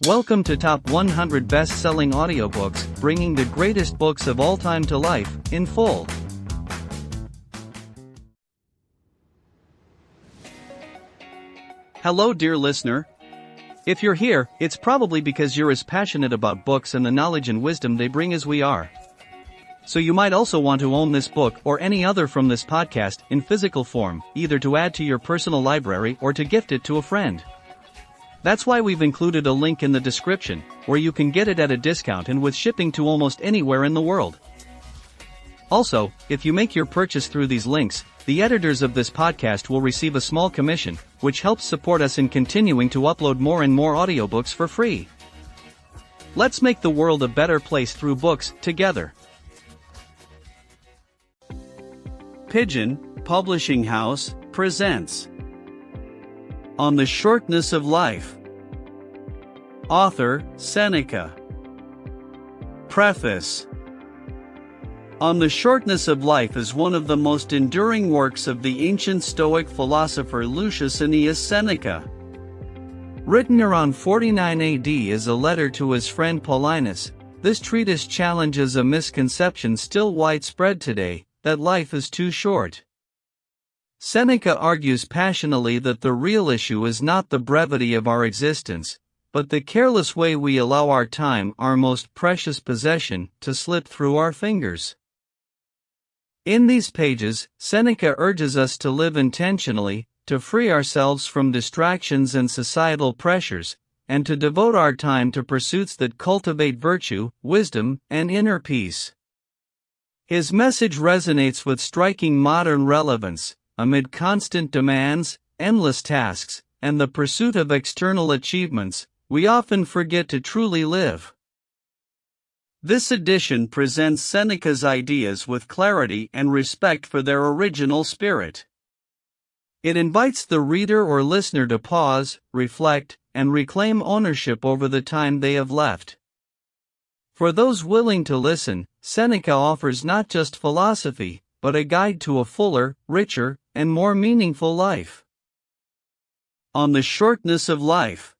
Welcome to Top 100 Best-Selling Audiobooks, bringing the greatest books of all time to life, in full. Hello dear listener. If you're here, it's probably because you're as passionate about books and the knowledge and wisdom they bring as we are. So you might also want to own this book or any other from this podcast in physical form, either to add to your personal library or to gift it to a friend. That's why we've included a link in the description, where you can get it at a discount and with shipping to almost anywhere in the world. Also, if you make your purchase through these links, the editors of this podcast will receive a small commission, which helps support us in continuing to upload more and more audiobooks for free. Let's make the world a better place through books, together. Pigeon Publishing House presents On the Shortness of Life. Author, Seneca. Preface. On the Shortness of Life is one of the most enduring works of the ancient Stoic philosopher Lucius Annaeus Seneca. Written around 49 AD as a letter to his friend Paulinus, this treatise challenges a misconception still widespread today, that life is too short. Seneca argues passionately that the real issue is not the brevity of our existence, but the careless way we allow our time, our most precious possession, to slip through our fingers. In these pages, Seneca urges us to live intentionally, to free ourselves from distractions and societal pressures, and to devote our time to pursuits that cultivate virtue, wisdom, and inner peace. His message resonates with striking modern relevance. Amid constant demands, endless tasks, and the pursuit of external achievements, we often forget to truly live. This edition presents Seneca's ideas with clarity and respect for their original spirit. It invites the reader or listener to pause, reflect, and reclaim ownership over the time they have left. For those willing to listen, Seneca offers not just philosophy, but a guide to a fuller, richer, and more meaningful life. On the Shortness of Life.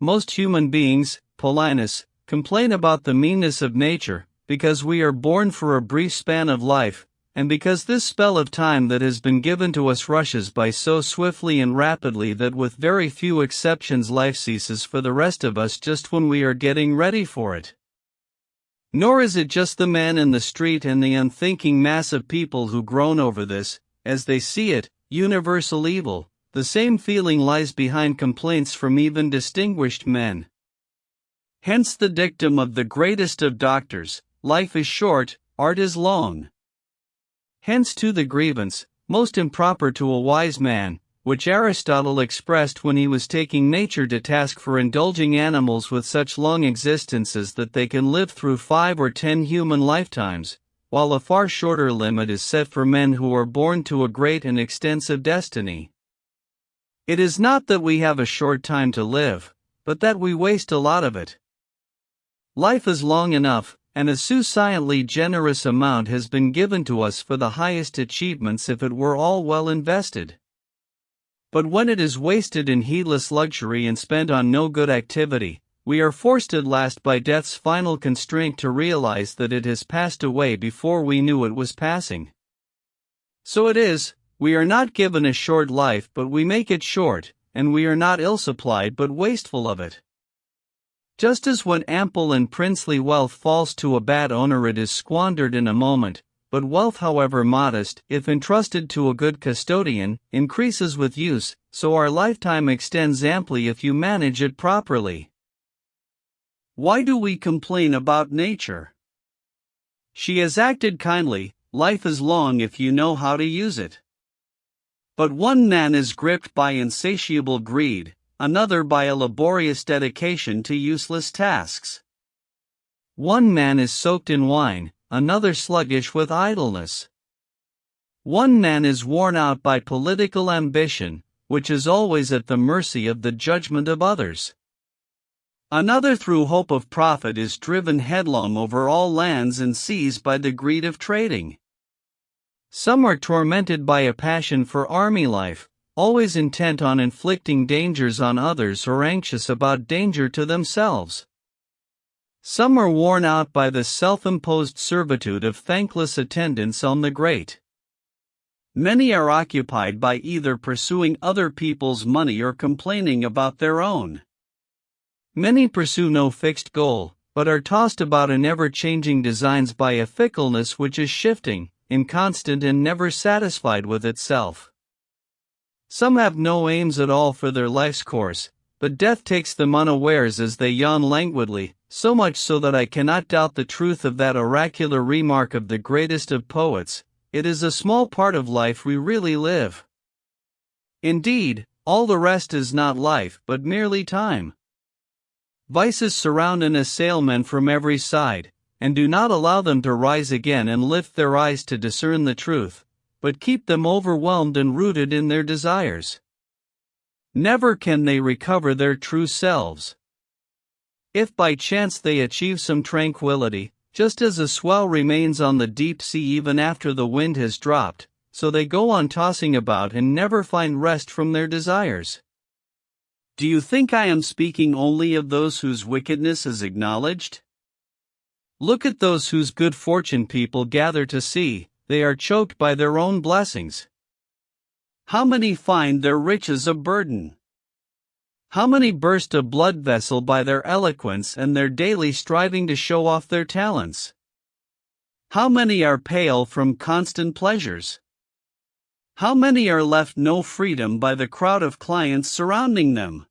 Most human beings, Paulinus, complain about the meanness of nature, because we are born for a brief span of life, and because this spell of time that has been given to us rushes by so swiftly and rapidly that with very few exceptions life ceases for the rest of us just when we are getting ready for it. Nor is it just the man in the street and the unthinking mass of people who groan over this, as they see it, universal evil. The same feeling lies behind complaints from even distinguished men. Hence the dictum of the greatest of doctors, life is short, art is long. Hence too the grievance, most improper to a wise man, which Aristotle expressed when he was taking nature to task for indulging animals with such long existences that they can live through 5 or 10 human lifetimes, while a far shorter limit is set for men who are born to a great and extensive destiny. It is not that we have a short time to live, but that we waste a lot of it. Life is long enough, and a sufficiently generous amount has been given to us for the highest achievements if it were all well invested. But when it is wasted in heedless luxury and spent on no good activity, we are forced at last by death's final constraint to realize that it has passed away before we knew it was passing. So it is, we are not given a short life but we make it short, and we are not ill-supplied but wasteful of it. Just as when ample and princely wealth falls to a bad owner it is squandered in a moment, but wealth, however modest, if entrusted to a good custodian, increases with use, so our lifetime extends amply if you manage it properly. Why do we complain about nature? She has acted kindly, life is long if you know how to use it. But one man is gripped by insatiable greed, another by a laborious dedication to useless tasks. One man is soaked in wine, another sluggish with idleness. One man is worn out by political ambition, which is always at the mercy of the judgment of others. Another through hope of profit is driven headlong over all lands and seas by the greed of trading. Some are tormented by a passion for army life, always intent on inflicting dangers on others or anxious about danger to themselves. Some are worn out by the self-imposed servitude of thankless attendance on the great. Many are occupied by either pursuing other people's money or complaining about their own. Many pursue no fixed goal, but are tossed about in ever-changing designs by a fickleness which is shifting, inconstant and never satisfied with itself. Some have no aims at all for their life's course, but death takes them unawares as they yawn languidly, so much so that I cannot doubt the truth of that oracular remark of the greatest of poets: it is a small part of life we really live. Indeed, all the rest is not life but merely time. Vices surround and assail men from every side, and do not allow them to rise again and lift their eyes to discern the truth, but keep them overwhelmed and rooted in their desires. Never can they recover their true selves. If by chance they achieve some tranquility, just as a swell remains on the deep sea even after the wind has dropped, so they go on tossing about and never find rest from their desires. Do you think I am speaking only of those whose wickedness is acknowledged? Look at those whose good fortune people gather to see; they are choked by their own blessings. How many find their riches a burden? How many burst a blood vessel by their eloquence and their daily striving to show off their talents? How many are pale from constant pleasures? How many are left no freedom by the crowd of clients surrounding them?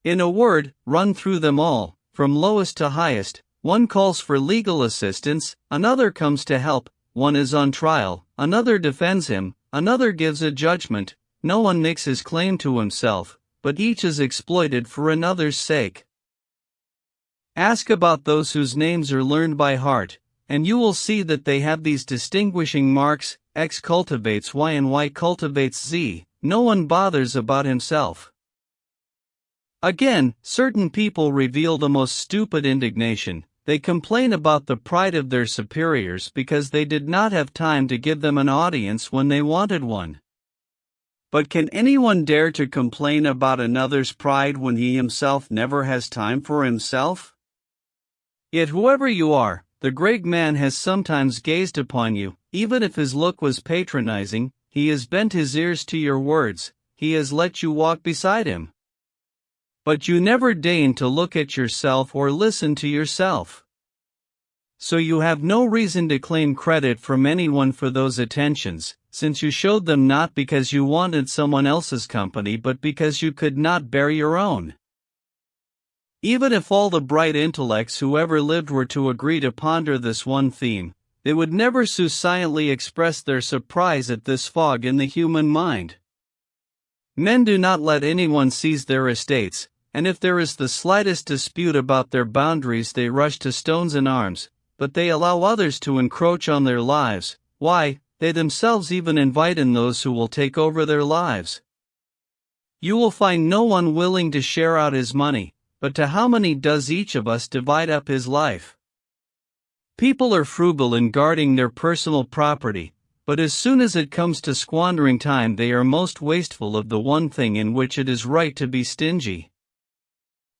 In a word, run through them all, from lowest to highest, one calls for legal assistance, another comes to help, one is on trial, another defends him, another gives a judgment, no one makes his claim to himself, but each is exploited for another's sake. Ask about those whose names are learned by heart, and you will see that they have these distinguishing marks: X cultivates Y and Y cultivates Z, no one bothers about himself. Again, certain people reveal the most stupid indignation. They complain about the pride of their superiors because they did not have time to give them an audience when they wanted one. But can anyone dare to complain about another's pride when he himself never has time for himself? Yet whoever you are, the great man has sometimes gazed upon you. Even if his look was patronizing, he has bent his ears to your words, he has let you walk beside him. But you never deign to look at yourself or listen to yourself. So you have no reason to claim credit from anyone for those attentions, since you showed them not because you wanted someone else's company but because you could not bear your own. Even if all the bright intellects who ever lived were to agree to ponder this one theme, they would never sufficiently express their surprise at this fog in the human mind. Men do not let anyone seize their estates, and if there is the slightest dispute about their boundaries they rush to stones and arms, but they allow others to encroach on their lives. Why, they themselves even invite in those who will take over their lives. You will find no one willing to share out his money, but to how many does each of us divide up his life? People are frugal in guarding their personal property, but as soon as it comes to squandering time they are most wasteful of the one thing in which it is right to be stingy.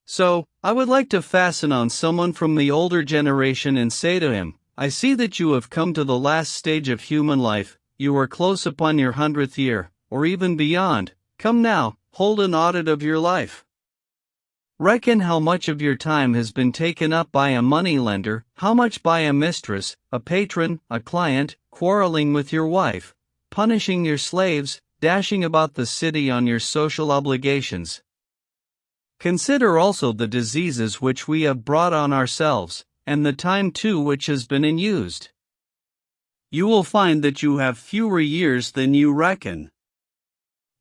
So, I would like to fasten on someone from the older generation and say to him, I see that you have come to the last stage of human life, you are close upon your 100th year, or even beyond. Come now, hold an audit of your life. Reckon how much of your time has been taken up by a moneylender, how much by a mistress, a patron, a client, quarreling with your wife, punishing your slaves, dashing about the city on your social obligations. Consider also the diseases which we have brought on ourselves, and the time too which has been unused. You will find that you have fewer years than you reckon.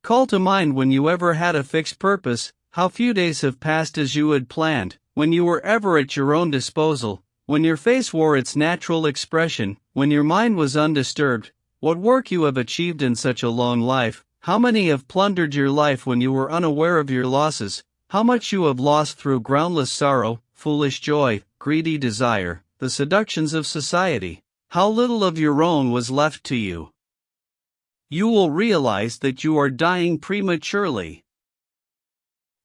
Call to mind when you ever had a fixed purpose, how few days have passed as you had planned, when you were ever at your own disposal, when your face wore its natural expression, when your mind was undisturbed. What work you have achieved in such a long life, how many have plundered your life when you were unaware of your losses, how much you have lost through groundless sorrow, foolish joy, greedy desire, the seductions of society, how little of your own was left to you. you will realize that you are dying prematurely.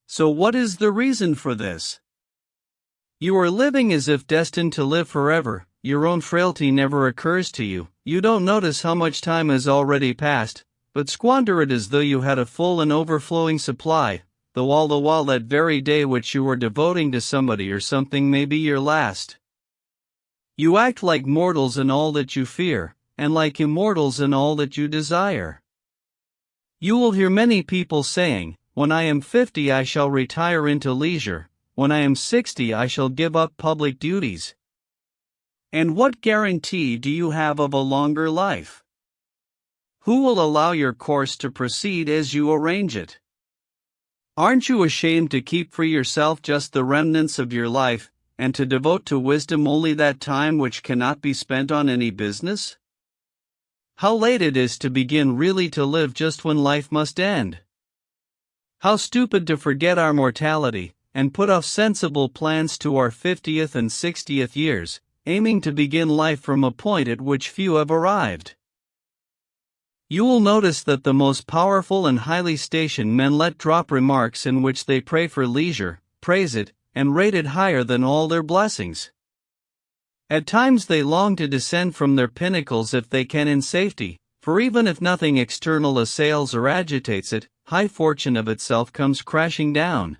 So what is the reason for this? You are living as if destined to live forever. Your own frailty never occurs to you. You don't notice how much time has already passed, but squander it as though you had a full and overflowing supply, though all the while that very day which you are devoting to somebody or something may be your last. You act like mortals in all that you fear, and like immortals in all that you desire. You will hear many people saying, "When I am 50 I shall retire into leisure, when I am 60 I shall give up public duties." And what guarantee do you have of a longer life? Who will allow your course to proceed as you arrange it? Aren't you ashamed to keep for yourself just the remnants of your life, and to devote to wisdom only that time which cannot be spent on any business? How late it is to begin really to live just when life must end. How stupid to forget our mortality, and put off sensible plans to our 50th and 60th years, aiming to begin life from a point at which few have arrived. You will notice that the most powerful and highly stationed men let drop remarks in which they pray for leisure, praise it, and rate it higher than all their blessings. At times they long to descend from their pinnacles if they can in safety, for even if nothing external assails or agitates it, high fortune of itself comes crashing down.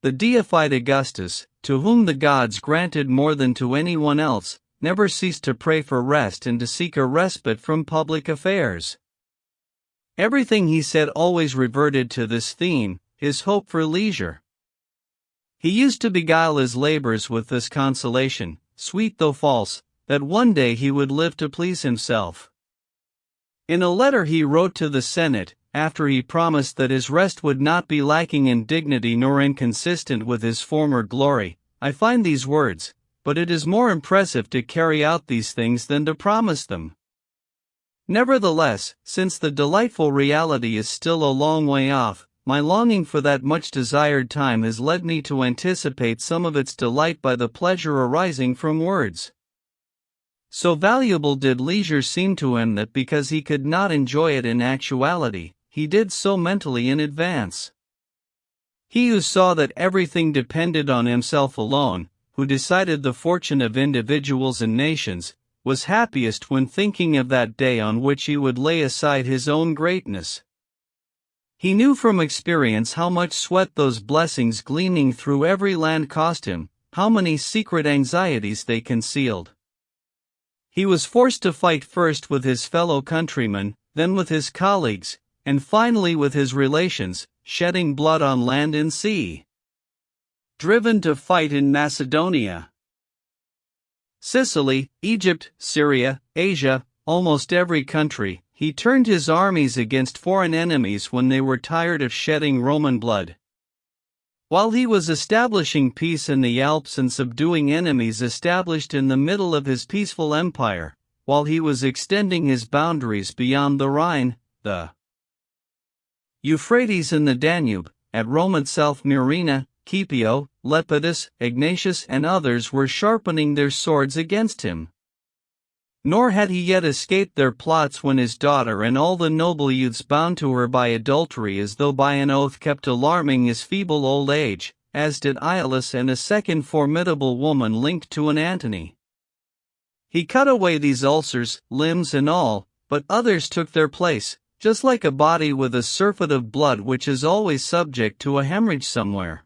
The deified Augustus, to whom the gods granted more than to anyone else, never ceased to pray for rest and to seek a respite from public affairs. Everything he said always reverted to this theme, his hope for leisure. He used to beguile his labors with this consolation, sweet though false, that one day he would live to please himself. In a letter he wrote to the Senate, after he promised that his rest would not be lacking in dignity nor inconsistent with his former glory, I find these words, "But it is more impressive to carry out these things than to promise them." Nevertheless, since the delightful reality is still a long way off, my longing for that much desired time has led me to anticipate some of its delight by the pleasure arising from words. So valuable did leisure seem to him that because he could not enjoy it in actuality, he did so mentally in advance. He who saw that everything depended on himself alone, who decided the fortune of individuals and nations, was happiest when thinking of that day on which he would lay aside his own greatness. He knew from experience how much sweat those blessings gleaming through every land cost him, how many secret anxieties they concealed. He was forced to fight first with his fellow countrymen, then with his colleagues, and finally with his relations, shedding blood on land and sea. Driven to fight in Macedonia, Sicily, Egypt, Syria, Asia, almost every country, he turned his armies against foreign enemies when they were tired of shedding Roman blood. While he was establishing peace in the Alps and subduing enemies established in the middle of his peaceful empire, while he was extending his boundaries beyond the Rhine, the Euphrates and the Danube, at Rome itself Murena, Scipio, Lepidus, Ignatius and others were sharpening their swords against him. Nor had he yet escaped their plots when his daughter and all the noble youths bound to her by adultery as though by an oath kept alarming his feeble old age, as did Iollas and a second formidable woman linked to an Antony. He cut away these ulcers, limbs and all, but others took their place, just like a body with a surfeit of blood which is always subject to a hemorrhage somewhere.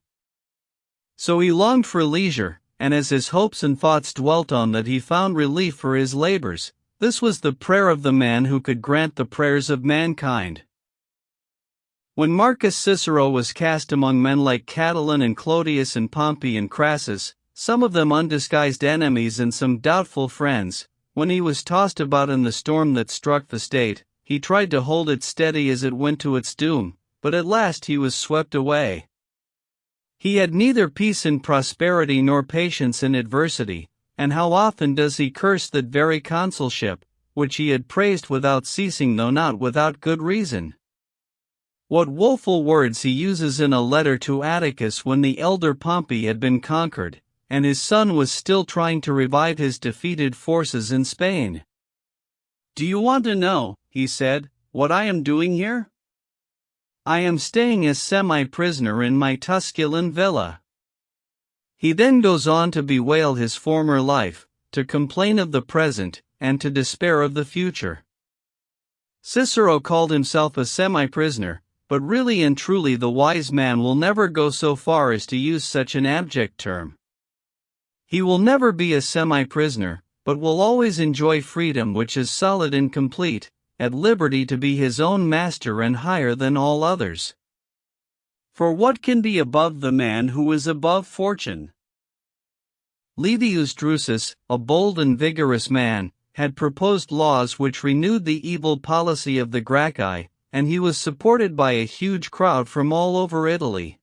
So he longed for leisure, and as his hopes and thoughts dwelt on that he found relief for his labors. This was the prayer of the man who could grant the prayers of mankind. When Marcus Cicero was cast among men like Catiline and Clodius and Pompey and Crassus, some of them undisguised enemies and some doubtful friends, when he was tossed about in the storm that struck the state, he tried to hold it steady as it went to its doom, but at last he was swept away. He had neither peace in prosperity nor patience in adversity, and how often does he curse that very consulship, which he had praised without ceasing though not without good reason. What woeful words he uses in a letter to Atticus when the elder Pompey had been conquered, and his son was still trying to revive his defeated forces in Spain. "Do you want to know," he said, what I am doing here? I am staying as semi-prisoner in my Tusculan villa. He then goes on to bewail his former life, to complain of the present, and to despair of the future. Cicero called himself a semi-prisoner, but really and truly the wise man will never go so far as to use such an abject term. He will never be a semi-prisoner, but will always enjoy freedom which is solid and complete, at liberty to be his own master and higher than all others. For what can be above the man who is above fortune? Livius Drusus, a bold and vigorous man, had proposed laws which renewed the evil policy of the Gracchi, and he was supported by a huge crowd from all over Italy.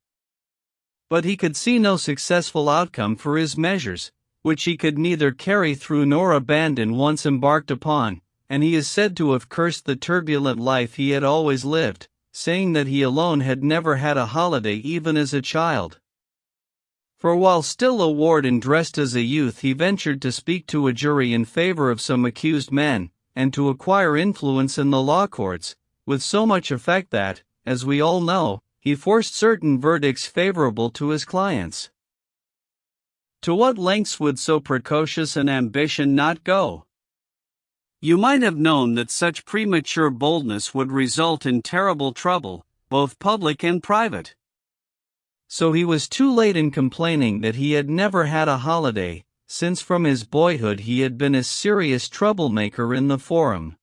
But he could see no successful outcome for his measures, which he could neither carry through nor abandon once embarked upon, and he is said to have cursed the turbulent life he had always lived, saying that he alone had never had a holiday even as a child. For while still a ward and dressed as a youth he ventured to speak to a jury in favor of some accused men, and to acquire influence in the law courts, with so much effect that, as we all know, he forced certain verdicts favorable to his clients. To what lengths would so precocious an ambition not go? You might have known that such premature boldness would result in terrible trouble, both public and private. So he was too late in complaining that he had never had a holiday, since from his boyhood he had been a serious troublemaker in the forum.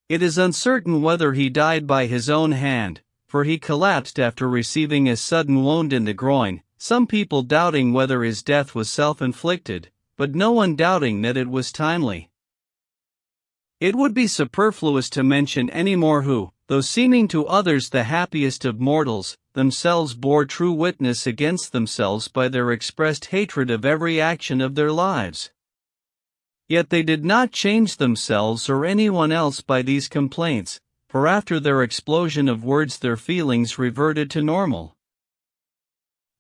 It is uncertain whether he died by his own hand, for he collapsed after receiving a sudden wound in the groin, some people doubting whether his death was self-inflicted, but no one doubting that it was timely. It would be superfluous to mention any more who, though seeming to others the happiest of mortals, themselves bore true witness against themselves by their expressed hatred of every action of their lives. Yet they did not change themselves or anyone else by these complaints, for after their explosion of words their feelings reverted to normal.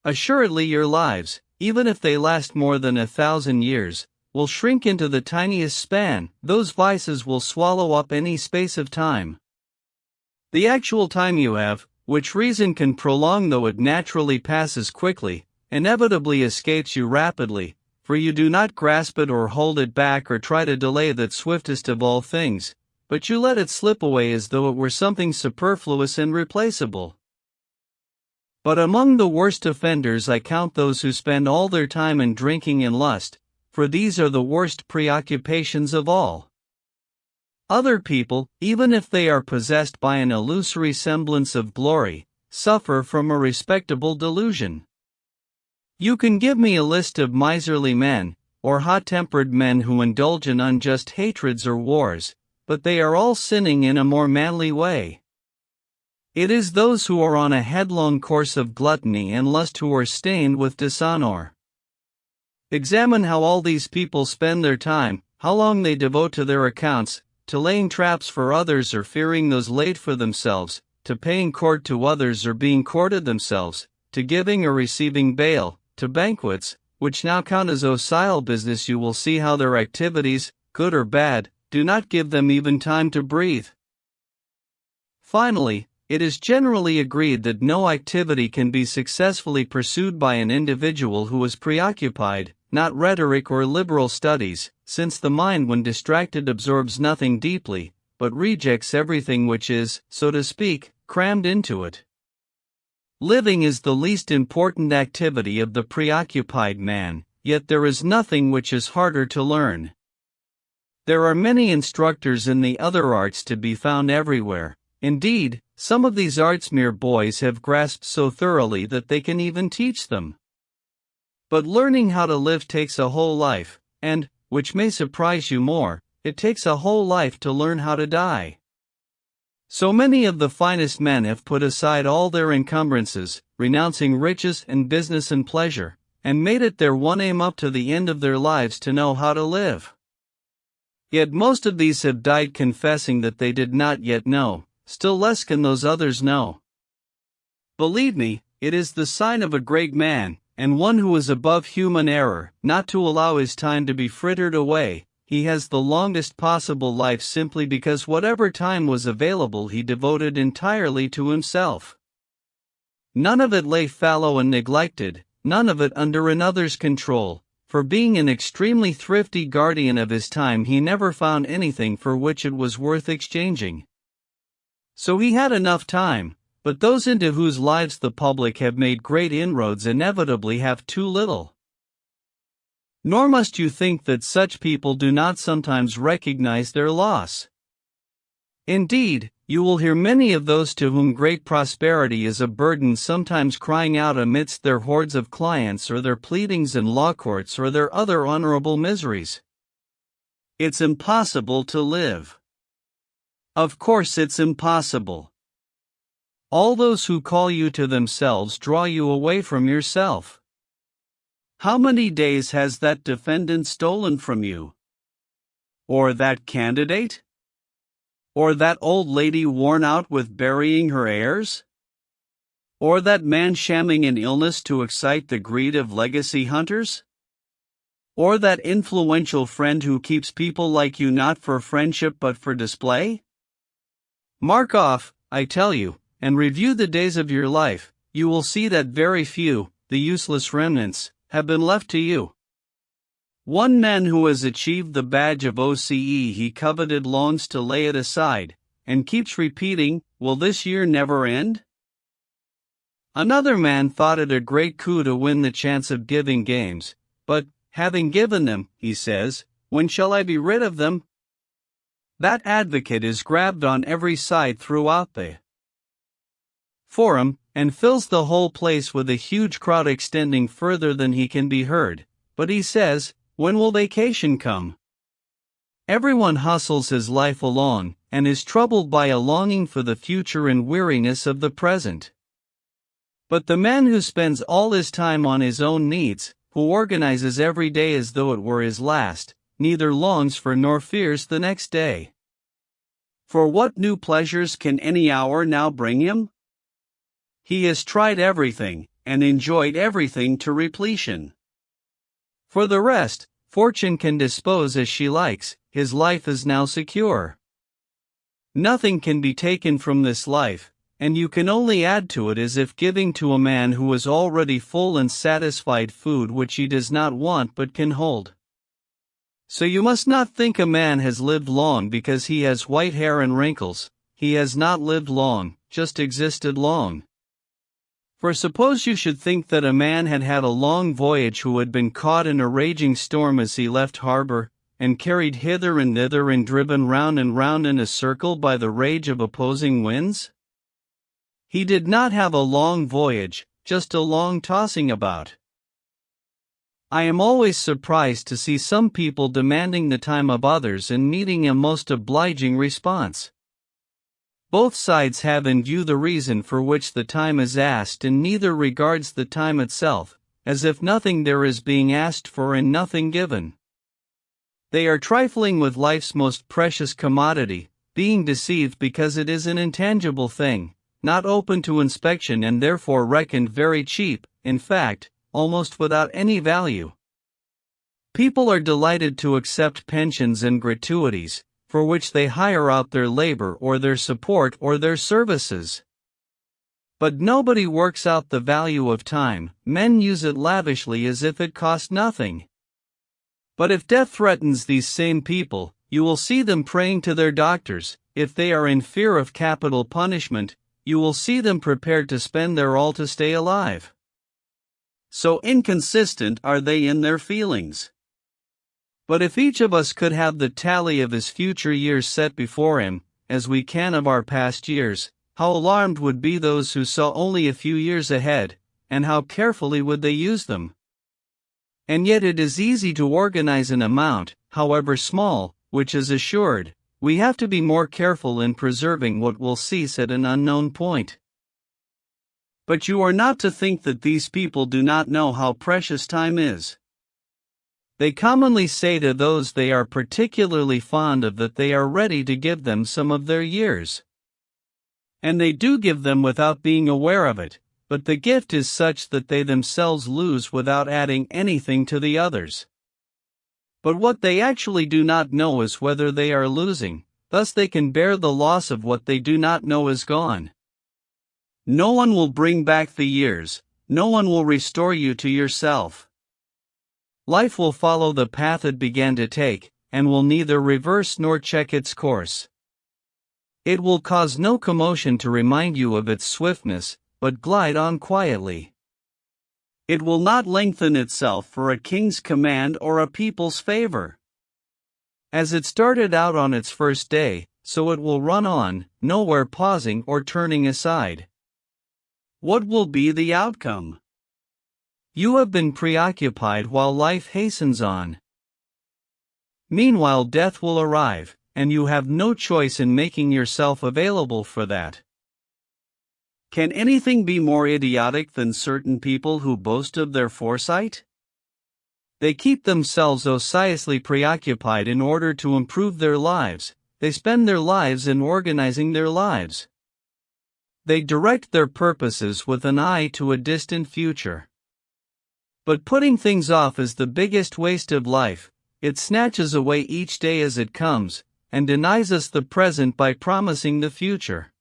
Assuredly your lives, even if they last more than 1,000 years, will shrink into the tiniest span. Those vices will swallow up any space of time. The actual time you have, which reason can prolong though it naturally passes quickly, inevitably escapes you rapidly, for you do not grasp it or hold it back or try to delay that swiftest of all things, but you let it slip away as though it were something superfluous and replaceable. But among the worst offenders I count those who spend all their time in drinking and lust, for these are the worst preoccupations of all. Other people, even if they are possessed by an illusory semblance of glory, suffer from a respectable delusion. You can give me a list of miserly men, or hot-tempered men who indulge in unjust hatreds or wars, but they are all sinning in a more manly way. It is those who are on a headlong course of gluttony and lust who are stained with dishonor. Examine how all these people spend their time, how long they devote to their accounts, to laying traps for others or fearing those laid for themselves, to paying court to others or being courted themselves, to giving or receiving bail, to banquets, which now count as docile business. You will see how their activities, good or bad, do not give them even time to breathe. Finally, it is generally agreed that no activity can be successfully pursued by an individual who is preoccupied, not rhetoric or liberal studies, since the mind when distracted absorbs nothing deeply, but rejects everything which is, so to speak, crammed into it. Living is the least important activity of the preoccupied man, yet there is nothing which is harder to learn. There are many instructors in the other arts to be found everywhere. Indeed, some of these arts mere boys have grasped so thoroughly that they can even teach them. But learning how to live takes a whole life, and, which may surprise you more, it takes a whole life to learn how to die. So many of the finest men have put aside all their encumbrances, renouncing riches and business and pleasure, and made it their one aim up to the end of their lives to know how to live. Yet most of these have died confessing that they did not yet know, still less can those others know. Believe me, it is the sign of a great man, and one who is above human error, not to allow his time to be frittered away, he has the longest possible life simply because whatever time was available he devoted entirely to himself. None of it lay fallow and neglected, none of it under another's control, for being an extremely thrifty guardian of his time he never found anything for which it was worth exchanging. So he had enough time, but those into whose lives the public have made great inroads inevitably have too little. Nor must you think that such people do not sometimes recognize their loss. Indeed, you will hear many of those to whom great prosperity is a burden sometimes crying out amidst their hordes of clients or their pleadings in law courts or their other honorable miseries. It's impossible to live. Of course it's impossible. All those who call you to themselves draw you away from yourself. How many days has that defendant stolen from you? Or that candidate? Or that old lady worn out with burying her heirs? Or that man shamming an illness to excite the greed of legacy hunters? Or that influential friend who keeps people like you not for friendship but for display? Mark off, I tell you, and review the days of your life, you will see that very few, the useless remnants, have been left to you. One man who has achieved the badge of OCE he coveted longs to lay it aside, and keeps repeating, will this year never end? Another man thought it a great coup to win the chance of giving games, but, having given them, he says, when shall I be rid of them? That advocate is grabbed on every side throughout the forum, and fills the whole place with a huge crowd extending further than he can be heard, but he says, when will vacation come? Everyone hustles his life along, and is troubled by a longing for the future and weariness of the present. But the man who spends all his time on his own needs, who organizes every day as though it were his last, neither longs for nor fears the next day. For what new pleasures can any hour now bring him? He has tried everything, and enjoyed everything to repletion. For the rest, fortune can dispose as she likes, his life is now secure. Nothing can be taken from this life, and you can only add to it as if giving to a man who is already full and satisfied food which he does not want but can hold. So you must not think a man has lived long because he has white hair and wrinkles. He has not lived long, just existed long. For suppose you should think that a man had had a long voyage who had been caught in a raging storm as he left harbor, and carried hither and thither and driven round and round in a circle by the rage of opposing winds? He did not have a long voyage, just a long tossing about. I am always surprised to see some people demanding the time of others and meeting a most obliging response. Both sides have in view the reason for which the time is asked, and neither regards the time itself, as if nothing there is being asked for and nothing given. They are trifling with life's most precious commodity, being deceived because it is an intangible thing, not open to inspection and therefore reckoned very cheap, in fact, almost without any value. People are delighted to accept pensions and gratuities, for which they hire out their labor or their support or their services. But nobody works out the value of time. Men use it lavishly as if it cost nothing. But if death threatens these same people, you will see them praying to their doctors. If they are in fear of capital punishment, you will see them prepared to spend their all to stay alive. So inconsistent are they in their feelings. But if each of us could have the tally of his future years set before him, as we can of our past years, how alarmed would be those who saw only a few years ahead, and how carefully would they use them. And yet it is easy to organize an amount, however small, which is assured. We have to be more careful in preserving what will cease at an unknown point. But you are not to think that these people do not know how precious time is. They commonly say to those they are particularly fond of that they are ready to give them some of their years. And they do give them without being aware of it, but the gift is such that they themselves lose without adding anything to the others. But what they actually do not know is whether they are losing, thus they can bear the loss of what they do not know is gone. No one will bring back the years, no one will restore you to yourself. Life will follow the path it began to take, and will neither reverse nor check its course. It will cause no commotion to remind you of its swiftness, but glide on quietly. It will not lengthen itself for a king's command or a people's favor. As it started out on its first day, so it will run on, nowhere pausing or turning aside. What will be the outcome? You have been preoccupied while life hastens on. Meanwhile, death will arrive, and you have no choice in making yourself available for that. Can anything be more idiotic than certain people who boast of their foresight? They keep themselves ociously preoccupied in order to improve their lives. They spend their lives in organizing their lives. They direct their purposes with an eye to a distant future. But putting things off is the biggest waste of life. It snatches away each day as it comes, and denies us the present by promising the future.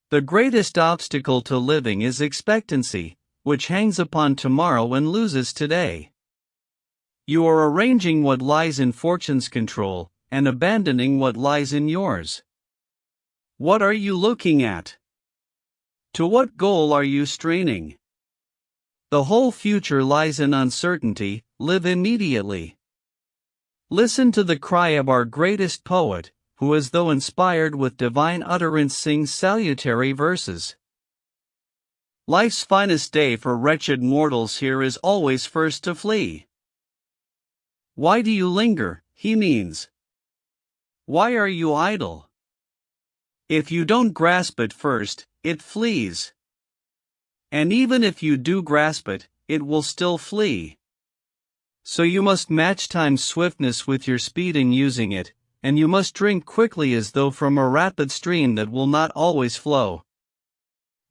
The greatest obstacle to living is expectancy, which hangs upon tomorrow and loses today. You are arranging what lies in fortune's control, and abandoning what lies in yours. What are you looking at? To what goal are you straining? The whole future lies in uncertainty. Live immediately. Listen to the cry of our greatest poet, who as though inspired with divine utterance sings salutary verses. Life's finest day for wretched mortals here is always first to flee. Why do you linger, he means? Why are you idle? If you don't grasp it first, it flees. And even if you do grasp it, it will still flee. So you must match time's swiftness with your speed in using it, and you must drink quickly as though from a rapid stream that will not always flow.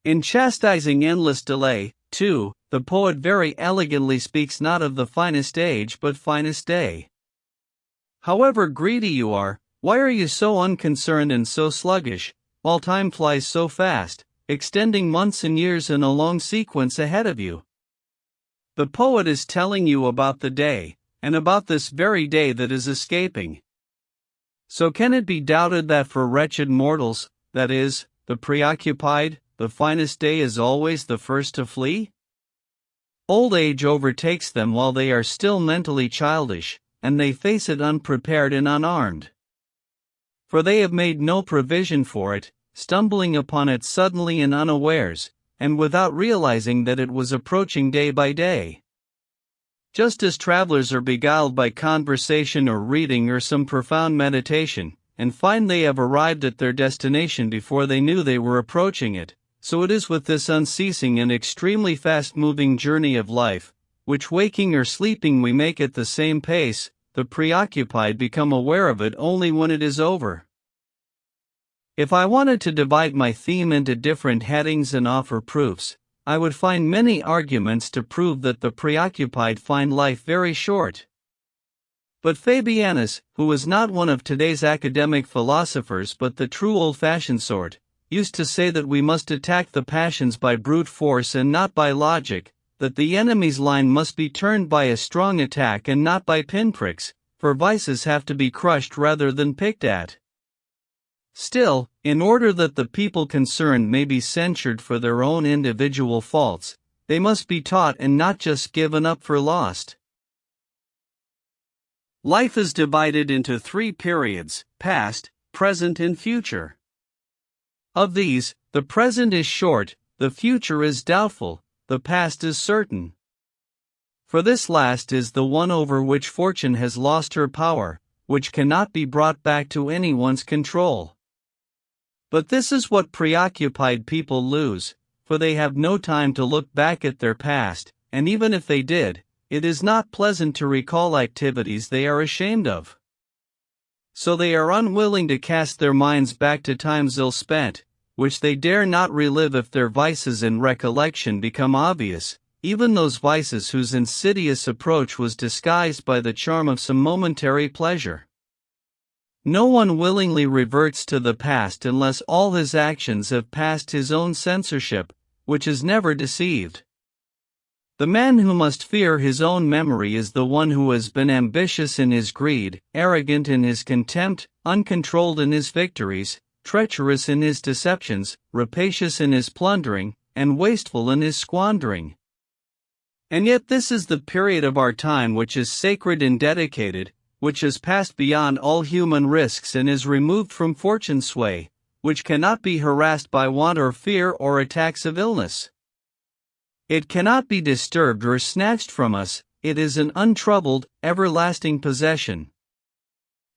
In chastising endless delay, too, the poet very elegantly speaks not of the finest age but finest day. However greedy you are, why are you so unconcerned and so sluggish, while time flies so fast, extending months and years in a long sequence ahead of you? The poet is telling you about the day, and about this very day that is escaping. So can it be doubted that for wretched mortals, that is, the preoccupied, the finest day is always the first to flee? Old age overtakes them while they are still mentally childish, and they face it unprepared and unarmed. For they have made no provision for it, stumbling upon it suddenly and unawares, and without realizing that it was approaching day by day. Just as travelers are beguiled by conversation or reading or some profound meditation, and find they have arrived at their destination before they knew they were approaching it, so it is with this unceasing and extremely fast-moving journey of life, which waking or sleeping we make at the same pace. The preoccupied become aware of it only when it is over. If I wanted to divide my theme into different headings and offer proofs, I would find many arguments to prove that the preoccupied find life very short. But Fabianus, who was not one of today's academic philosophers but the true old-fashioned sort, used to say that we must attack the passions by brute force and not by logic, that the enemy's line must be turned by a strong attack and not by pinpricks, for vices have to be crushed rather than picked at. Still, in order that the people concerned may be censured for their own individual faults, they must be taught and not just given up for lost. Life is divided into 3 periods: past, present and future. Of these, the present is short, the future is doubtful, the past is certain. For this last is the one over which fortune has lost her power, which cannot be brought back to anyone's control. But this is what preoccupied people lose, for they have no time to look back at their past, and even if they did, it is not pleasant to recall activities they are ashamed of. So they are unwilling to cast their minds back to times ill spent, which they dare not relive if their vices in recollection become obvious, even those vices whose insidious approach was disguised by the charm of some momentary pleasure. No one willingly reverts to the past unless all his actions have passed his own censorship, which is never deceived. The man who must fear his own memory is the one who has been ambitious in his greed, arrogant in his contempt, uncontrolled in his victories, treacherous in his deceptions, rapacious in his plundering, and wasteful in his squandering. And yet this is the period of our time which is sacred and dedicated, which has passed beyond all human risks and is removed from fortune's sway, which cannot be harassed by want or fear or attacks of illness. It cannot be disturbed or snatched from us, it is an untroubled, everlasting possession.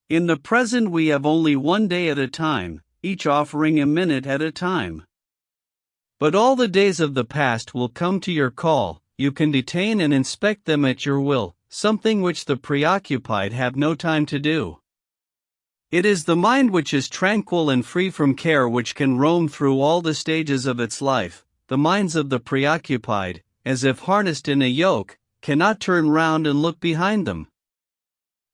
In the present we have only one day at a time, each offering a minute at a time. But all the days of the past will come to your call, you can detain and inspect them at your will, something which the preoccupied have no time to do. It is the mind which is tranquil and free from care which can roam through all the stages of its life. The minds of the preoccupied, as if harnessed in a yoke, cannot turn round and look behind them.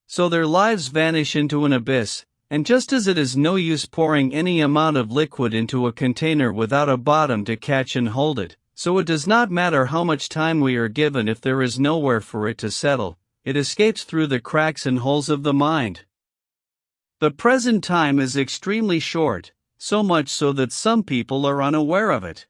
So their lives vanish into an abyss, and just as it is no use pouring any amount of liquid into a container without a bottom to catch and hold it, so it does not matter how much time we are given if there is nowhere for it to settle, it escapes through the cracks and holes of the mind. The present time is extremely short, so much so that some people are unaware of it.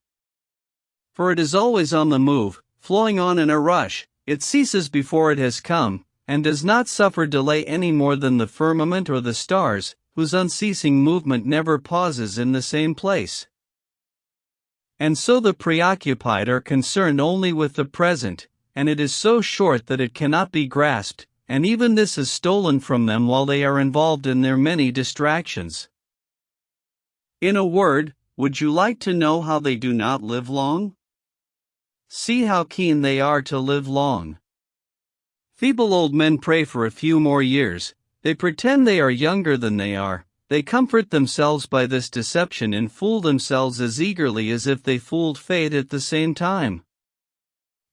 For it is always on the move, flowing on in a rush, it ceases before it has come, and does not suffer delay any more than the firmament or the stars, whose unceasing movement never pauses in the same place. And so the preoccupied are concerned only with the present, and it is so short that it cannot be grasped, and even this is stolen from them while they are involved in their many distractions. In a word, would you like to know how they do not live long? See how keen they are to live long. Feeble old men pray for a few more years, they pretend they are younger than they are, they comfort themselves by this deception and fool themselves as eagerly as if they fooled fate at the same time.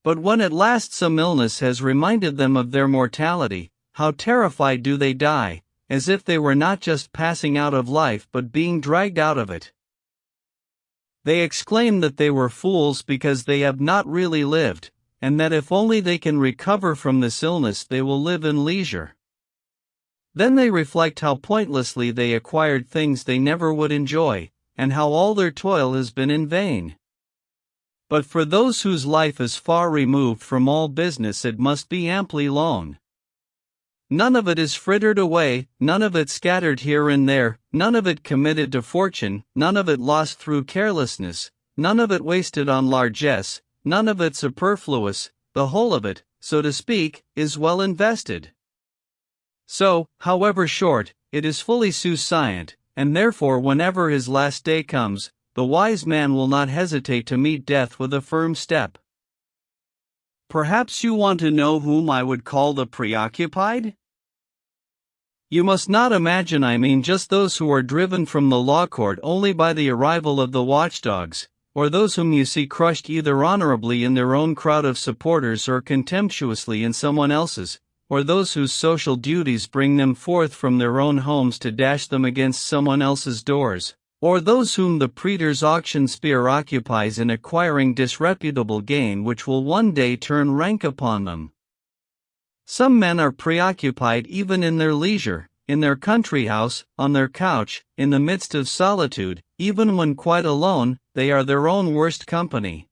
But when at last some illness has reminded them of their mortality, how terrified do they die, as if they were not just passing out of life but being dragged out of it. They exclaim that they were fools because they have not really lived, and that if only they can recover from this illness they will live in leisure. Then they reflect how pointlessly they acquired things they never would enjoy, and how all their toil has been in vain. But for those whose life is far removed from all business it must be amply long. None of it is frittered away, none of it scattered here and there, none of it committed to fortune, none of it lost through carelessness, none of it wasted on largesse, none of it superfluous, the whole of it, so to speak, is well invested. So, however short, it is fully souciant, and therefore whenever his last day comes, the wise man will not hesitate to meet death with a firm step. Perhaps you want to know whom I would call the preoccupied? You must not imagine I mean just those who are driven from the law court only by the arrival of the watchdogs, or those whom you see crushed either honorably in their own crowd of supporters or contemptuously in someone else's, or those whose social duties bring them forth from their own homes to dash them against someone else's doors, or those whom the praetor's auction spear occupies in acquiring disreputable gain which will one day turn rank upon them. Some men are preoccupied even in their leisure, in their country house, on their couch, in the midst of solitude, even when quite alone, they are their own worst company.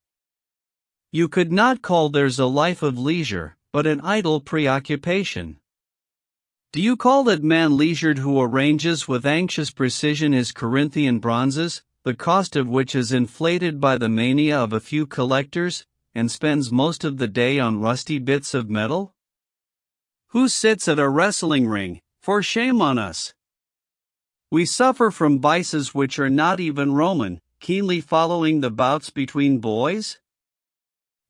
You could not call theirs a life of leisure, but an idle preoccupation. Do you call that man leisured who arranges with anxious precision his Corinthian bronzes, the cost of which is inflated by the mania of a few collectors, and spends most of the day on rusty bits of metal? Who sits at a wrestling ring? For shame on us! We suffer from vices which are not even Roman, keenly following the bouts between boys?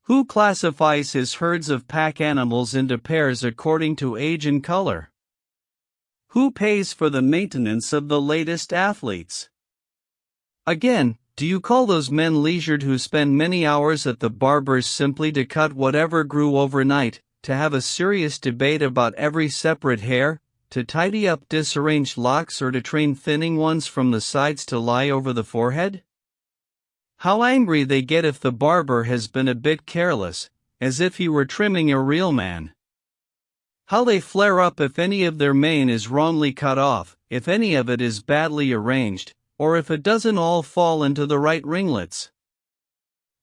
Who classifies his herds of pack animals into pairs according to age and color? Who pays for the maintenance of the latest athletes? Again, Do you call those men leisured who spend many hours at the barber's simply to cut whatever grew overnight, to have a serious debate about every separate hair, to tidy up disarranged locks, or to train thinning ones from the sides to lie over the forehead? How angry they get if the barber has been a bit careless, as if he were trimming a real man. How they flare up if any of their mane is wrongly cut off, if any of it is badly arranged, or if it doesn't all fall into the right ringlets.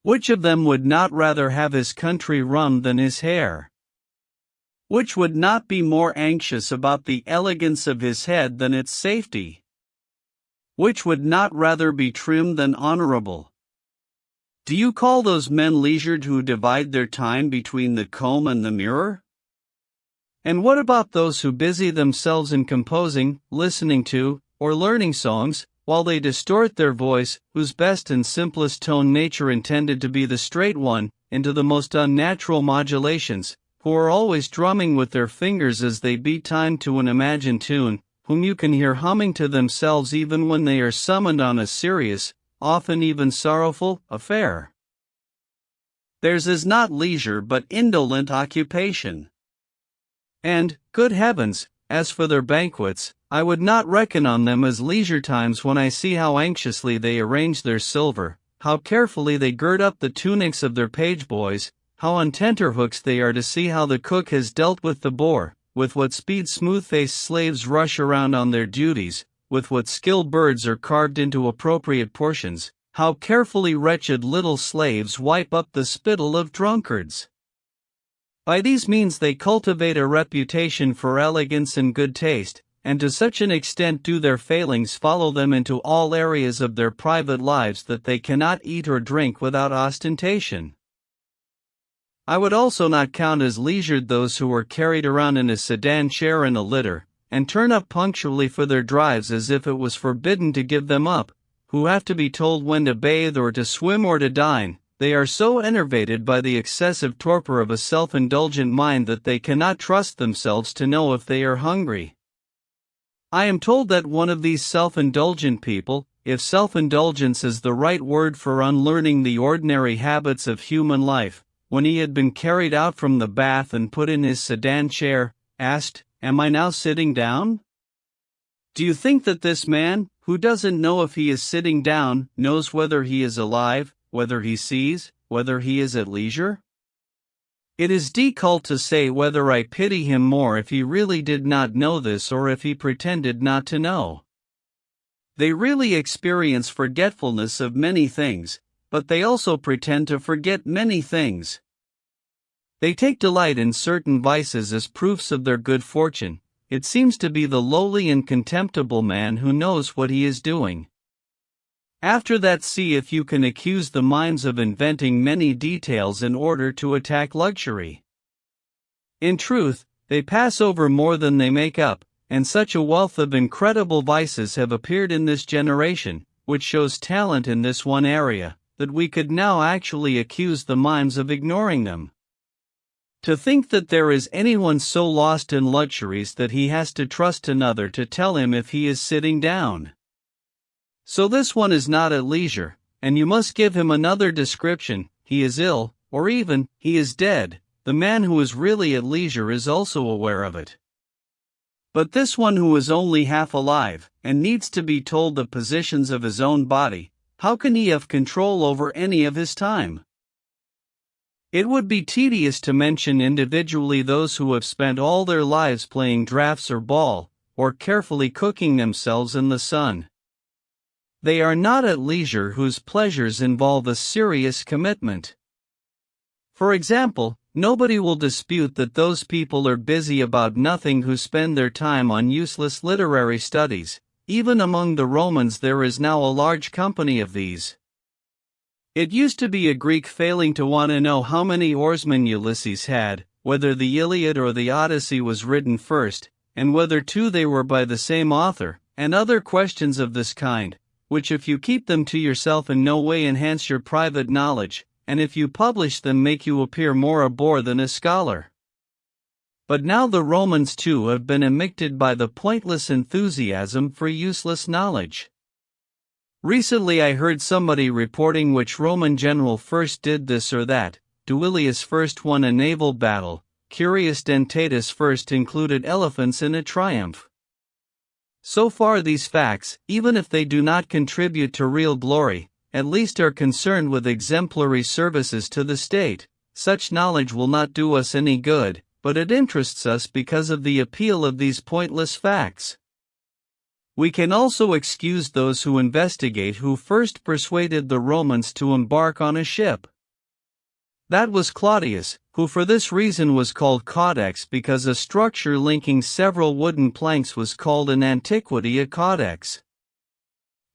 Which of them would not rather have his country run than his hair? Which would not be more anxious about the elegance of his head than its safety? Which would not rather be trimmed than honorable? Do you call those men leisured who divide their time between the comb and the mirror? And what about those who busy themselves in composing, listening to, or learning songs, while they distort their voice, whose best and simplest tone nature intended to be the straight one, into the most unnatural modulations, who are always drumming with their fingers as they beat time to an imagined tune, whom you can hear humming to themselves even when they are summoned on a serious, often even sorrowful, affair? Theirs is not leisure but indolent occupation. And, good heavens, as for their banquets, I would not reckon on them as leisure times when I see how anxiously they arrange their silver, how carefully they gird up the tunics of their page boys, how on tenterhooks they are to see how the cook has dealt with the boar, with what speed smooth-faced slaves rush around on their duties, with what skill birds are carved into appropriate portions, how carefully wretched little slaves wipe up the spittle of drunkards. By these means they cultivate a reputation for elegance and good taste, and to such an extent do their failings follow them into all areas of their private lives that they cannot eat or drink without ostentation. I would also not count as leisured those who are carried around in a sedan chair and a litter, and turn up punctually for their drives as if it was forbidden to give them up, who have to be told when to bathe or to swim or to dine. They are so enervated by the excessive torpor of a self-indulgent mind that they cannot trust themselves to know if they are hungry. I am told that one of these self-indulgent people, if self-indulgence is the right word for unlearning the ordinary habits of human life, when he had been carried out from the bath and put in his sedan chair, asked, "Am I now sitting down?" Do you think that this man, who doesn't know if he is sitting down, knows whether he is alive, whether he sees, whether he is at leisure? It is difficult to say whether I pity him more if he really did not know this or if he pretended not to know. They really experience forgetfulness of many things, but they also pretend to forget many things. They take delight in certain vices as proofs of their good fortune. It seems to be the lowly and contemptible man who knows what he is doing. After that, see if you can accuse the mimes of inventing many details in order to attack luxury. In truth, they pass over more than they make up, and such a wealth of incredible vices have appeared in this generation, which shows talent in this one area, that we could now actually accuse the mimes of ignoring them. To think that there is anyone so lost in luxuries that he has to trust another to tell him if he is sitting down. So this one is not at leisure, and you must give him another description: he is ill, or even, he is dead. The man who is really at leisure is also aware of it. But this one who is only half alive, and needs to be told the positions of his own body, how can he have control over any of his time? It would be tedious to mention individually those who have spent all their lives playing draughts or ball, or carefully cooking themselves in the sun. They are not at leisure whose pleasures involve a serious commitment. For example, nobody will dispute that those people are busy about nothing who spend their time on useless literary studies. Even among the Romans there is now a large company of these. It used to be a Greek failing to want to know how many oarsmen Ulysses had, whether the Iliad or the Odyssey was written first, and whether too they were by the same author, and other questions of this kind, which if you keep them to yourself in no way enhance your private knowledge, and if you publish them make you appear more a bore than a scholar. But now the Romans too have been amicted by the pointless enthusiasm for useless knowledge. Recently I heard somebody reporting which Roman general first did this or that. Duilius first won a naval battle, Curius Dentatus first included elephants in a triumph. So far these facts, even if they do not contribute to real glory, at least are concerned with exemplary services to the state. Such knowledge will not do us any good, but it interests us because of the appeal of these pointless facts. We can also excuse those who investigate who first persuaded the Romans to embark on a ship. That was Claudius, who for this reason was called Codex because a structure linking several wooden planks was called in antiquity a codex.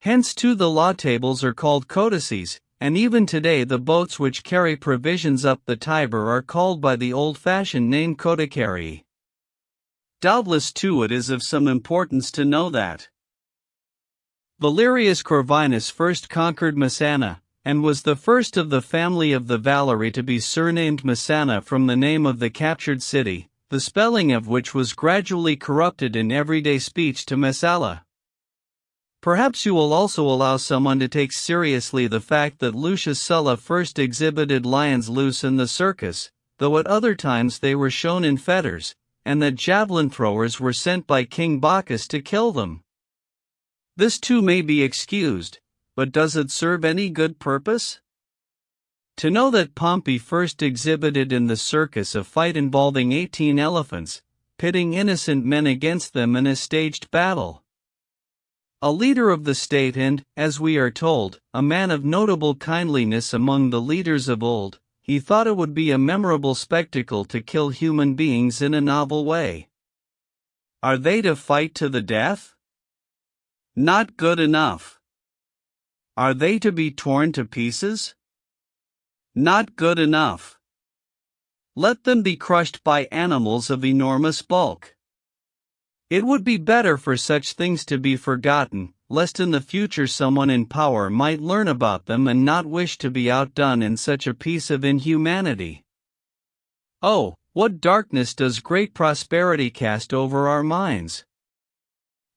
Hence too the law tables are called codices, and even today the boats which carry provisions up the Tiber are called by the old-fashioned name codicarii. Doubtless too it is of some importance to know that Valerius Corvinus first conquered Messana, and was the first of the family of the Valeri to be surnamed Messana from the name of the captured city, the spelling of which was gradually corrupted in everyday speech to Messala. Perhaps you will also allow someone to take seriously the fact that Lucius Sulla first exhibited lions loose in the circus, though at other times they were shown in fetters, and that javelin throwers were sent by King Bacchus to kill them. This too may be excused, but does it serve any good purpose? To know that Pompey first exhibited in the circus a fight involving 18 elephants, pitting innocent men against them in a staged battle. A leader of the state and, as we are told, a man of notable kindliness among the leaders of old, he thought it would be a memorable spectacle to kill human beings in a novel way. Are they to fight to the death? Not good enough. Are they to be torn to pieces? Not good enough. Let them be crushed by animals of enormous bulk. It would be better for such things to be forgotten, lest in the future someone in power might learn about them and not wish to be outdone in such a piece of inhumanity. Oh, what darkness does great prosperity cast over our minds!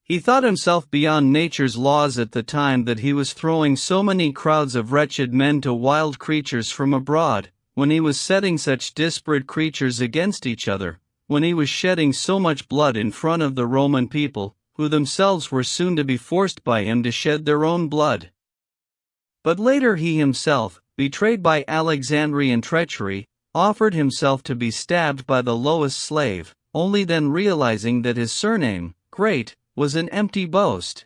He thought himself beyond nature's laws at the time that he was throwing so many crowds of wretched men to wild creatures from abroad, when he was setting such disparate creatures against each other, when he was shedding so much blood in front of the Roman people, who themselves were soon to be forced by him to shed their own blood. But later he himself, betrayed by Alexandrian treachery, offered himself to be stabbed by the lowest slave, only then realizing that his surname, Great, was an empty boast.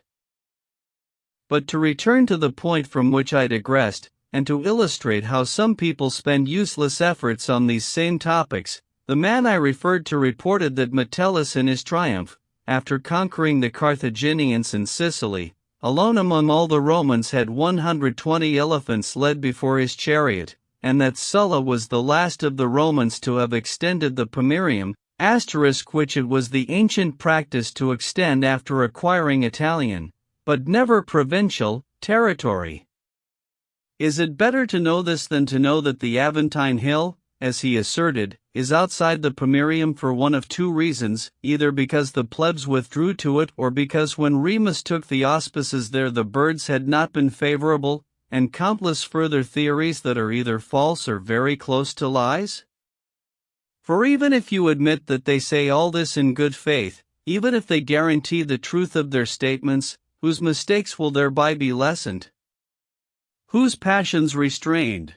But to return to the point from which I digressed, and to illustrate how some people spend useless efforts on these same topics, the man I referred to reported that Metellus in his triumph, after conquering the Carthaginians in Sicily, alone among all the Romans had 120 elephants led before his chariot, and that Sulla was the last of the Romans to have extended the Pomerium, which it was the ancient practice to extend after acquiring Italian, but never provincial, territory. Is it better to know this than to know that the Aventine Hill, as he asserted, is outside the Pomerium for one of two reasons, either because the plebs withdrew to it or because when Remus took the auspices there the birds had not been favorable, and countless further theories that are either false or very close to lies? For even if you admit that they say all this in good faith, even if they guarantee the truth of their statements, whose mistakes will thereby be lessened? Whose passions restrained?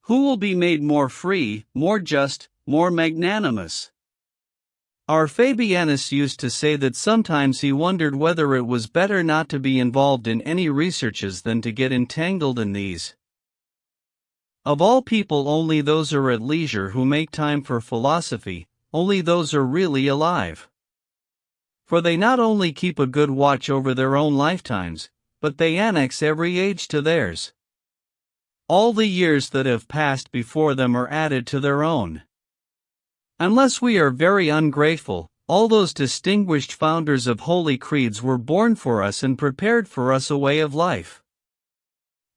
Who will be made more free, more just, more magnanimous? Our Fabianus used to say that sometimes he wondered whether it was better not to be involved in any researches than to get entangled in these. Of all people only those are at leisure who make time for philosophy, only those are really alive. For they not only keep a good watch over their own lifetimes, but they annex every age to theirs. All the years that have passed before them are added to their own. Unless we are very ungrateful, all those distinguished founders of holy creeds were born for us and prepared for us a way of life.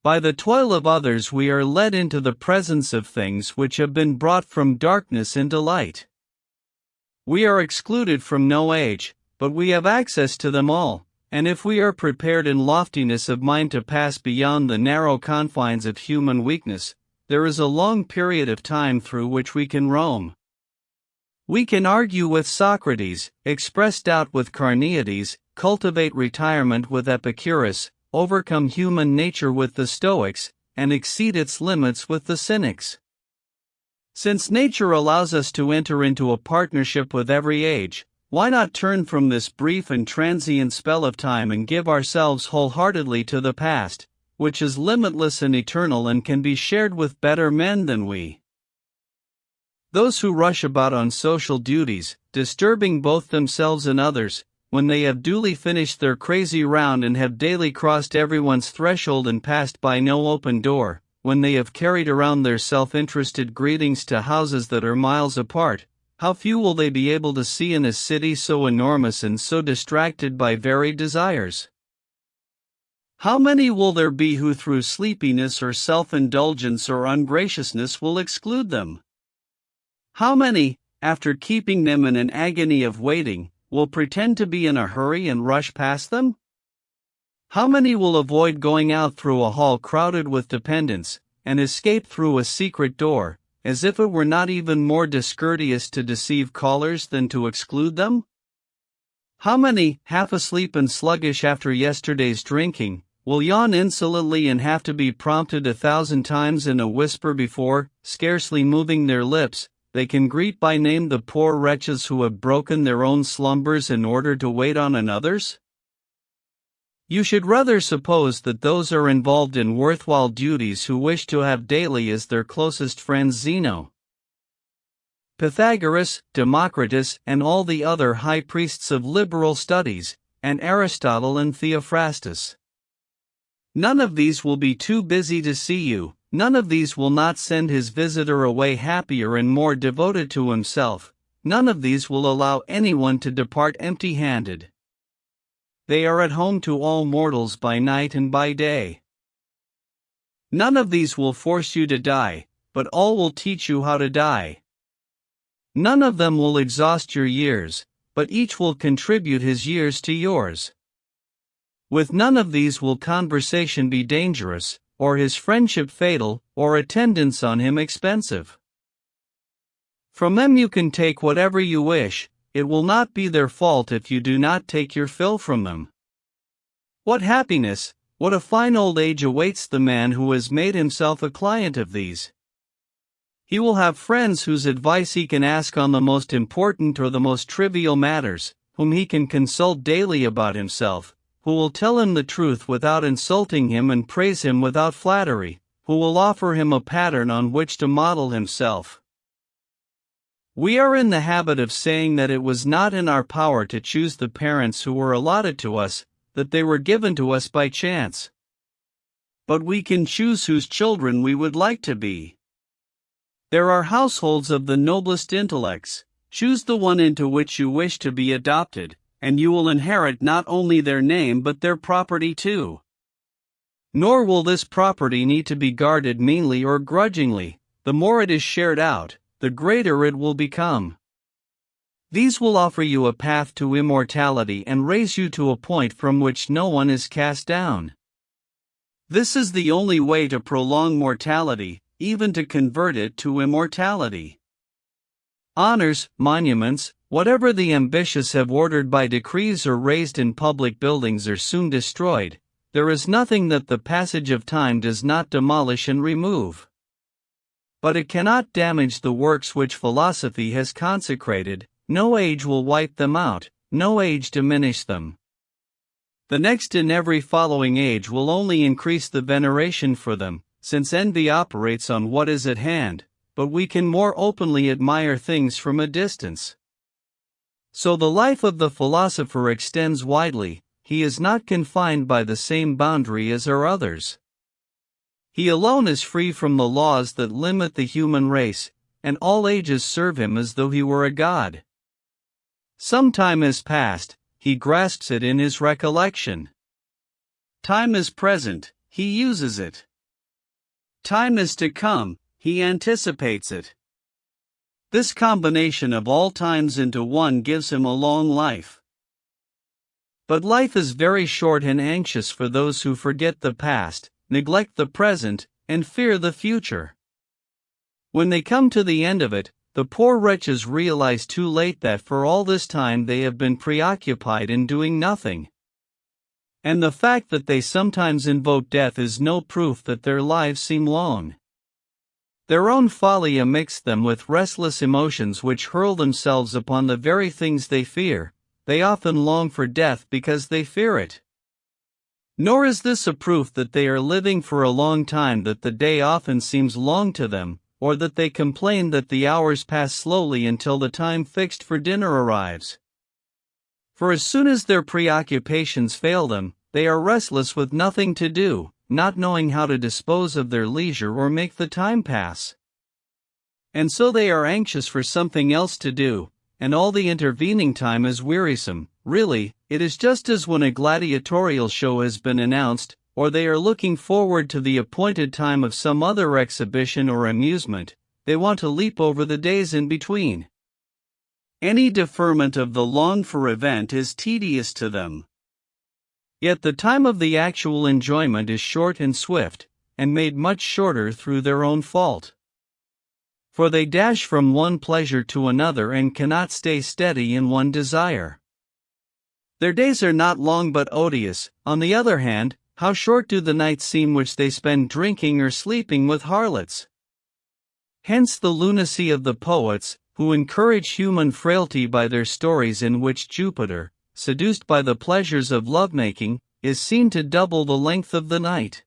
By the toil of others we are led into the presence of things which have been brought from darkness into light. We are excluded from no age, but we have access to them all, And if we are prepared in loftiness of mind to pass beyond the narrow confines of human weakness, there is a long period of time through which we can roam. We can argue with Socrates, express doubt with Carneades, cultivate retirement with Epicurus, overcome human nature with the Stoics, and exceed its limits with the Cynics. Since nature allows us to enter into a partnership with every age, why not turn from this brief and transient spell of time and give ourselves wholeheartedly to the past, which is limitless and eternal and can be shared with better men than we? Those who rush about on social duties, disturbing both themselves and others, when they have duly finished their crazy round and have daily crossed everyone's threshold and passed by no open door, when they have carried around their self-interested greetings to houses that are miles apart, how few will they be able to see in a city so enormous and so distracted by varied desires? How many will there be who through sleepiness or self-indulgence or ungraciousness will exclude them? How many, after keeping them in an agony of waiting, will pretend to be in a hurry and rush past them? How many will avoid going out through a hall crowded with dependents, and escape through a secret door, as if it were not even more discourteous to deceive callers than to exclude them? How many, half asleep and sluggish after yesterday's drinking, will yawn insolently and have to be prompted 1,000 times in a whisper before, scarcely moving their lips, they can greet by name the poor wretches who have broken their own slumbers in order to wait on another's? You should rather suppose that those are involved in worthwhile duties who wish to have daily as their closest friends Zeno, Pythagoras, Democritus, and all the other high priests of liberal studies, and Aristotle and Theophrastus. None of these will be too busy to see you, none of these will not send his visitor away happier and more devoted to himself, none of these will allow anyone to depart empty-handed. They are at home to all mortals by night and by day. None of these will force you to die, but all will teach you how to die. None of them will exhaust your years, but each will contribute his years to yours. With none of these will conversation be dangerous, or his friendship fatal, or attendance on him expensive. From them you can take whatever you wish. It will not be their fault if you do not take your fill from them. What happiness, what a fine old age awaits the man who has made himself a client of these. He will have friends whose advice he can ask on the most important or the most trivial matters, whom he can consult daily about himself, who will tell him the truth without insulting him and praise him without flattery, who will offer him a pattern on which to model himself. We are in the habit of saying that it was not in our power to choose the parents who were allotted to us, that they were given to us by chance. But we can choose whose children we would like to be. There are households of the noblest intellects. Choose the one into which you wish to be adopted, and you will inherit not only their name but their property too. Nor will this property need to be guarded meanly or grudgingly. The more it is shared out, the greater it will become. These will offer you a path to immortality and raise you to a point from which no one is cast down. This is the only way to prolong mortality, even to convert it to immortality. Honors, monuments, whatever the ambitious have ordered by decrees or raised in public buildings are soon destroyed. There is nothing that the passage of time does not demolish and remove. But it cannot damage the works which philosophy has consecrated. No age will wipe them out, no age diminish them. The next and every following age will only increase the veneration for them, since envy operates on what is at hand, but we can more openly admire things from a distance. So the life of the philosopher extends widely. He is not confined by the same boundary as are others. He alone is free from the laws that limit the human race, and all ages serve him as though he were a god. Some time has passed, he grasps it in his recollection. Time is present, he uses it. Time is to come, he anticipates it. This combination of all times into one gives him a long life. But life is very short and anxious for those who forget the past, neglect the present, and fear the future. When they come to the end of it, the poor wretches realize too late that for all this time they have been preoccupied in doing nothing. And the fact that they sometimes invoke death is no proof that their lives seem long. Their own folly amidst them with restless emotions which hurl themselves upon the very things they fear. They often long for death because they fear it. Nor is this a proof that they are living for a long time, that the day often seems long to them, or that they complain that the hours pass slowly until the time fixed for dinner arrives. For as soon as their preoccupations fail them, they are restless with nothing to do, not knowing how to dispose of their leisure or make the time pass. And so they are anxious for something else to do, and all the intervening time is wearisome. Really, it is just as when a gladiatorial show has been announced, or they are looking forward to the appointed time of some other exhibition or amusement. They want to leap over the days in between. Any deferment of the longed-for event is tedious to them. Yet the time of the actual enjoyment is short and swift, and made much shorter through their own fault. For they dash from one pleasure to another and cannot stay steady in one desire. Their days are not long but odious. On the other hand, how short do the nights seem which they spend drinking or sleeping with harlots. Hence the lunacy of the poets, who encourage human frailty by their stories, in which Jupiter, seduced by the pleasures of lovemaking, is seen to double the length of the night.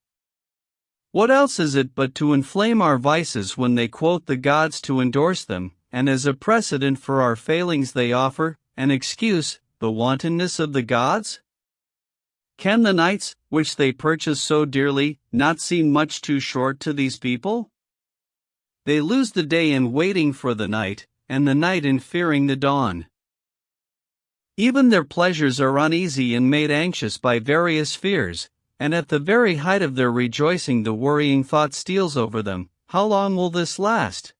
What else is it but to inflame our vices when they quote the gods to endorse them, and as a precedent for our failings they offer, an excuse, the wantonness of the gods? Can the nights, which they purchase so dearly, not seem much too short to these people? They lose the day in waiting for the night, and the night in fearing the dawn. Even their pleasures are uneasy and made anxious by various fears, and at the very height of their rejoicing the worrying thought steals over them, how long will this last?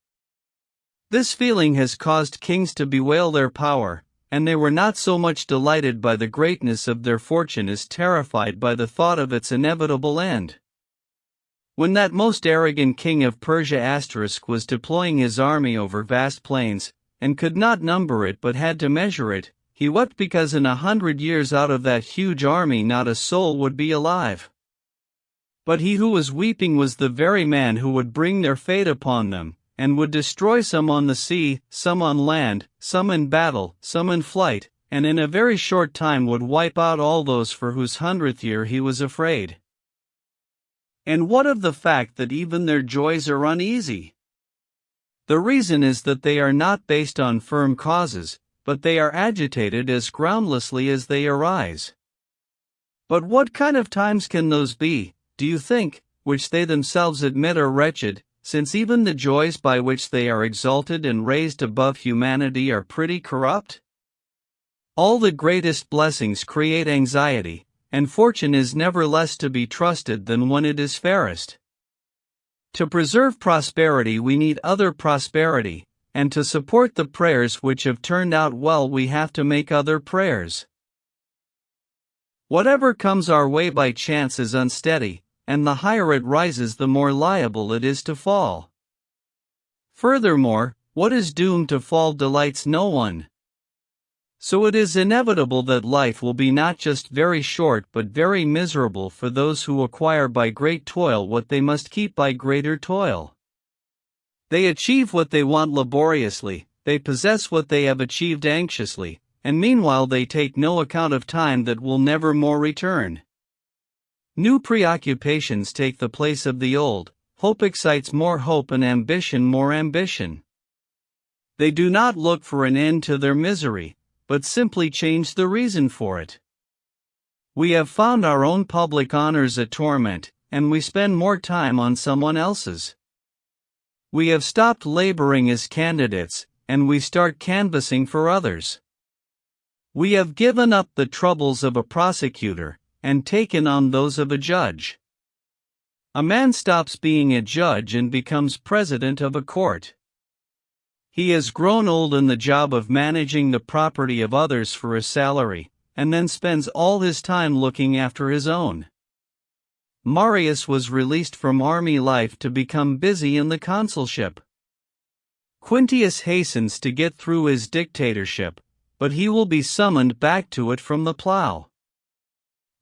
This feeling has caused kings to bewail their power, and they were not so much delighted by the greatness of their fortune as terrified by the thought of its inevitable end. When that most arrogant king of Persia was deploying his army over vast plains, and could not number it but had to measure it, he wept because in 100 years out of that huge army not a soul would be alive. But he who was weeping was the very man who would bring their fate upon them, and would destroy some on the sea, some on land, some in battle, some in flight, and in a very short time would wipe out all those for whose 100th year he was afraid. And what of the fact that even their joys are uneasy? The reason is that they are not based on firm causes, but they are agitated as groundlessly as they arise. But what kind of times can those be, do you think, which they themselves admit are wretched, since even the joys by which they are exalted and raised above humanity are pretty corrupt? All the greatest blessings create anxiety, and fortune is never less to be trusted than when it is fairest. To preserve prosperity we need other prosperity, and to support the prayers which have turned out well we have to make other prayers. Whatever comes our way by chance is unsteady, and the higher it rises the more liable it is to fall. Furthermore, what is doomed to fall delights no one. So it is inevitable that life will be not just very short but very miserable for those who acquire by great toil what they must keep by greater toil. They achieve what they want laboriously, they possess what they have achieved anxiously, and meanwhile they take no account of time that will never more return. New preoccupations take the place of the old, hope excites more hope and ambition more ambition. They do not look for an end to their misery, but simply change the reason for it. We have found our own public honors a torment, and we spend more time on someone else's. We have stopped laboring as candidates, and we start canvassing for others. We have given up the troubles of a prosecutor, and taken on those of a judge. A man stops being a judge and becomes president of a court. He has grown old in the job of managing the property of others for a salary, and then spends all his time looking after his own. Marius was released from army life to become busy in the consulship. Quintius hastens to get through his dictatorship, but he will be summoned back to it from the plow.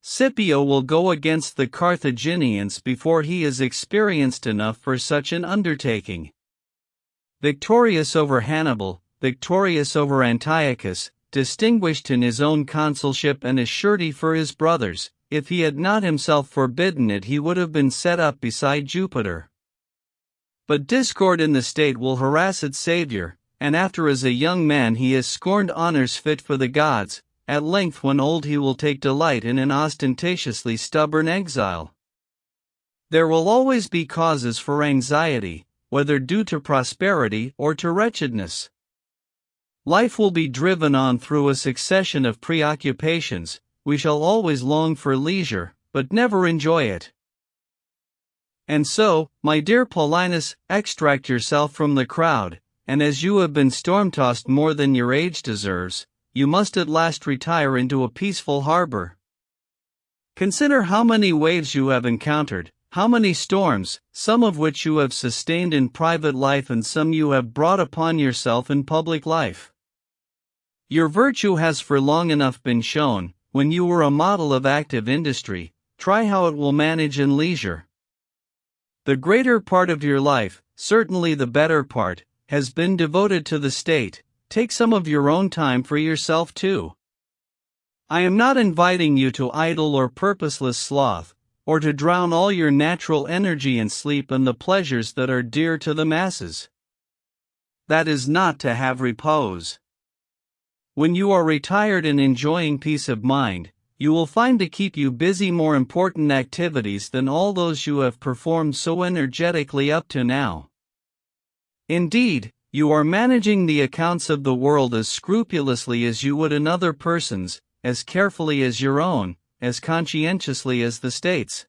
Scipio will go against the Carthaginians before he is experienced enough for such an undertaking. Victorious over Hannibal, victorious over Antiochus, distinguished in his own consulship and a surety for his brothers, if he had not himself forbidden it he would have been set up beside Jupiter. But discord in the state will harass its savior, and after as a young man he has scorned honors fit for the gods, at length when old he will take delight in an ostentatiously stubborn exile. There will always be causes for anxiety, whether due to prosperity or to wretchedness. Life will be driven on through a succession of preoccupations. We shall always long for leisure, but never enjoy it. And so, my dear Paulinus, extract yourself from the crowd, and as you have been storm-tossed more than your age deserves, you must at last retire into a peaceful harbor. Consider how many waves you have encountered, how many storms, some of which you have sustained in private life and some you have brought upon yourself in public life. Your virtue has for long enough been shown. When you were a model of active industry, try how it will manage in leisure. The greater part of your life, certainly the better part, has been devoted to the state. Take some of your own time for yourself too. I am not inviting you to idle or purposeless sloth, or to drown all your natural energy in sleep and the pleasures that are dear to the masses. That is not to have repose. When you are retired and enjoying peace of mind, you will find to keep you busy more important activities than all those you have performed so energetically up to now. Indeed, you are managing the accounts of the world as scrupulously as you would another person's, as carefully as your own, as conscientiously as the state's.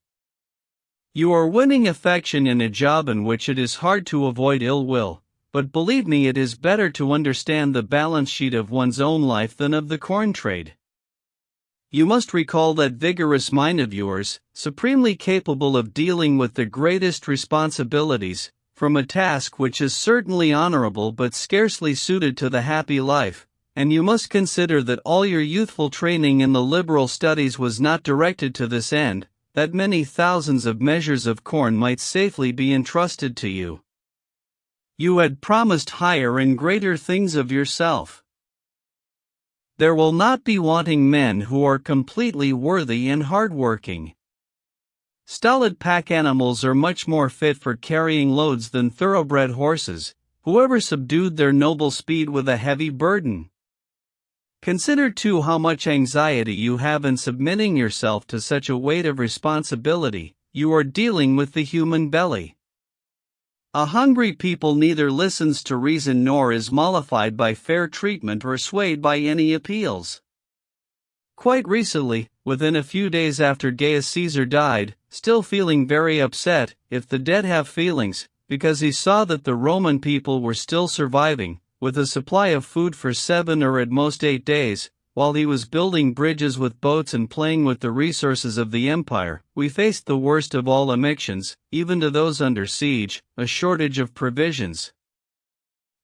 You are winning affection in a job in which it is hard to avoid ill will, but believe me, it is better to understand the balance sheet of one's own life than of the corn trade. You must recall that vigorous mind of yours, supremely capable of dealing with the greatest responsibilities, from a task which is certainly honorable but scarcely suited to the happy life, and you must consider that all your youthful training in the liberal studies was not directed to this end, that many thousands of measures of corn might safely be entrusted to you. You had promised higher and greater things of yourself. There will not be wanting men who are completely worthy and hard-working. Stolid pack animals are much more fit for carrying loads than thoroughbred horses, whoever subdued their noble speed with a heavy burden. Consider too how much anxiety you have in submitting yourself to such a weight of responsibility. You are dealing with the human belly. A hungry people neither listens to reason nor is mollified by fair treatment or swayed by any appeals. Quite recently, within a few days after Gaius Caesar died, still feeling very upset, if the dead have feelings, because he saw that the Roman people were still surviving, with a supply of food for 7 or at most 8 days, while he was building bridges with boats and playing with the resources of the empire, we faced the worst of all immixtions, even to those under siege, a shortage of provisions.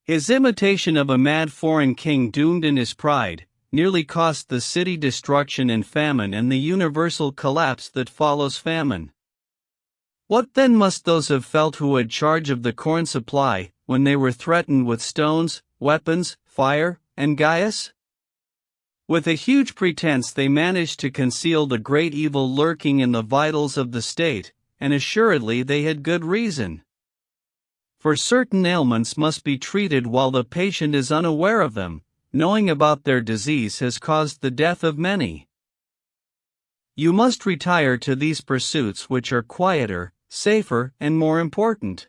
His imitation of a mad foreign king doomed in his pride, nearly cost the city destruction and famine and the universal collapse that follows famine. What then must those have felt who had charge of the corn supply, when they were threatened with stones, weapons, fire, and Gaius? With a huge pretense they managed to conceal the great evil lurking in the vitals of the state, and assuredly they had good reason. For certain ailments must be treated while the patient is unaware of them. Knowing about their disease has caused the death of many. You must retire to these pursuits which are quieter, safer, and more important.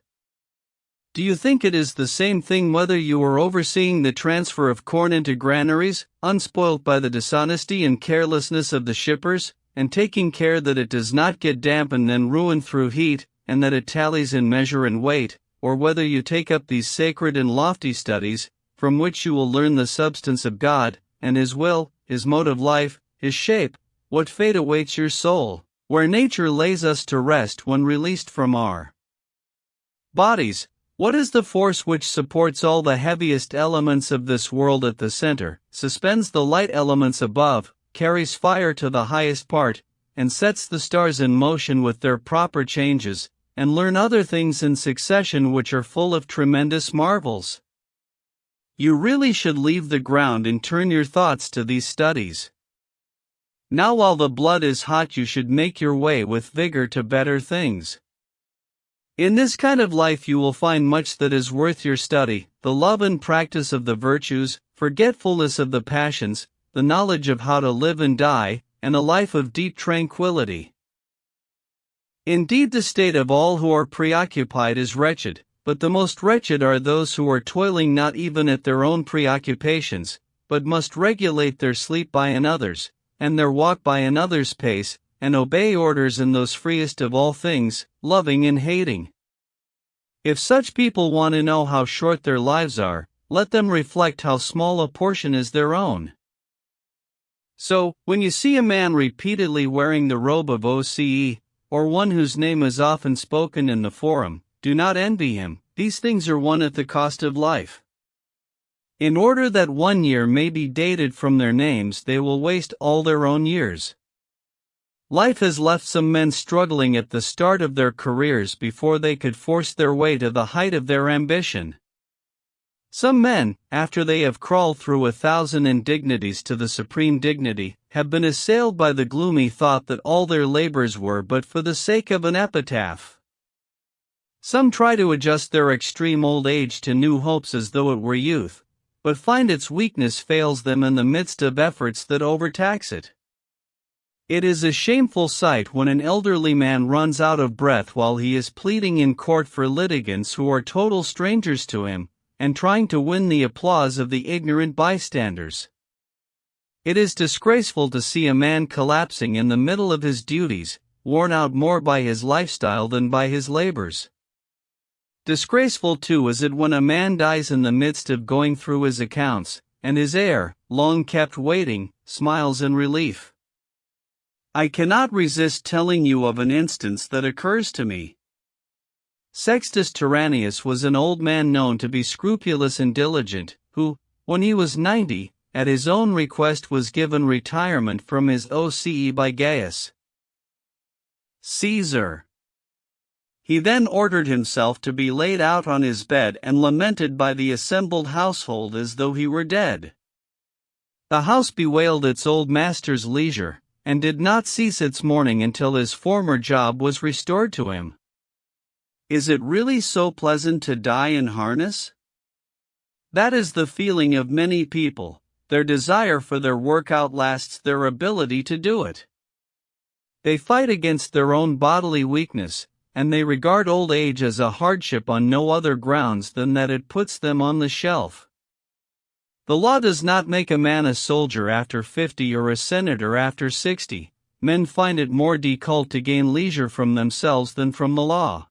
Do you think it is the same thing whether you are overseeing the transfer of corn into granaries, unspoilt by the dishonesty and carelessness of the shippers, and taking care that it does not get damp and then ruined through heat, and that it tallies in measure and weight, or whether you take up these sacred and lofty studies, from which you will learn the substance of God, and His will, His mode of life, his shape, what fate awaits your soul, where nature lays us to rest when released from our bodies. What is the force which supports all the heaviest elements of this world at the center, suspends the light elements above, carries fire to the highest part, and sets the stars in motion with their proper changes, and learn other things in succession which are full of tremendous marvels? You really should leave the ground and turn your thoughts to these studies. Now while the blood is hot you should make your way with vigor to better things. In this kind of life you will find much that is worth your study, the love and practice of the virtues, forgetfulness of the passions, the knowledge of how to live and die, and a life of deep tranquility. Indeed, the state of all who are preoccupied is wretched, but the most wretched are those who are toiling not even at their own preoccupations, but must regulate their sleep by another's, and their walk by another's pace, and obey orders in those freest of all things, loving and hating. If such people want to know how short their lives are, let them reflect how small a portion is their own. So, when you see a man repeatedly wearing the robe of OCE, or one whose name is often spoken in the forum, do not envy him. These things are won at the cost of life. In order that 1 year may be dated from their names, they will waste all their own years. Life has left some men struggling at the start of their careers before they could force their way to the height of their ambition. Some men, after they have crawled through 1,000 indignities to the supreme dignity, have been assailed by the gloomy thought that all their labors were but for the sake of an epitaph. Some try to adjust their extreme old age to new hopes as though it were youth, but find its weakness fails them in the midst of efforts that overtax it. It is a shameful sight when an elderly man runs out of breath while he is pleading in court for litigants who are total strangers to him, and trying to win the applause of the ignorant bystanders. It is disgraceful to see a man collapsing in the middle of his duties, worn out more by his lifestyle than by his labors. Disgraceful too is it when a man dies in the midst of going through his accounts, and his heir, long kept waiting, smiles in relief. I cannot resist telling you of an instance that occurs to me. Sextus Tyrannius was an old man known to be scrupulous and diligent, who, when he was 90, at his own request was given retirement from his OCE by Gaius Caesar. He then ordered himself to be laid out on his bed and lamented by the assembled household as though he were dead. The house bewailed its old master's leisure, and did not cease its mourning until his former job was restored to him. Is it really so pleasant to die in harness? That is the feeling of many people. Their desire for their work outlasts their ability to do it. They fight against their own bodily weakness, and they regard old age as a hardship on no other grounds than that it puts them on the shelf. The law does not make a man a soldier after 50 or a senator after 60. Men find it more difficult to gain leisure from themselves than from the law.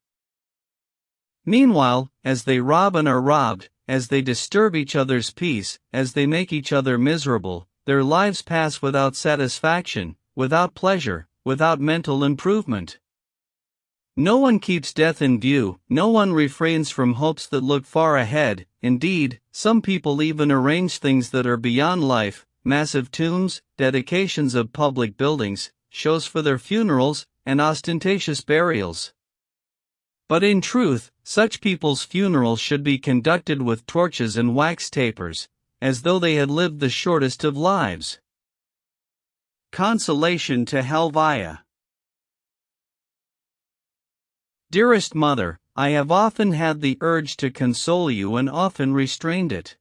Meanwhile, as they rob and are robbed, as they disturb each other's peace, as they make each other miserable, their lives pass without satisfaction, without pleasure, without mental improvement. No one keeps death in view, no one refrains from hopes that look far ahead. Indeed, some people even arrange things that are beyond life, massive tombs, dedications of public buildings, shows for their funerals, and ostentatious burials. But in truth, such people's funerals should be conducted with torches and wax tapers, as though they had lived the shortest of lives. Consolation to Helvia. Dearest Mother, I have often had the urge to console you and often restrained it.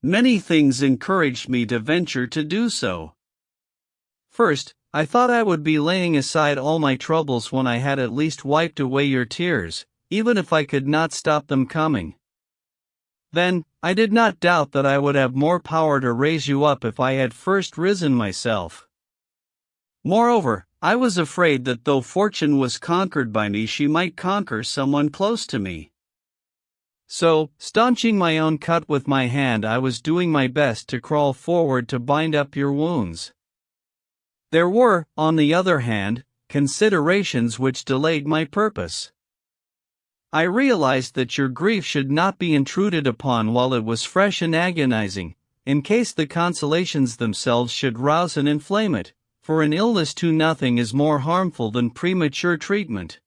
Many things encouraged me to venture to do so. First, I thought I would be laying aside all my troubles when I had at least wiped away your tears, even if I could not stop them coming. Then, I did not doubt that I would have more power to raise you up if I had first risen myself. Moreover, I was afraid that though fortune was conquered by me, she might conquer someone close to me. So, staunching my own cut with my hand, I was doing my best to crawl forward to bind up your wounds. There were, on the other hand, considerations which delayed my purpose. I realized that your grief should not be intruded upon while it was fresh and agonizing, in case the consolations themselves should rouse and inflame it, for an illness to nothing is more harmful than premature treatment.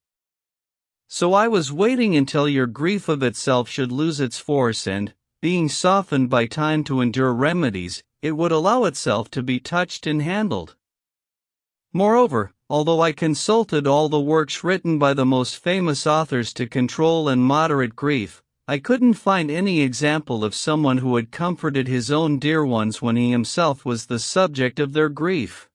So I was waiting until your grief of itself should lose its force and, being softened by time to endure remedies, it would allow itself to be touched and handled. Moreover, although I consulted all the works written by the most famous authors to control and moderate grief, I couldn't find any example of someone who had comforted his own dear ones when he himself was the subject of their grief.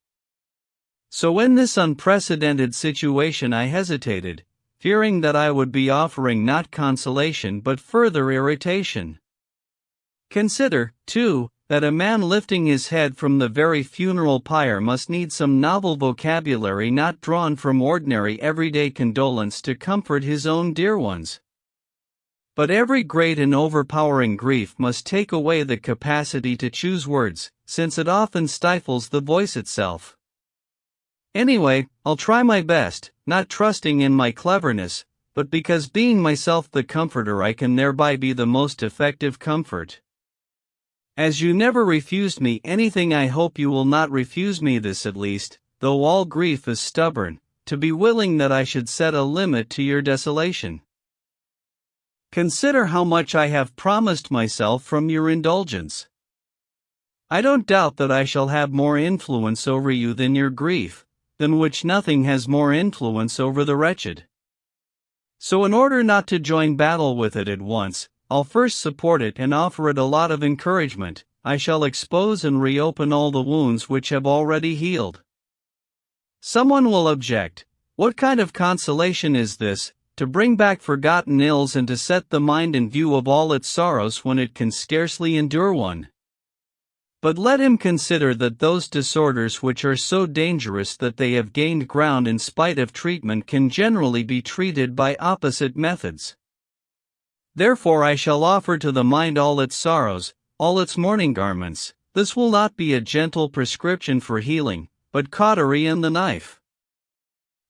So in this unprecedented situation I hesitated, fearing that I would be offering not consolation but further irritation. Consider, too, that a man lifting his head from the very funeral pyre must need some novel vocabulary not drawn from ordinary everyday condolence to comfort his own dear ones. But every great and overpowering grief must take away the capacity to choose words, since it often stifles the voice itself. Anyway, I'll try my best, not trusting in my cleverness, but because being myself the comforter I can thereby be the most effective comfort. As you never refused me anything, I hope you will not refuse me this at least, though all grief is stubborn, to be willing that I should set a limit to your desolation. Consider how much I have promised myself from your indulgence. I don't doubt that I shall have more influence over you than your grief, than which nothing has more influence over the wretched. So in order not to join battle with it at once, I'll first support it and offer it a lot of encouragement. I shall expose and reopen all the wounds which have already healed. Someone will object, what kind of consolation is this, to bring back forgotten ills and to set the mind in view of all its sorrows when it can scarcely endure one? But let him consider that those disorders which are so dangerous that they have gained ground in spite of treatment can generally be treated by opposite methods. Therefore I shall offer to the mind all its sorrows, all its mourning garments. This will not be a gentle prescription for healing, but cautery and the knife.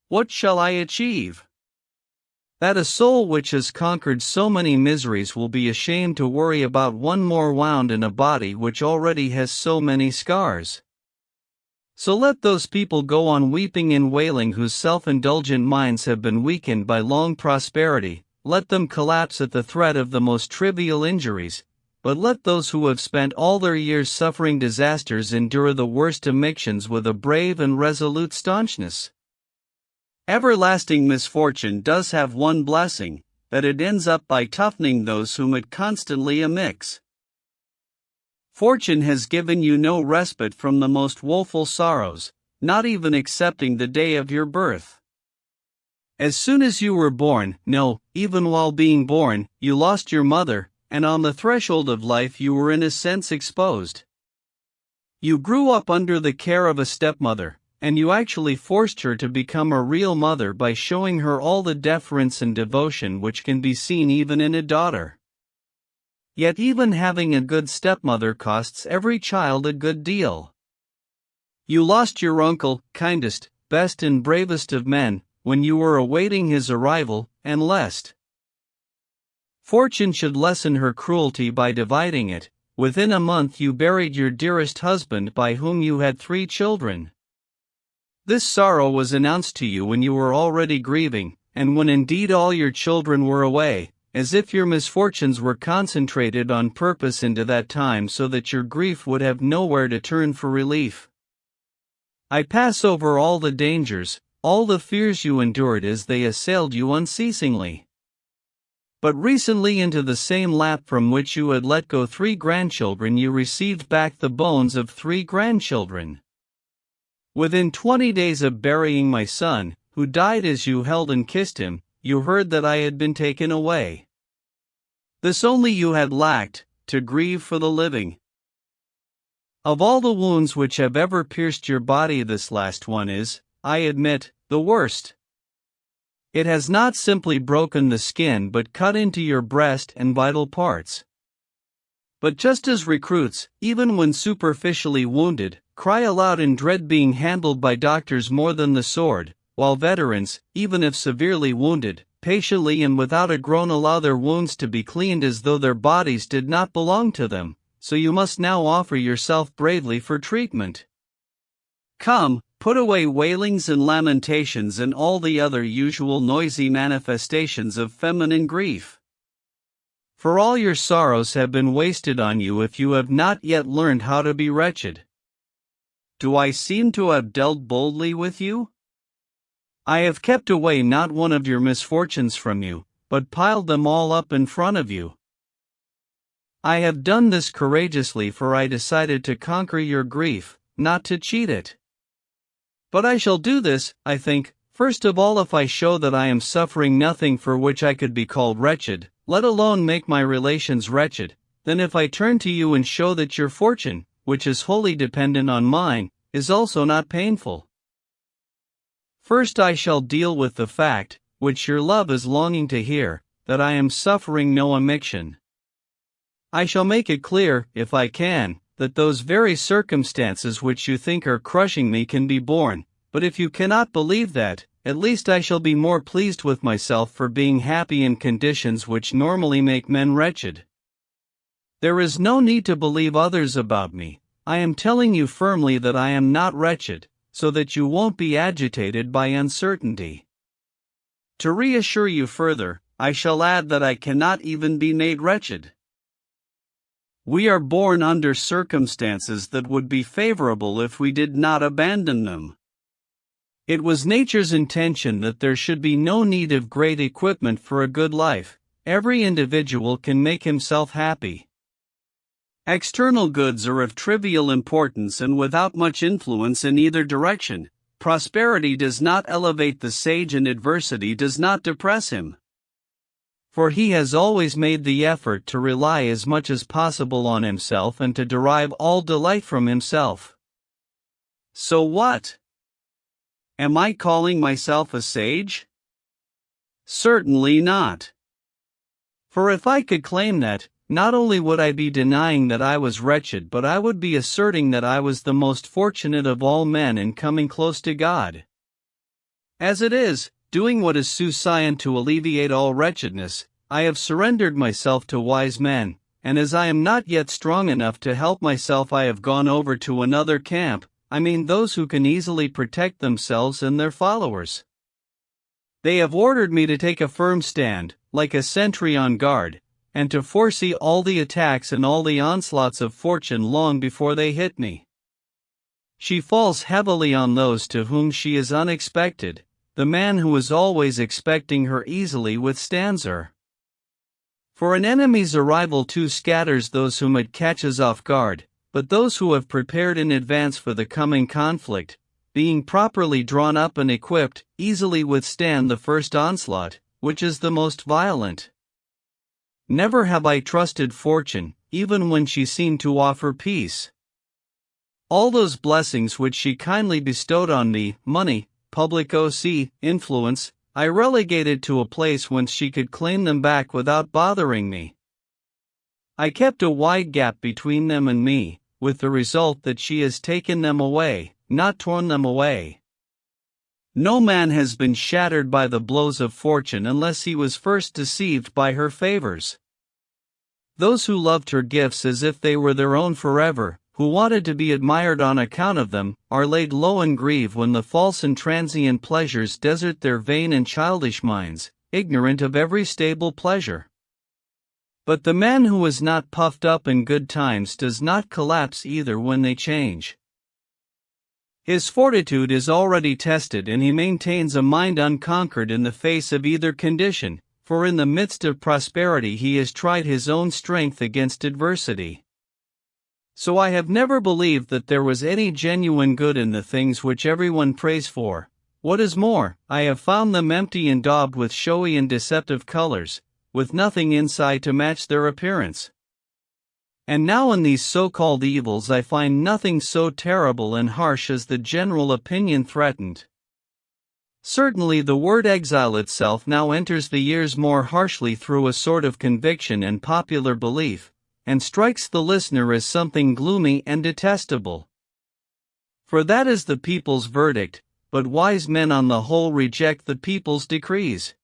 What shall I achieve? That a soul which has conquered so many miseries will be ashamed to worry about one more wound in a body which already has so many scars. So let those people go on weeping and wailing whose self-indulgent minds have been weakened by long prosperity. Let them collapse at the threat of the most trivial injuries, but let those who have spent all their years suffering disasters endure the worst afflictions with a brave and resolute staunchness. Everlasting misfortune does have one blessing, that it ends up by toughening those whom it constantly afflicts. Fortune has given you no respite from the most woeful sorrows, not even excepting the day of your birth. As soon as you were born, no, even while being born, you lost your mother, and on the threshold of life you were in a sense exposed. You grew up under the care of a stepmother, and you actually forced her to become a real mother by showing her all the deference and devotion which can be seen even in a daughter. Yet even having a good stepmother costs every child a good deal. You lost your uncle, kindest, best and bravest of men, when you were awaiting his arrival, and lest Fortune should lessen her cruelty by dividing it, within a month you buried your dearest husband by whom you had 3 children. This sorrow was announced to you when you were already grieving, and when indeed all your children were away, as if your misfortunes were concentrated on purpose into that time so that your grief would have nowhere to turn for relief. I pass over all the dangers, all the fears you endured as they assailed you unceasingly. But recently into the same lap from which you had let go 3 grandchildren you received back the bones of 3 grandchildren. Within 20 days of burying my son, who died as you held and kissed him, you heard that I had been taken away. This only you had lacked, to grieve for the living. Of all the wounds which have ever pierced your body, this last one is, I admit, the worst. It has not simply broken the skin but cut into your breast and vital parts. But just as recruits, even when superficially wounded, cry aloud and dread being handled by doctors more than the sword, while veterans, even if severely wounded, patiently and without a groan allow their wounds to be cleaned as though their bodies did not belong to them, so you must now offer yourself bravely for treatment. Come, put away wailings and lamentations and all the other usual noisy manifestations of feminine grief. For all your sorrows have been wasted on you if you have not yet learned how to be wretched. Do I seem to have dealt boldly with you? I have kept away not one of your misfortunes from you, but piled them all up in front of you. I have done this courageously, for I decided to conquer your grief, not to cheat it. But I shall do this, I think, first of all if I show that I am suffering nothing for which I could be called wretched, let alone make my relations wretched, then if I turn to you and show that your fortune, which is wholly dependent on mine, is also not painful. First I shall deal with the fact, which your love is longing to hear, that I am suffering no omission. I shall make it clear, if I can, that those very circumstances which you think are crushing me can be borne, but if you cannot believe that, at least I shall be more pleased with myself for being happy in conditions which normally make men wretched. There is no need to believe others about me. I am telling you firmly that I am not wretched, so that you won't be agitated by uncertainty. To reassure you further, I shall add that I cannot even be made wretched. We are born under circumstances that would be favorable if we did not abandon them. It was nature's intention that there should be no need of great equipment for a good life. Every individual can make himself happy. External goods are of trivial importance and without much influence in either direction. Prosperity does not elevate the sage and adversity does not depress him. For he has always made the effort to rely as much as possible on himself and to derive all delight from himself. So what? Am I calling myself a sage? Certainly not. For if I could claim that, not only would I be denying that I was wretched, but I would be asserting that I was the most fortunate of all men in coming close to God. As it is, doing what is sufficient to alleviate all wretchedness, I have surrendered myself to wise men, and as I am not yet strong enough to help myself I have gone over to another camp, I mean those who can easily protect themselves and their followers. They have ordered me to take a firm stand, like a sentry on guard, and to foresee all the attacks and all the onslaughts of fortune long before they hit me. She falls heavily on those to whom she is unexpected. The man who is always expecting her easily withstands her. For an enemy's arrival too scatters those whom it catches off guard, but those who have prepared in advance for the coming conflict, being properly drawn up and equipped, easily withstand the first onslaught, which is the most violent. Never have I trusted fortune, even when she seemed to offer peace. All those blessings which she kindly bestowed on me, money, public influence, I relegated to a place whence she could claim them back without bothering me. I kept a wide gap between them and me, with the result that she has taken them away, not torn them away. No man has been shattered by the blows of fortune unless he was first deceived by her favors. Those who loved her gifts as if they were their own forever, who wanted to be admired on account of them, are laid low and grieve when the false and transient pleasures desert their vain and childish minds, ignorant of every stable pleasure. But the man who is not puffed up in good times does not collapse either when they change. His fortitude is already tested and he maintains a mind unconquered in the face of either condition, for in the midst of prosperity he has tried his own strength against adversity. So I have never believed that there was any genuine good in the things which everyone prays for. What is more, I have found them empty and daubed with showy and deceptive colors, with nothing inside to match their appearance. And now in these so-called evils I find nothing so terrible and harsh as the general opinion threatened. Certainly the word exile itself now enters the ears more harshly through a sort of conviction and popular belief, and strikes the listener as something gloomy and detestable. For that is the people's verdict, but wise men on the whole reject the people's decrees.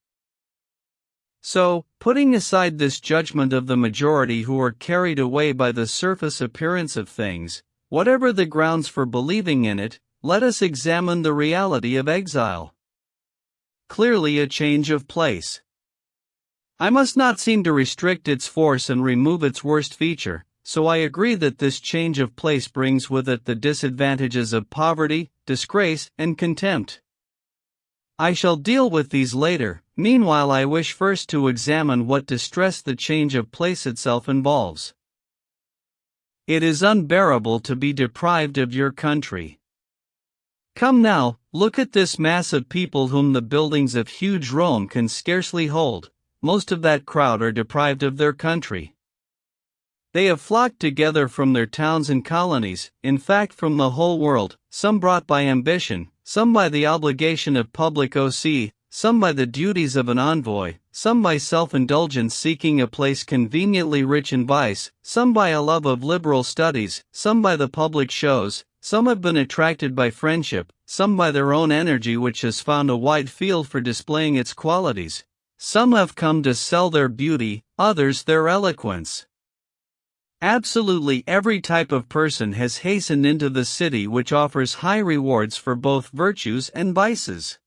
So, putting aside this judgment of the majority who are carried away by the surface appearance of things, whatever the grounds for believing in it, let us examine the reality of exile. Clearly a change of place. I must not seem to restrict its force and remove its worst feature, so I agree that this change of place brings with it the disadvantages of poverty, disgrace, and contempt. I shall deal with these later. Meanwhile, I wish first to examine what distress the change of place itself involves. It is unbearable to be deprived of your country. Come now, look at this mass of people whom the buildings of huge Rome can scarcely hold. Most of that crowd are deprived of their country. They have flocked together from their towns and colonies, in fact from the whole world, some brought by ambition, some by the obligation of public OC, some by the duties of an envoy, some by self-indulgence seeking a place conveniently rich in vice, some by a love of liberal studies, some by the public shows, some have been attracted by friendship, some by their own energy which has found a wide field for displaying its qualities. Some have come to sell their beauty, others their eloquence. Absolutely every type of person has hastened into the city which offers high rewards for both virtues and vices.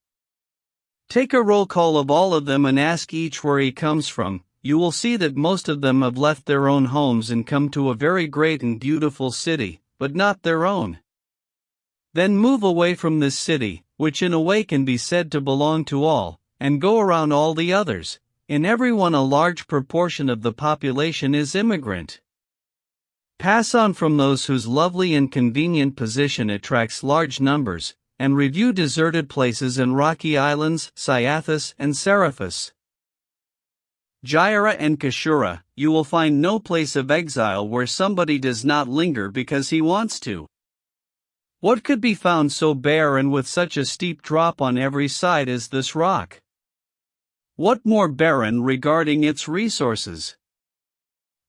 Take a roll call of all of them and ask each where he comes from. You will see that most of them have left their own homes and come to a very great and beautiful city, but not their own. Then move away from this city, which in a way can be said to belong to all, and go around all the others. In every one a large proportion of the population is immigrant. Pass on from those whose lovely and convenient position attracts large numbers, and review deserted places in rocky islands, Cyathus and Seriphus, Gyra and Kashura. You will find no place of exile where somebody does not linger because he wants to. What could be found so bare and with such a steep drop on every side as this rock? What more barren regarding its resources?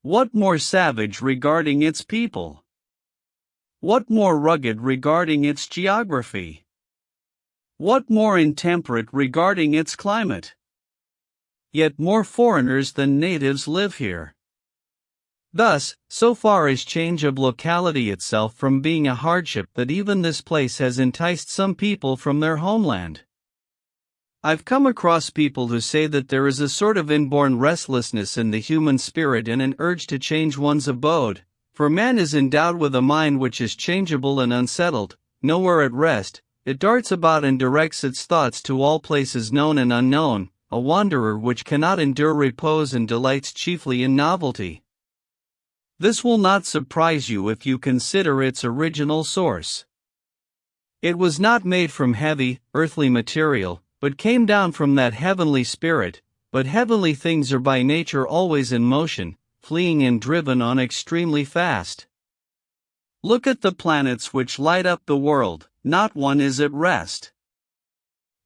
What more savage regarding its people? What more rugged regarding its geography? What more intemperate regarding its climate? Yet more foreigners than natives live here. Thus, so far is change of locality itself from being a hardship that even this place has enticed some people from their homeland. I've come across people who say that there is a sort of inborn restlessness in the human spirit and an urge to change one's abode, for man is endowed with a mind which is changeable and unsettled, nowhere at rest. It darts about and directs its thoughts to all places known and unknown, a wanderer which cannot endure repose and delights chiefly in novelty. This will not surprise you if you consider its original source. It was not made from heavy, earthly material, but came down from that heavenly spirit. But heavenly things are by nature always in motion, fleeing and driven on extremely fast. Look at the planets which light up the world, not one is at rest.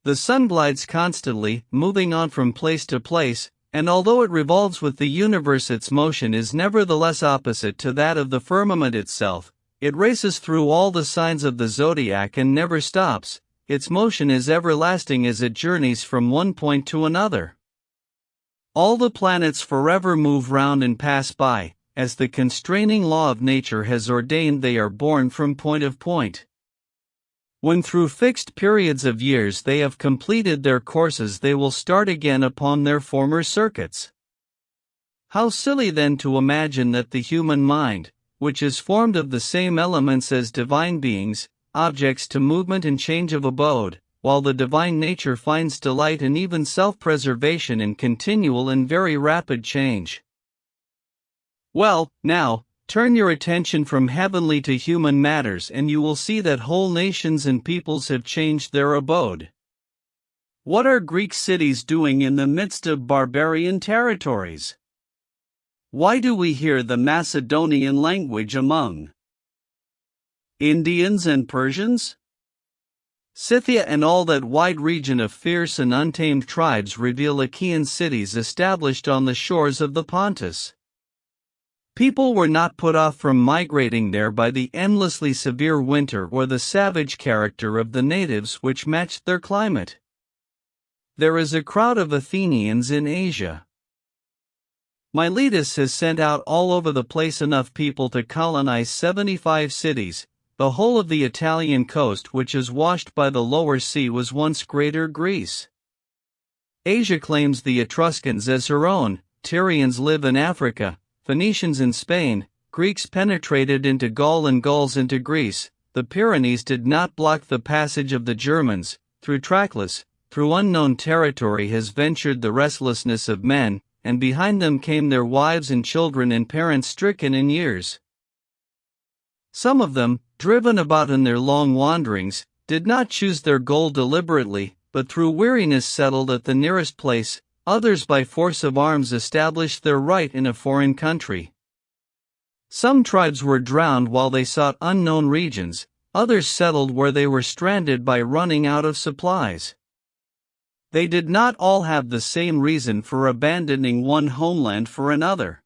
The sun glides constantly, moving on from place to place, and although it revolves with the universe, its motion is nevertheless opposite to that of the firmament itself. It races through all the signs of the zodiac and never stops. Its motion is everlasting as it journeys from one point to another. All the planets forever move round and pass by, as the constraining law of nature has ordained. They are borne from point to point. When through fixed periods of years they have completed their courses, they will start again upon their former circuits. How silly then to imagine that the human mind, which is formed of the same elements as divine beings, objects to movement and change of abode, while the divine nature finds delight and even self-preservation in continual and very rapid change. Well, now, turn your attention from heavenly to human matters and you will see that whole nations and peoples have changed their abode. What are Greek cities doing in the midst of barbarian territories? Why do we hear the Macedonian language among Indians and Persians? Scythia and all that wide region of fierce and untamed tribes reveal Achaean cities established on the shores of the Pontus. People were not put off from migrating there by the endlessly severe winter or the savage character of the natives which matched their climate. There is a crowd of Athenians in Asia. Miletus has sent out all over the place enough people to colonize 75 cities. The whole of the Italian coast, which is washed by the lower sea, was once Greater Greece. Asia claims the Etruscans as her own. Tyrians live in Africa, Phoenicians in Spain, Greeks penetrated into Gaul and Gauls into Greece. The Pyrenees did not block the passage of the Germans. Through trackless, through unknown territory has ventured the restlessness of men, and behind them came their wives and children and parents stricken in years. Some of them, driven about in their long wanderings, did not choose their goal deliberately, but through weariness settled at the nearest place. Others by force of arms established their right in a foreign country. Some tribes were drowned while they sought unknown regions, others settled where they were stranded by running out of supplies. They did not all have the same reason for abandoning one homeland for another.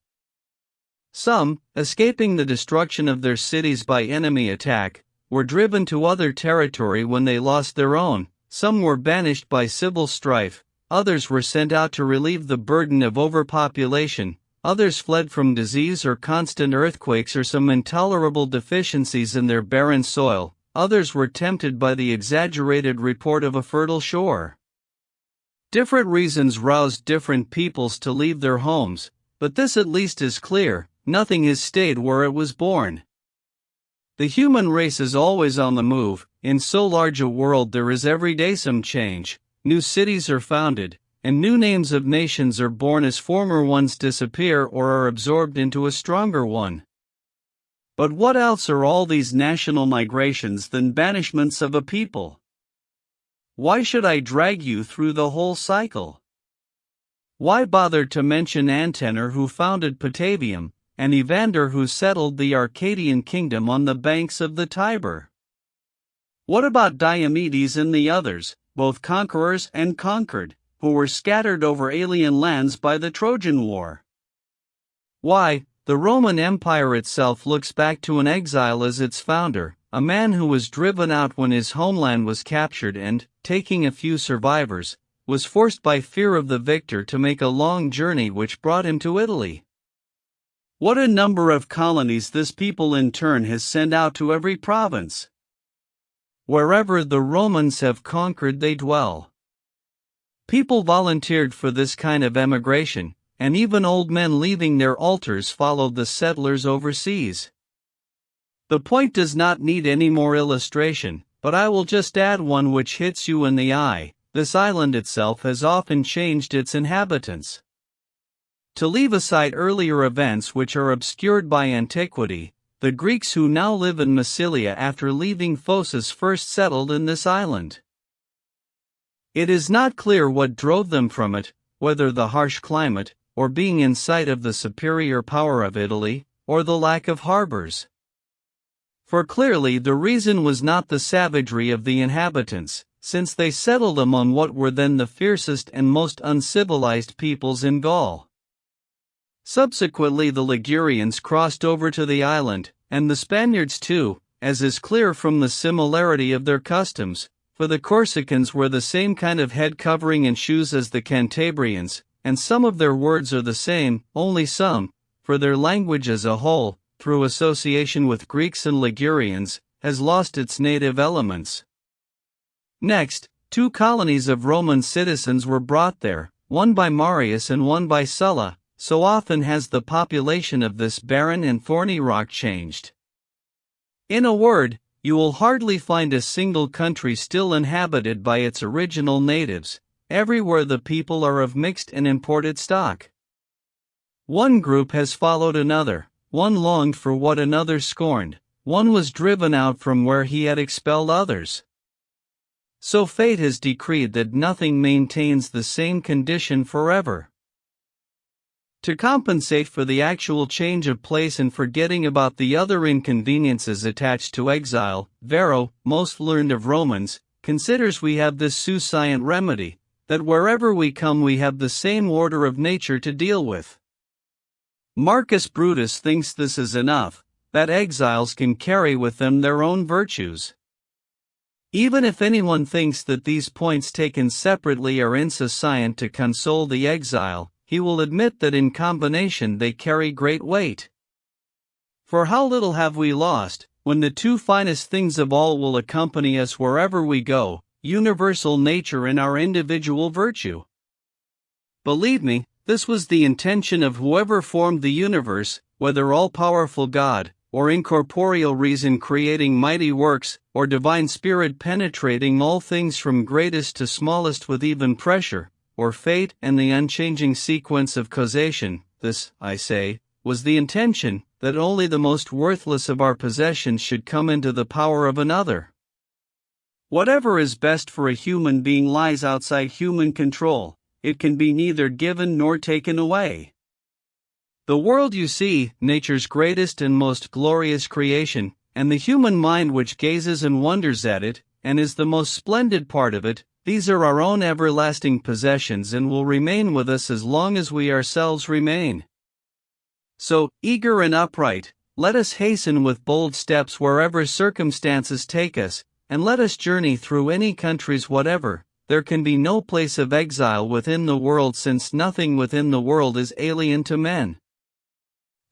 Some, escaping the destruction of their cities by enemy attack, were driven to other territory when they lost their own. Some were banished by civil strife, others were sent out to relieve the burden of overpopulation, others fled from disease or constant earthquakes or some intolerable deficiencies in their barren soil, others were tempted by the exaggerated report of a fertile shore. Different reasons roused different peoples to leave their homes, but this at least is clear: nothing has stayed where it was born. The human race is always on the move. In so large a world there is every day some change. New cities are founded, and new names of nations are born as former ones disappear or are absorbed into a stronger one. But what else are all these national migrations than banishments of a people? Why should I drag you through the whole cycle? Why bother to mention Antenor, who founded Patavium, and Evander, who settled the Arcadian kingdom on the banks of the Tiber? What about Diomedes and the others, both conquerors and conquered, who were scattered over alien lands by the Trojan War? Why, the Roman Empire itself looks back to an exile as its founder, a man who was driven out when his homeland was captured and, taking a few survivors, was forced by fear of the victor to make a long journey which brought him to Italy. What a number of colonies this people in turn has sent out to every province. Wherever the Romans have conquered they dwell. People volunteered for this kind of emigration, and even old men leaving their altars followed the settlers overseas. The point does not need any more illustration, but I will just add one which hits you in the eye. This island itself has often changed its inhabitants. To leave aside earlier events which are obscured by antiquity, the Greeks who now live in Massilia after leaving Phocis first settled in this island. It is not clear what drove them from it, whether the harsh climate, or being in sight of the superior power of Italy, or the lack of harbors. For clearly the reason was not the savagery of the inhabitants, since they settled among what were then the fiercest and most uncivilized peoples in Gaul. Subsequently the Ligurians crossed over to the island, and the Spaniards too, as is clear from the similarity of their customs, for the Corsicans wear the same kind of head covering and shoes as the Cantabrians, and some of their words are the same, only some, for their language as a whole, through association with Greeks and Ligurians, has lost its native elements. Next, 2 colonies of Roman citizens were brought there, one by Marius and one by Sulla. So often has the population of this barren and thorny rock changed. In a word, you will hardly find a single country still inhabited by its original natives. Everywhere the people are of mixed and imported stock. One group has followed another, one longed for what another scorned, one was driven out from where he had expelled others. So fate has decreed that nothing maintains the same condition forever. To compensate for the actual change of place and forgetting about the other inconveniences attached to exile, Varro, most learned of Romans, considers we have this soussient remedy, that wherever we come we have the same order of nature to deal with. Marcus Brutus thinks this is enough, that exiles can carry with them their own virtues. Even if anyone thinks that these points taken separately are insufficient to console the exile, he will admit that in combination they carry great weight. For how little have we lost, when the two finest things of all will accompany us wherever we go, universal nature and our individual virtue. Believe me, this was the intention of whoever formed the universe, whether all-powerful God, or incorporeal reason creating mighty works, or divine spirit penetrating all things from greatest to smallest with even pressure, or fate and the unchanging sequence of causation. This, I say, was the intention, that only the most worthless of our possessions should come into the power of another. Whatever is best for a human being lies outside human control. It can be neither given nor taken away. The world you see, nature's greatest and most glorious creation, and the human mind which gazes and wonders at it, and is the most splendid part of it, these are our own everlasting possessions and will remain with us as long as we ourselves remain. So, eager and upright, let us hasten with bold steps wherever circumstances take us, and let us journey through any countries whatever. There can be no place of exile within the world, since nothing within the world is alien to men.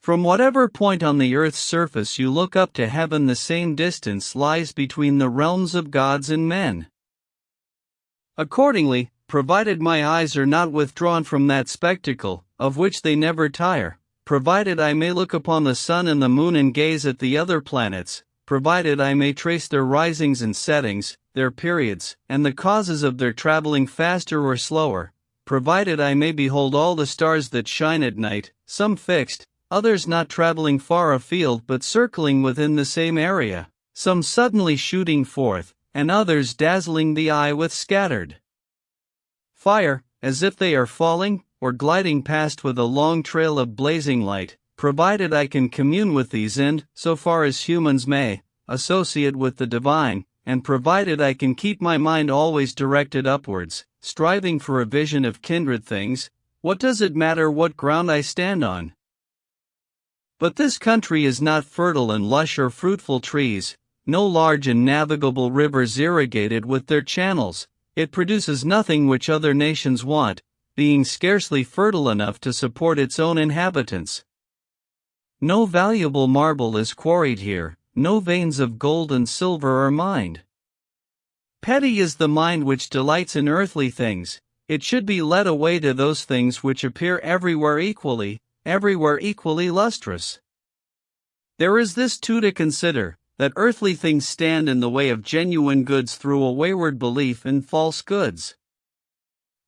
From whatever point on the earth's surface you look up to heaven, the same distance lies between the realms of gods and men. Accordingly, provided my eyes are not withdrawn from that spectacle, of which they never tire, provided I may look upon the sun and the moon and gaze at the other planets, provided I may trace their risings and settings, their periods, and the causes of their traveling faster or slower, provided I may behold all the stars that shine at night, some fixed, others not traveling far afield but circling within the same area, some suddenly shooting forth, and others dazzling the eye with scattered fire, as if they are falling, or gliding past with a long trail of blazing light, provided I can commune with these and, so far as humans may, associate with the divine, and provided I can keep my mind always directed upwards, striving for a vision of kindred things, what does it matter what ground I stand on? But this country is not fertile in lush or fruitful trees, no large and navigable rivers irrigated with their channels. It produces nothing which other nations want, being scarcely fertile enough to support its own inhabitants. No valuable marble is quarried here, no veins of gold and silver are mined. Petty is the mind which delights in earthly things. It should be led away to those things which appear everywhere equally lustrous. There is this too to consider, that earthly things stand in the way of genuine goods through a wayward belief in false goods.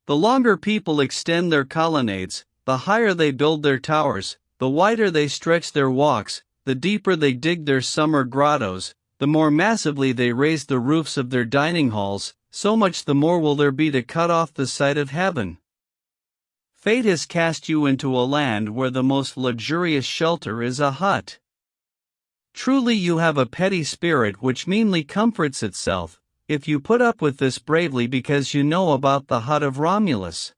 The longer people extend their colonnades, the higher they build their towers, the wider they stretch their walks, the deeper they dig their summer grottos, the more massively they raise the roofs of their dining halls, so much the more will there be to cut off the sight of heaven. Fate has cast you into a land where the most luxurious shelter is a hut. Truly you have a petty spirit which meanly comforts itself, if you put up with this bravely because you know about the hut of Romulus.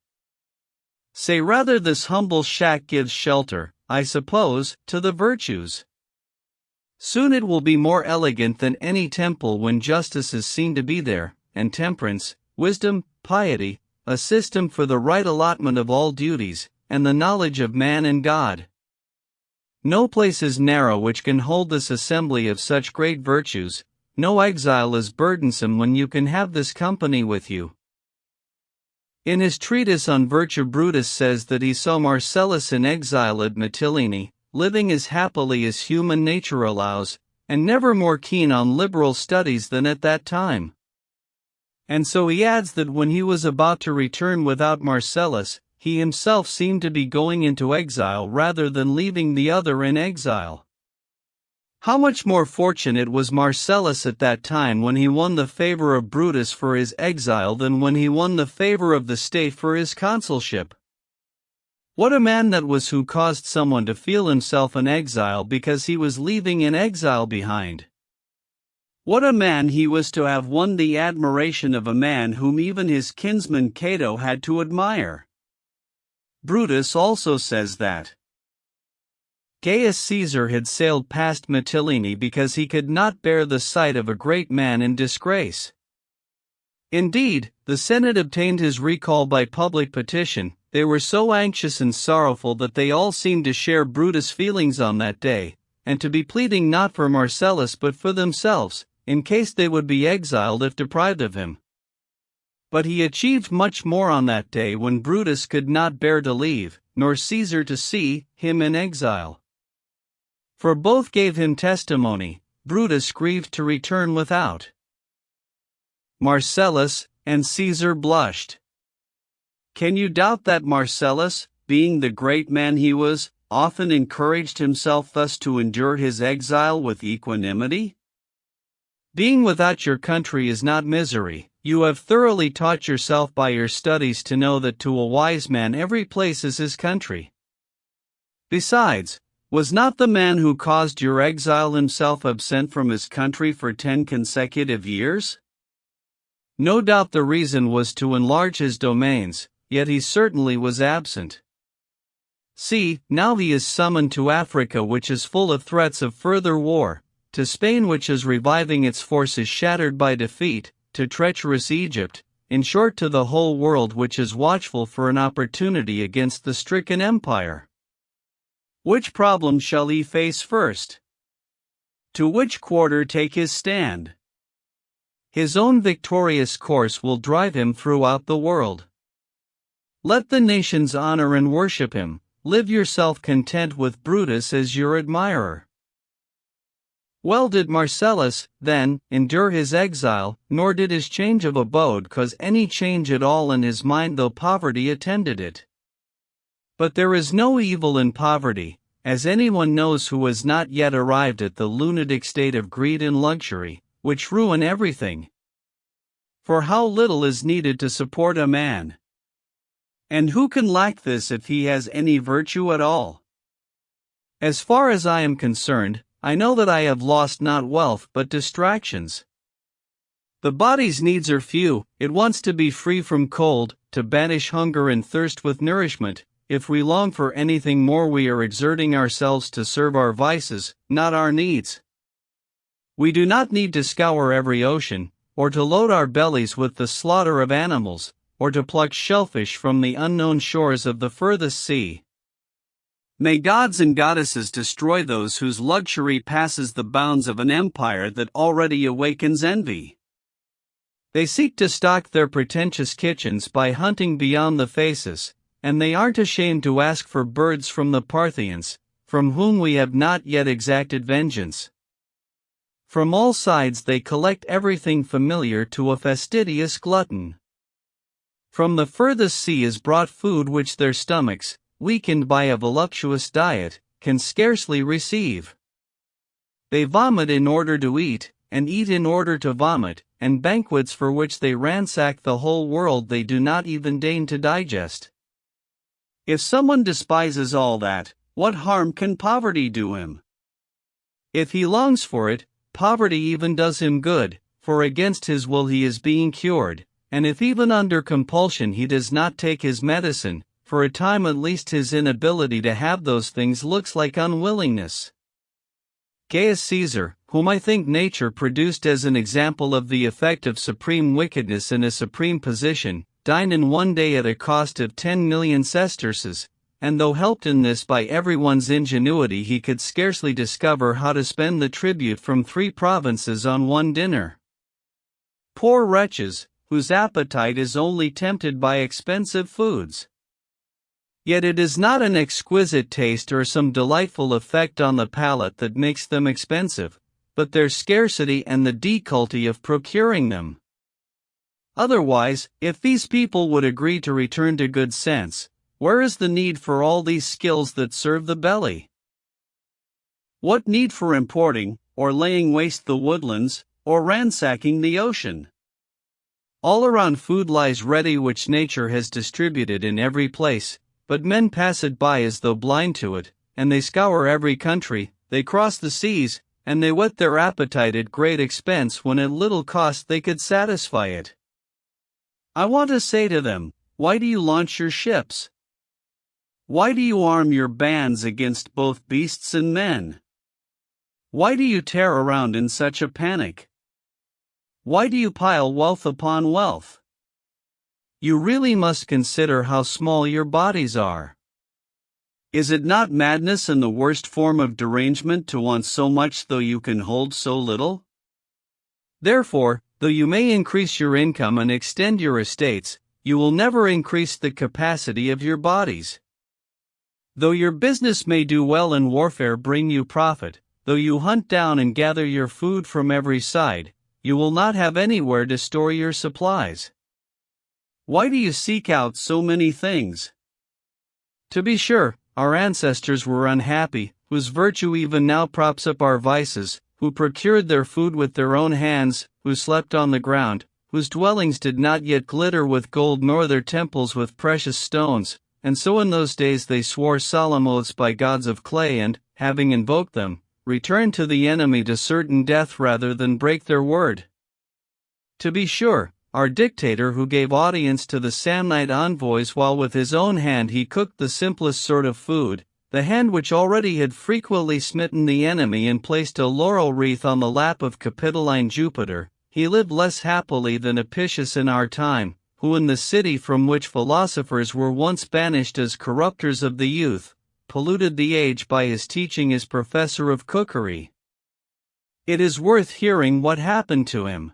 Say rather, this humble shack gives shelter, I suppose, to the virtues. Soon it will be more elegant than any temple when justice is seen to be there, and temperance, wisdom, piety, a system for the right allotment of all duties, and the knowledge of man and God. No place is narrow which can hold this assembly of such great virtues, no exile is burdensome when you can have this company with you. In his treatise on virtue, Brutus says that he saw Marcellus in exile at Mytilene, living as happily as human nature allows, and never more keen on liberal studies than at that time. And so he adds that when he was about to return without Marcellus, he himself seemed to be going into exile rather than leaving the other in exile. How much more fortunate was Marcellus at that time when he won the favor of Brutus for his exile than when he won the favor of the state for his consulship. What a man that was who caused someone to feel himself an exile because he was leaving an exile behind. What a man he was to have won the admiration of a man whom even his kinsman Cato had to admire. Brutus also says that Gaius Caesar had sailed past Mytilene because he could not bear the sight of a great man in disgrace. Indeed, the Senate obtained his recall by public petition. They were so anxious and sorrowful that they all seemed to share Brutus' feelings on that day, and to be pleading not for Marcellus but for themselves, in case they would be exiled if deprived of him. But he achieved much more on that day when Brutus could not bear to leave, nor Caesar to see, him in exile. For both gave him testimony, Brutus grieved to return without. Marcellus and Caesar blushed. Can you doubt that Marcellus, being the great man he was, often encouraged himself thus to endure his exile with equanimity? Being without your country is not misery. You have thoroughly taught yourself by your studies to know that to a wise man every place is his country. Besides, was not the man who caused your exile himself absent from his country for 10 consecutive years? No doubt the reason was to enlarge his domains, yet he certainly was absent. See, now he is summoned to Africa, which is full of threats of further war, to Spain, which is reviving its forces shattered by defeat, to treacherous Egypt, in short to the whole world, which is watchful for an opportunity against the stricken empire. Which problem shall he face first? To which quarter take his stand? His own victorious course will drive him throughout the world. Let the nations honor and worship him. Live yourself content with Brutus as your admirer. Well did Marcellus, then, endure his exile, nor did his change of abode cause any change at all in his mind, though poverty attended it. But there is no evil in poverty, as anyone knows who has not yet arrived at the lunatic state of greed and luxury, which ruin everything. For how little is needed to support a man? And who can lack this if he has any virtue at all? As far as I am concerned, I know that I have lost not wealth but distractions. The body's needs are few. It wants to be free from cold, to banish hunger and thirst with nourishment. If we long for anything more, we are exerting ourselves to serve our vices, not our needs. We do not need to scour every ocean, or to load our bellies with the slaughter of animals, or to pluck shellfish from the unknown shores of the furthest sea. May gods and goddesses destroy those whose luxury passes the bounds of an empire that already awakens envy. They seek to stock their pretentious kitchens by hunting beyond the Phasis, and they aren't ashamed to ask for birds from the Parthians, from whom we have not yet exacted vengeance. From all sides they collect everything familiar to a fastidious glutton. From the furthest sea is brought food which their stomachs, weakened by a voluptuous diet, can scarcely receive. They vomit in order to eat, and eat in order to vomit, and banquets for which they ransack the whole world they do not even deign to digest. If someone despises all that, what harm can poverty do him? If he longs for it, poverty even does him good, for against his will he is being cured, and if even under compulsion he does not take his medicine, for a time at least his inability to have those things looks like unwillingness. Gaius Caesar, whom I think nature produced as an example of the effect of supreme wickedness in a supreme position, dined in one day at a cost of 10 million sesterces, and though helped in this by everyone's ingenuity, he could scarcely discover how to spend the tribute from 3 provinces on one dinner. Poor wretches, whose appetite is only tempted by expensive foods. Yet it is not an exquisite taste or some delightful effect on the palate that makes them expensive, but their scarcity and the difficulty of procuring them. Otherwise, if these people would agree to return to good sense, where is the need for all these skills that serve the belly? What need for importing, or laying waste the woodlands, or ransacking the ocean? All around food lies ready, which nature has distributed in every place, but men pass it by as though blind to it, and they scour every country, they cross the seas, and they whet their appetite at great expense when at little cost they could satisfy it. I want to say to them, why do you launch your ships? Why do you arm your bands against both beasts and men? Why do you tear around in such a panic? Why do you pile wealth upon wealth? You really must consider how small your bodies are. Is it not madness and the worst form of derangement to want so much though you can hold so little? Therefore, though you may increase your income and extend your estates, you will never increase the capacity of your bodies. Though your business may do well and warfare bring you profit, though you hunt down and gather your food from every side, you will not have anywhere to store your supplies. Why do you seek out so many things? To be sure, our ancestors were unhappy, whose virtue even now props up our vices, who procured their food with their own hands, who slept on the ground, whose dwellings did not yet glitter with gold nor their temples with precious stones, and so in those days they swore solemn oaths by gods of clay and, having invoked them, returned to the enemy to certain death rather than break their word. To be sure, our dictator who gave audience to the Samnite envoys while with his own hand he cooked the simplest sort of food, the hand which already had frequently smitten the enemy and placed a laurel wreath on the lap of Capitoline Jupiter, he lived less happily than Apicius in our time, who in the city from which philosophers were once banished as corrupters of the youth, polluted the age by his teaching as professor of cookery. It is worth hearing what happened to him.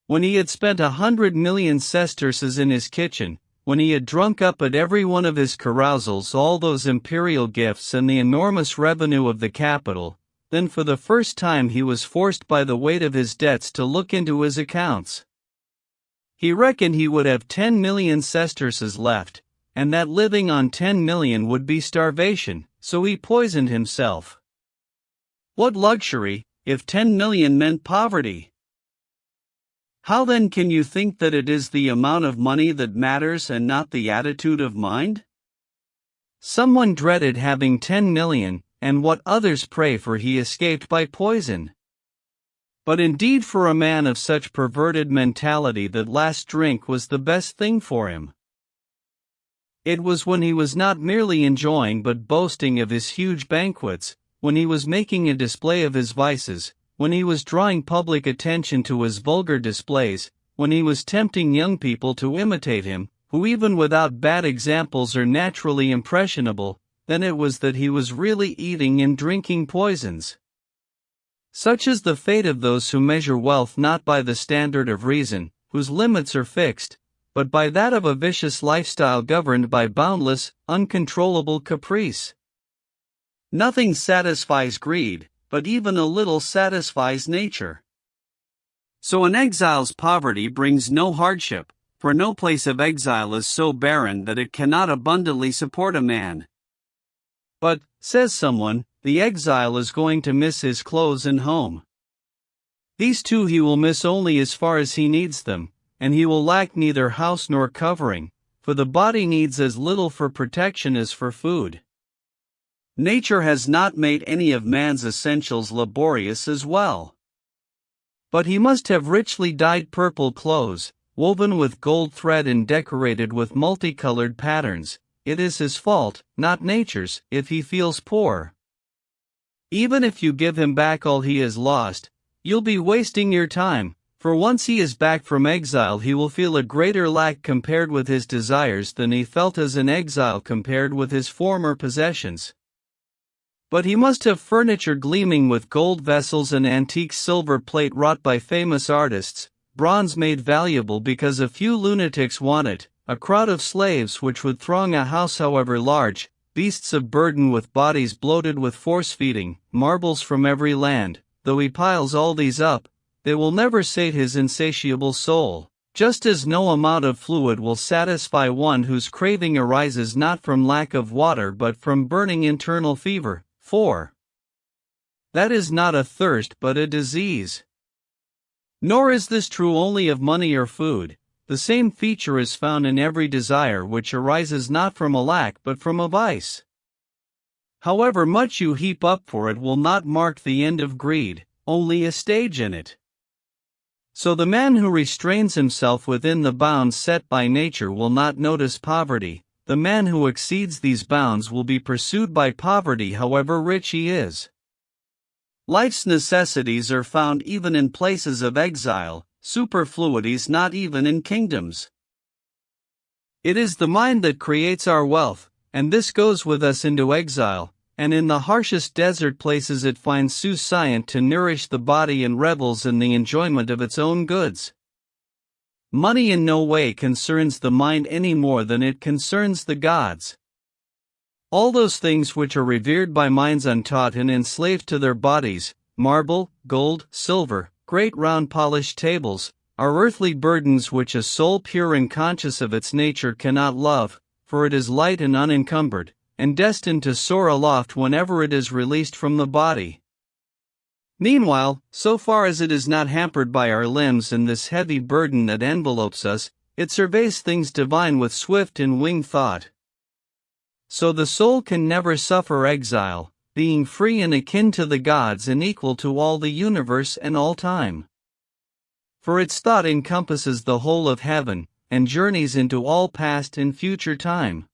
When he had spent 100 million sesterces in his kitchen, when he had drunk up at every one of his carousals all those imperial gifts and the enormous revenue of the capital, then for the first time he was forced by the weight of his debts to look into his accounts. He reckoned he would have 10 million sesterces left, and that living on 10 million would be starvation, so he poisoned himself. What luxury, if 10 million meant poverty? How then can you think that it is the amount of money that matters and not the attitude of mind? Someone dreaded having 10 million, and what others pray for he escaped by poison. But indeed for a man of such perverted mentality that last drink was the best thing for him. It was when he was not merely enjoying but boasting of his huge banquets, when he was making a display of his vices, when he was drawing public attention to his vulgar displays, when he was tempting young people to imitate him, who even without bad examples are naturally impressionable, then it was that he was really eating and drinking poisons. Such is the fate of those who measure wealth not by the standard of reason, whose limits are fixed, but by that of a vicious lifestyle governed by boundless, uncontrollable caprice. Nothing satisfies greed, but even a little satisfies nature. So an exile's poverty brings no hardship, for no place of exile is so barren that it cannot abundantly support a man. But, says someone, the exile is going to miss his clothes and home. These two he will miss only as far as he needs them, and he will lack neither house nor covering, for the body needs as little for protection as for food. Nature has not made any of man's essentials laborious as well. But he must have richly dyed purple clothes, woven with gold thread and decorated with multicolored patterns. It is his fault, not nature's, if he feels poor. Even if you give him back all he has lost, you'll be wasting your time, for once he is back from exile he will feel a greater lack compared with his desires than he felt as an exile compared with his former possessions. But he must have furniture gleaming with gold vessels and antique silver plate wrought by famous artists, bronze made valuable because a few lunatics want it, a crowd of slaves which would throng a house however large, beasts of burden with bodies bloated with force-feeding, marbles from every land. Though he piles all these up, they will never sate his insatiable soul, just as no amount of fluid will satisfy one whose craving arises not from lack of water but from burning internal fever. 4. That is not a thirst but a disease. Nor is this true only of money or food. The same feature is found in every desire which arises not from a lack but from a vice. However much you heap up for it will not mark the end of greed, only a stage in it. So the man who restrains himself within the bounds set by nature will not notice poverty. the man who exceeds these bounds will be pursued by poverty however rich he is. Life's necessities are found even in places of exile, superfluities not even in kingdoms. It is the mind that creates our wealth, and this goes with us into exile, and in the harshest desert places it finds sufficient to nourish the body and revels in the enjoyment of its own goods. Money in no way concerns the mind any more than it concerns the gods. All those things which are revered by minds untaught and enslaved to their bodies, marble, gold, silver, great round polished tables, are earthly burdens which a soul pure and conscious of its nature cannot love, for it is light and unencumbered, and destined to soar aloft whenever it is released from the body. Meanwhile, so far as it is not hampered by our limbs and this heavy burden that envelopes us, it surveys things divine with swift and winged thought. So the soul can never suffer exile, being free and akin to the gods and equal to all the universe and all time. For its thought encompasses the whole of heaven, and journeys into all past and future time.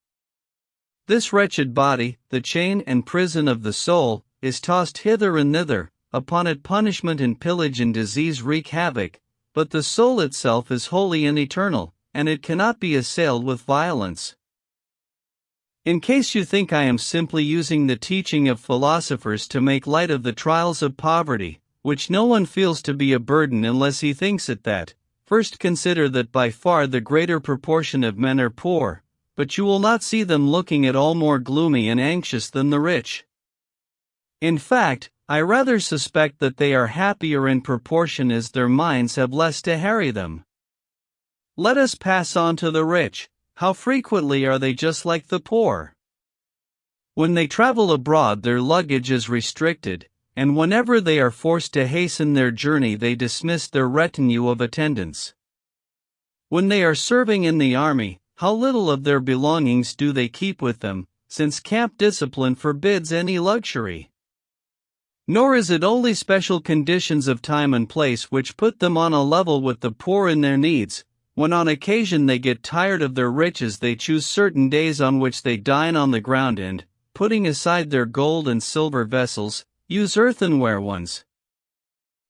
This wretched body, the chain and prison of the soul, is tossed hither and thither, upon it punishment and pillage and disease wreak havoc, but the soul itself is holy and eternal, and it cannot be assailed with violence. In case you think I am simply using the teaching of philosophers to make light of the trials of poverty, which no one feels to be a burden unless he thinks it that, first consider that by far the greater proportion of men are poor, but you will not see them looking at all more gloomy and anxious than the rich. In fact, I rather suspect that they are happier in proportion as their minds have less to harry them. Let us pass on to the rich. How frequently are they just like the poor? When they travel abroad, their luggage is restricted, and whenever they are forced to hasten their journey, they dismiss their retinue of attendants. When they are serving in the army, how little of their belongings do they keep with them, since camp discipline forbids any luxury. Nor is it only special conditions of time and place which put them on a level with the poor in their needs. When on occasion they get tired of their riches, they choose certain days on which they dine on the ground and, putting aside their gold and silver vessels, use earthenware ones.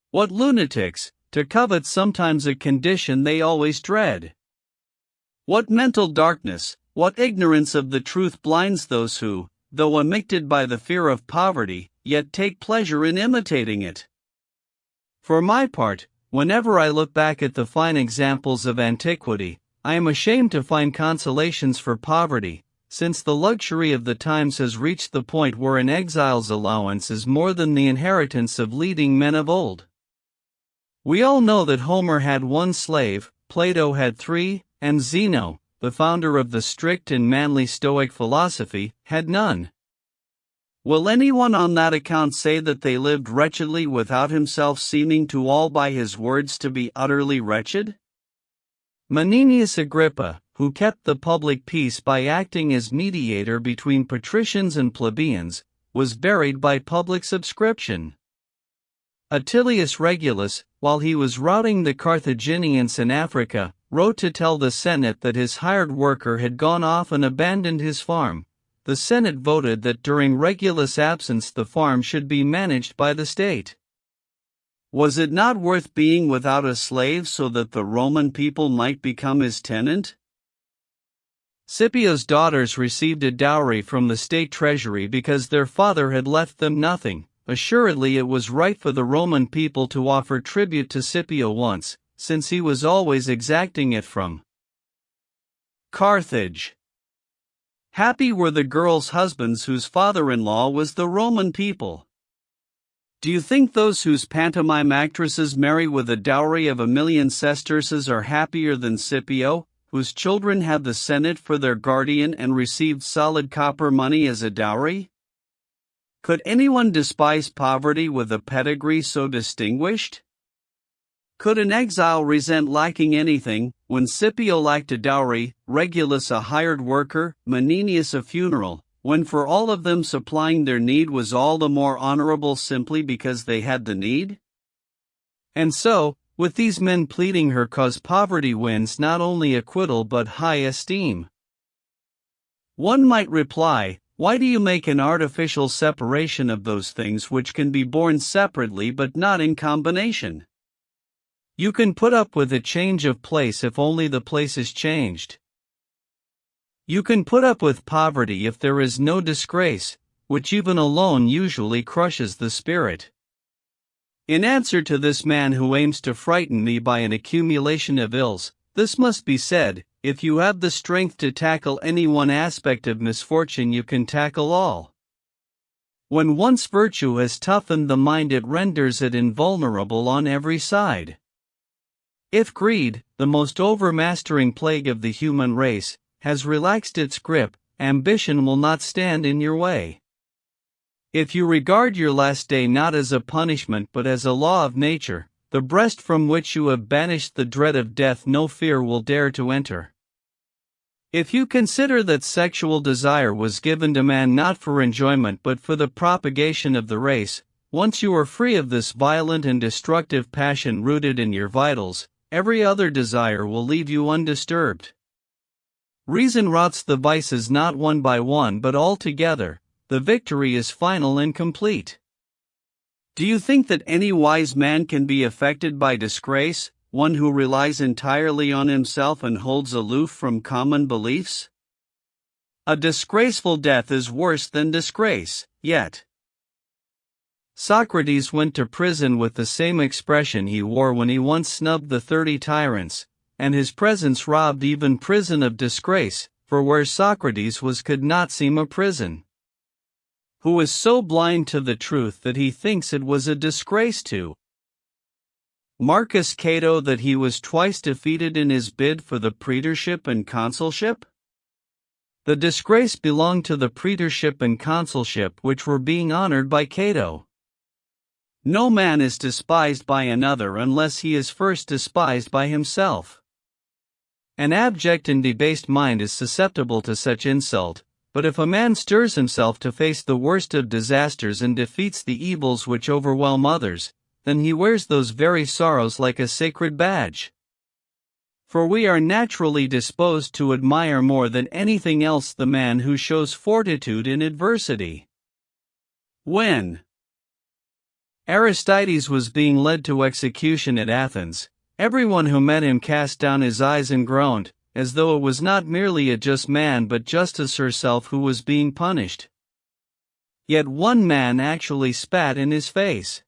What lunatics, to covet sometimes a condition they always dread! What mental darkness, what ignorance of the truth blinds those who, though amicted by the fear of poverty, yet take pleasure in imitating it. For my part, whenever I look back at the fine examples of antiquity, I am ashamed to find consolations for poverty, since the luxury of the times has reached the point where an exile's allowance is more than the inheritance of leading men of old. We all know that Homer had one slave, Plato had 3, and Zeno, the founder of the strict and manly Stoic philosophy, had none. Will anyone on that account say that they lived wretchedly without himself seeming to all by his words to be utterly wretched? Menenius Agrippa, who kept the public peace by acting as mediator between patricians and plebeians, was buried by public subscription. Attilius Regulus, while he was routing the Carthaginians in Africa, wrote to tell the Senate that his hired worker had gone off and abandoned his farm. The Senate voted that during Regulus' absence the farm should be managed by the state. Was it not worth being without a slave so that the Roman people might become his tenant? Scipio's daughters received a dowry from the state treasury because their father had left them nothing. Assuredly it was right for the Roman people to offer tribute to Scipio once, since he was always exacting it from Carthage. Happy were the girls' husbands whose father-in-law was the Roman people. Do you think those whose pantomime actresses marry with a dowry of 1,000,000 sesterces are happier than Scipio, whose children had the Senate for their guardian and received solid copper money as a dowry? Could anyone despise poverty with a pedigree so distinguished? Could an exile resent lacking anything, when Scipio lacked a dowry, Regulus a hired worker, Menenius a funeral, when for all of them supplying their need was all the more honorable simply because they had the need? And so, with these men pleading her cause, poverty wins not only acquittal but high esteem. One might reply, why do you make an artificial separation of those things which can be borne separately but not in combination? You can put up with a change of place if only the place is changed. You can put up with poverty if there is no disgrace, which even alone usually crushes the spirit. In answer to this man who aims to frighten me by an accumulation of ills, this must be said: if you have the strength to tackle any one aspect of misfortune, you can tackle all. When once virtue has toughened the mind, it renders it invulnerable on every side. If greed, the most overmastering plague of the human race, has relaxed its grip, ambition will not stand in your way. If you regard your last day not as a punishment but as a law of nature, the breast from which you have banished the dread of death, no fear will dare to enter. If you consider that sexual desire was given to man not for enjoyment but for the propagation of the race, once you are free of this violent and destructive passion rooted in your vitals, every other desire will leave you undisturbed. Reason routs the vices not one by one but all together. The victory is final and complete. Do you think that any wise man can be affected by disgrace, one who relies entirely on himself and holds aloof from common beliefs? A disgraceful death is worse than disgrace, yet. Socrates went to prison with the same expression he wore when he once snubbed the 30 tyrants, and his presence robbed even prison of disgrace, for where Socrates was could not seem a prison. Who is so blind to the truth that he thinks it was a disgrace to Marcus Cato that he was twice defeated in his bid for the praetorship and consulship? The disgrace belonged to the praetorship and consulship which were being honored by Cato. No man is despised by another unless he is first despised by himself. An abject and debased mind is susceptible to such insult. But if a man stirs himself to face the worst of disasters and defeats the evils which overwhelm others, then he wears those very sorrows like a sacred badge. For we are naturally disposed to admire more than anything else the man who shows fortitude in adversity. When Aristides was being led to execution at Athens, everyone who met him cast down his eyes and groaned, as though it was not merely a just man but justice herself who was being punished. Yet one man actually spat in his face.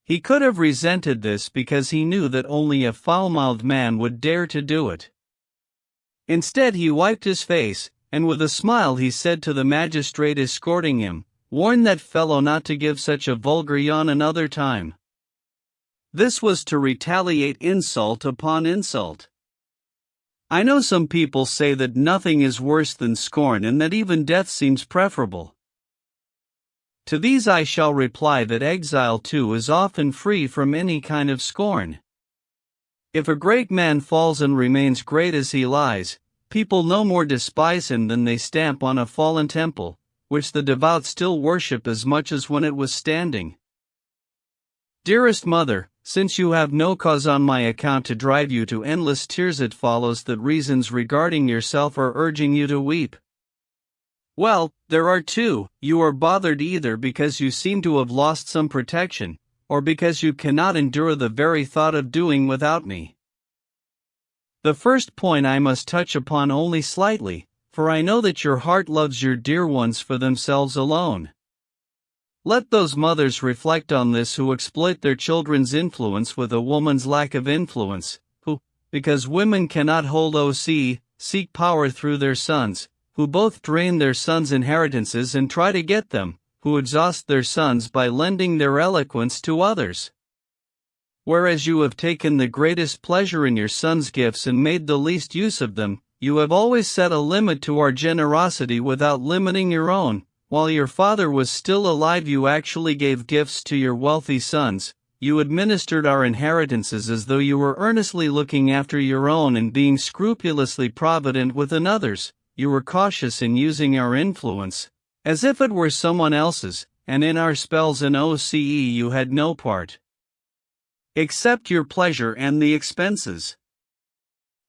He could have resented this because he knew that only a foul-mouthed man would dare to do it. Instead he wiped his face, and with a smile he said to the magistrate escorting him, "Warn that fellow not to give such a vulgar yawn another time." This was to retaliate insult upon insult. I know some people say that nothing is worse than scorn and that even death seems preferable. To these I shall reply that exile too is often free from any kind of scorn. If a great man falls and remains great as he lies, people no more despise him than they stamp on a fallen temple, which the devout still worship as much as when it was standing. Dearest mother, since you have no cause on my account to drive you to endless tears, it follows that reasons regarding yourself are urging you to weep. Well, there are two. You are bothered either because you seem to have lost some protection, or because you cannot endure the very thought of doing without me. The first point I must touch upon only slightly, for I know that your heart loves your dear ones for themselves alone. Let those mothers reflect on this who exploit their children's influence with a woman's lack of influence, who, because women cannot hold seek power through their sons, who both drain their sons' inheritances and try to get them, who exhaust their sons by lending their eloquence to others. Whereas you have taken the greatest pleasure in your sons' gifts and made the least use of them, you have always set a limit to our generosity without limiting your own. While your father was still alive, you actually gave gifts to your wealthy sons. You administered our inheritances as though you were earnestly looking after your own and being scrupulously provident with another's. You were cautious in using our influence, as if it were someone else's, and in our spells and OCE you had no part, except your pleasure and the expenses.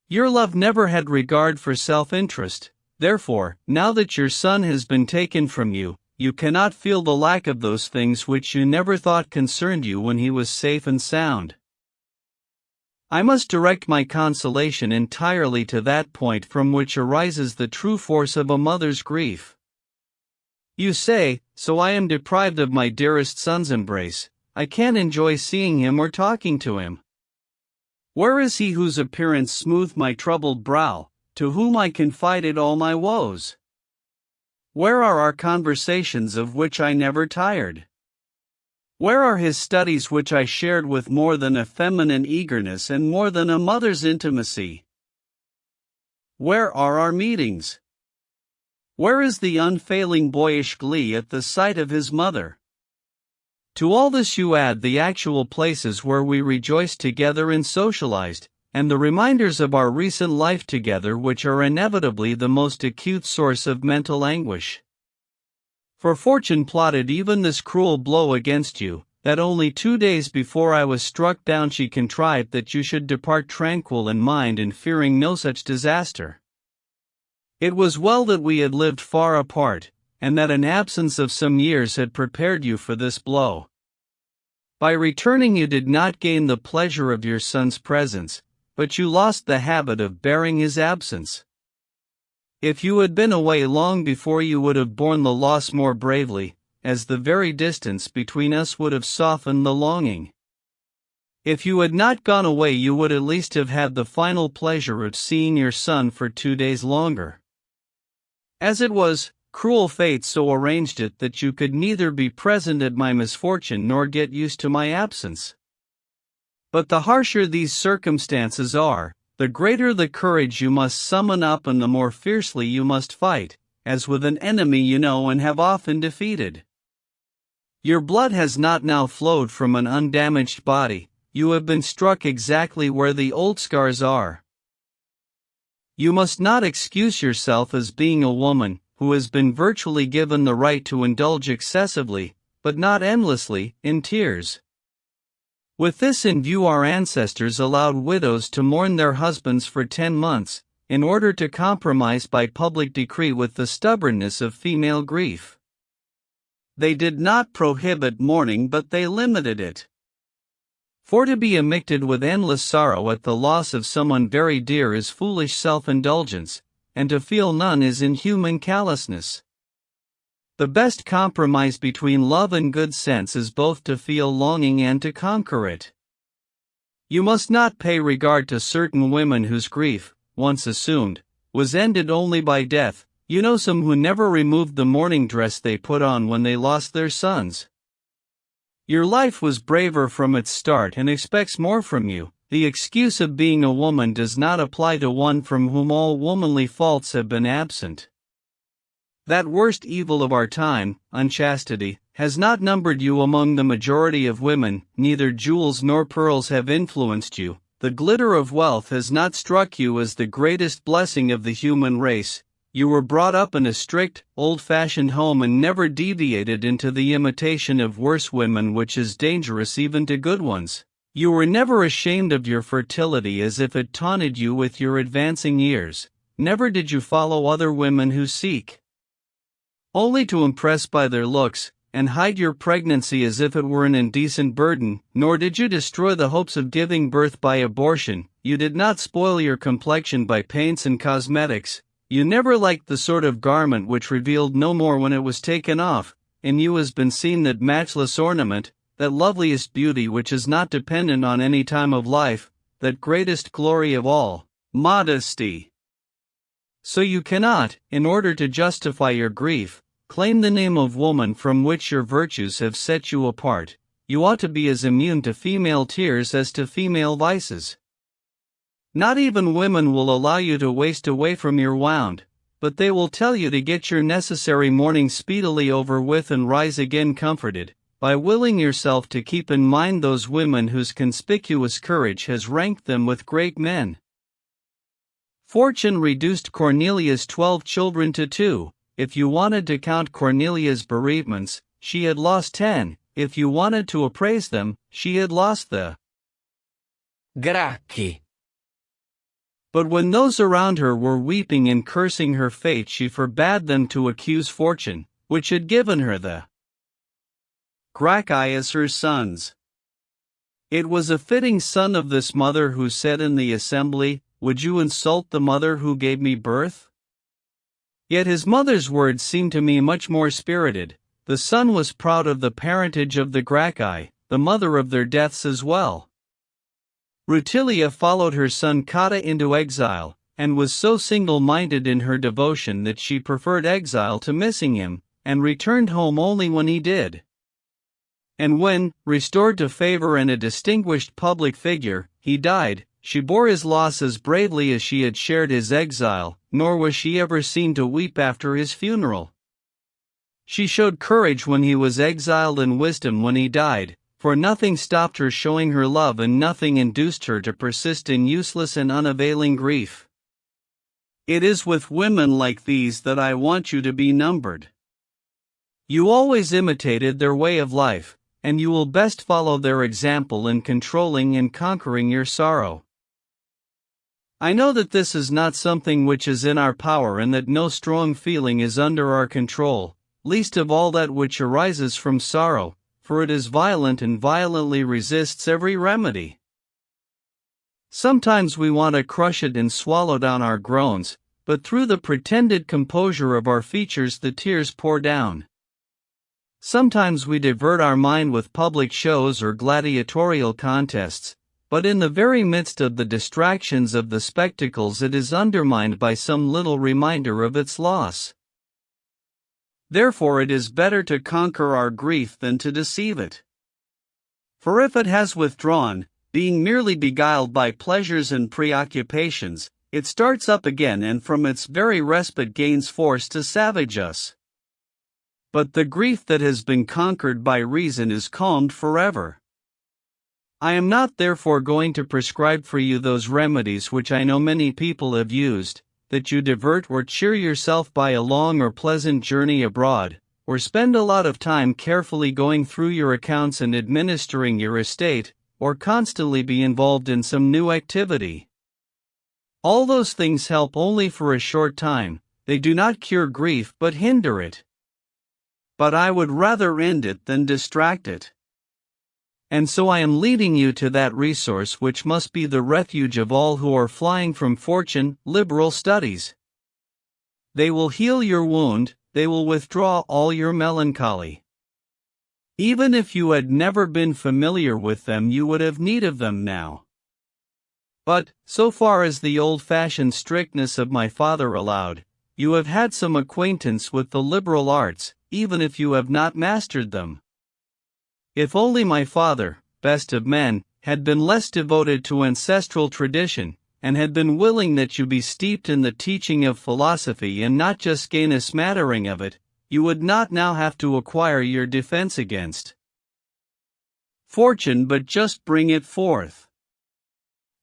Your love never had regard for self-interest. Therefore, now that your son has been taken from you, you cannot feel the lack of those things which you never thought concerned you when he was safe and sound. I must direct my consolation entirely to that point from which arises the true force of a mother's grief. You say, so I am deprived of my dearest son's embrace, I can't enjoy seeing him or talking to him. Where is he whose appearance smoothed my troubled brow, to whom I confided all my woes? Where are our conversations of which I never tired? Where are his studies which I shared with more than a feminine eagerness and more than a mother's intimacy? Where are our meetings? Where is the unfailing boyish glee at the sight of his mother? To all this you add the actual places where we rejoiced together and socialized, and the reminders of our recent life together which are inevitably the most acute source of mental anguish. For fortune plotted even this cruel blow against you, that only 2 days before I was struck down she contrived that you should depart tranquil in mind and fearing no such disaster. It was well that we had lived far apart, and that an absence of some years had prepared you for this blow. By returning you did not gain the pleasure of your son's presence, but you lost the habit of bearing his absence. If you had been away long before you would have borne the loss more bravely, as the very distance between us would have softened the longing. If you had not gone away you would at least have had the final pleasure of seeing your son for 2 days longer. As it was, cruel fate so arranged it that you could neither be present at my misfortune nor get used to my absence. But the harsher these circumstances are, the greater the courage you must summon up and the more fiercely you must fight, as with an enemy you know and have often defeated. Your blood has not now flowed from an undamaged body, you have been struck exactly where the old scars are. You must not excuse yourself as being a woman who has been virtually given the right to indulge excessively, but not endlessly, in tears. With this in view our ancestors allowed widows to mourn their husbands for 10 months, in order to compromise by public decree with the stubbornness of female grief. They did not prohibit mourning but they limited it. For to be afflicted with endless sorrow at the loss of someone very dear is foolish self-indulgence, and to feel none is inhuman callousness. The best compromise between love and good sense is both to feel longing and to conquer it. You must not pay regard to certain women whose grief, once assumed, was ended only by death. You know some who never removed the mourning dress they put on when they lost their sons. Your life was braver from its start and expects more from you. The excuse of being a woman does not apply to one from whom all womanly faults have been absent. That worst evil of our time, unchastity, has not numbered you among the majority of women, neither jewels nor pearls have influenced you, the glitter of wealth has not struck you as the greatest blessing of the human race. You were brought up in a strict, old-fashioned home and never deviated into the imitation of worse women which is dangerous even to good ones. You were never ashamed of your fertility as if it taunted you with your advancing years, never did you follow other women who seek only to impress by their looks, and hide your pregnancy as if it were an indecent burden, nor did you destroy the hopes of giving birth by abortion. You did not spoil your complexion by paints and cosmetics. You never liked the sort of garment which revealed no more when it was taken off. In you has been seen that matchless ornament, that loveliest beauty which is not dependent on any time of life, that greatest glory of all, modesty. So you cannot, in order to justify your grief, claim the name of woman from which your virtues have set you apart. You ought to be as immune to female tears as to female vices. Not even women will allow you to waste away from your wound, but they will tell you to get your necessary mourning speedily over with and rise again comforted, by willing yourself to keep in mind those women whose conspicuous courage has ranked them with great men. Fortune reduced Cornelia's 12 children to 2. If you wanted to count Cornelia's bereavements, she had lost 10. If you wanted to appraise them, she had lost the Gracchi. But when those around her were weeping and cursing her fate, she forbade them to accuse fortune, which had given her the Gracchi as her sons. It was a fitting son of this mother who said in the assembly, "Would you insult the mother who gave me birth?" Yet his mother's words seemed to me much more spirited. The son was proud of the parentage of the Gracchi, the mother of their deaths as well. Rutilia followed her son Cotta into exile, and was so single-minded in her devotion that she preferred exile to missing him, and returned home only when he did. And when, restored to favor and a distinguished public figure, he died, she bore his loss as bravely as she had shared his exile, nor was she ever seen to weep after his funeral. She showed courage when he was exiled and wisdom when he died, for nothing stopped her showing her love and nothing induced her to persist in useless and unavailing grief. It is with women like these that I want you to be numbered. You always imitated their way of life, and you will best follow their example in controlling and conquering your sorrow. I know that this is not something which is in our power and that no strong feeling is under our control, least of all that which arises from sorrow, for it is violent and violently resists every remedy. Sometimes we want to crush it and swallow down our groans, but through the pretended composure of our features the tears pour down. Sometimes we divert our mind with public shows or gladiatorial contests, but in the very midst of the distractions of the spectacles it is undermined by some little reminder of its loss. Therefore it is better to conquer our grief than to deceive it. For if it has withdrawn, being merely beguiled by pleasures and preoccupations, it starts up again and from its very respite gains force to savage us. But the grief that has been conquered by reason is calmed forever. I am not therefore going to prescribe for you those remedies which I know many people have used, that you divert or cheer yourself by a long or pleasant journey abroad, or spend a lot of time carefully going through your accounts and administering your estate, or constantly be involved in some new activity. All those things help only for a short time, they do not cure grief but hinder it. But I would rather end it than distract it. And so I am leading you to that resource which must be the refuge of all who are flying from fortune, liberal studies. They will heal your wound, they will withdraw all your melancholy. Even if you had never been familiar with them, you would have need of them now. But, so far as the old-fashioned strictness of my father allowed, you have had some acquaintance with the liberal arts, even if you have not mastered them. If only my father, best of men, had been less devoted to ancestral tradition, and had been willing that you be steeped in the teaching of philosophy and not just gain a smattering of it, you would not now have to acquire your defense against fortune but just bring it forth.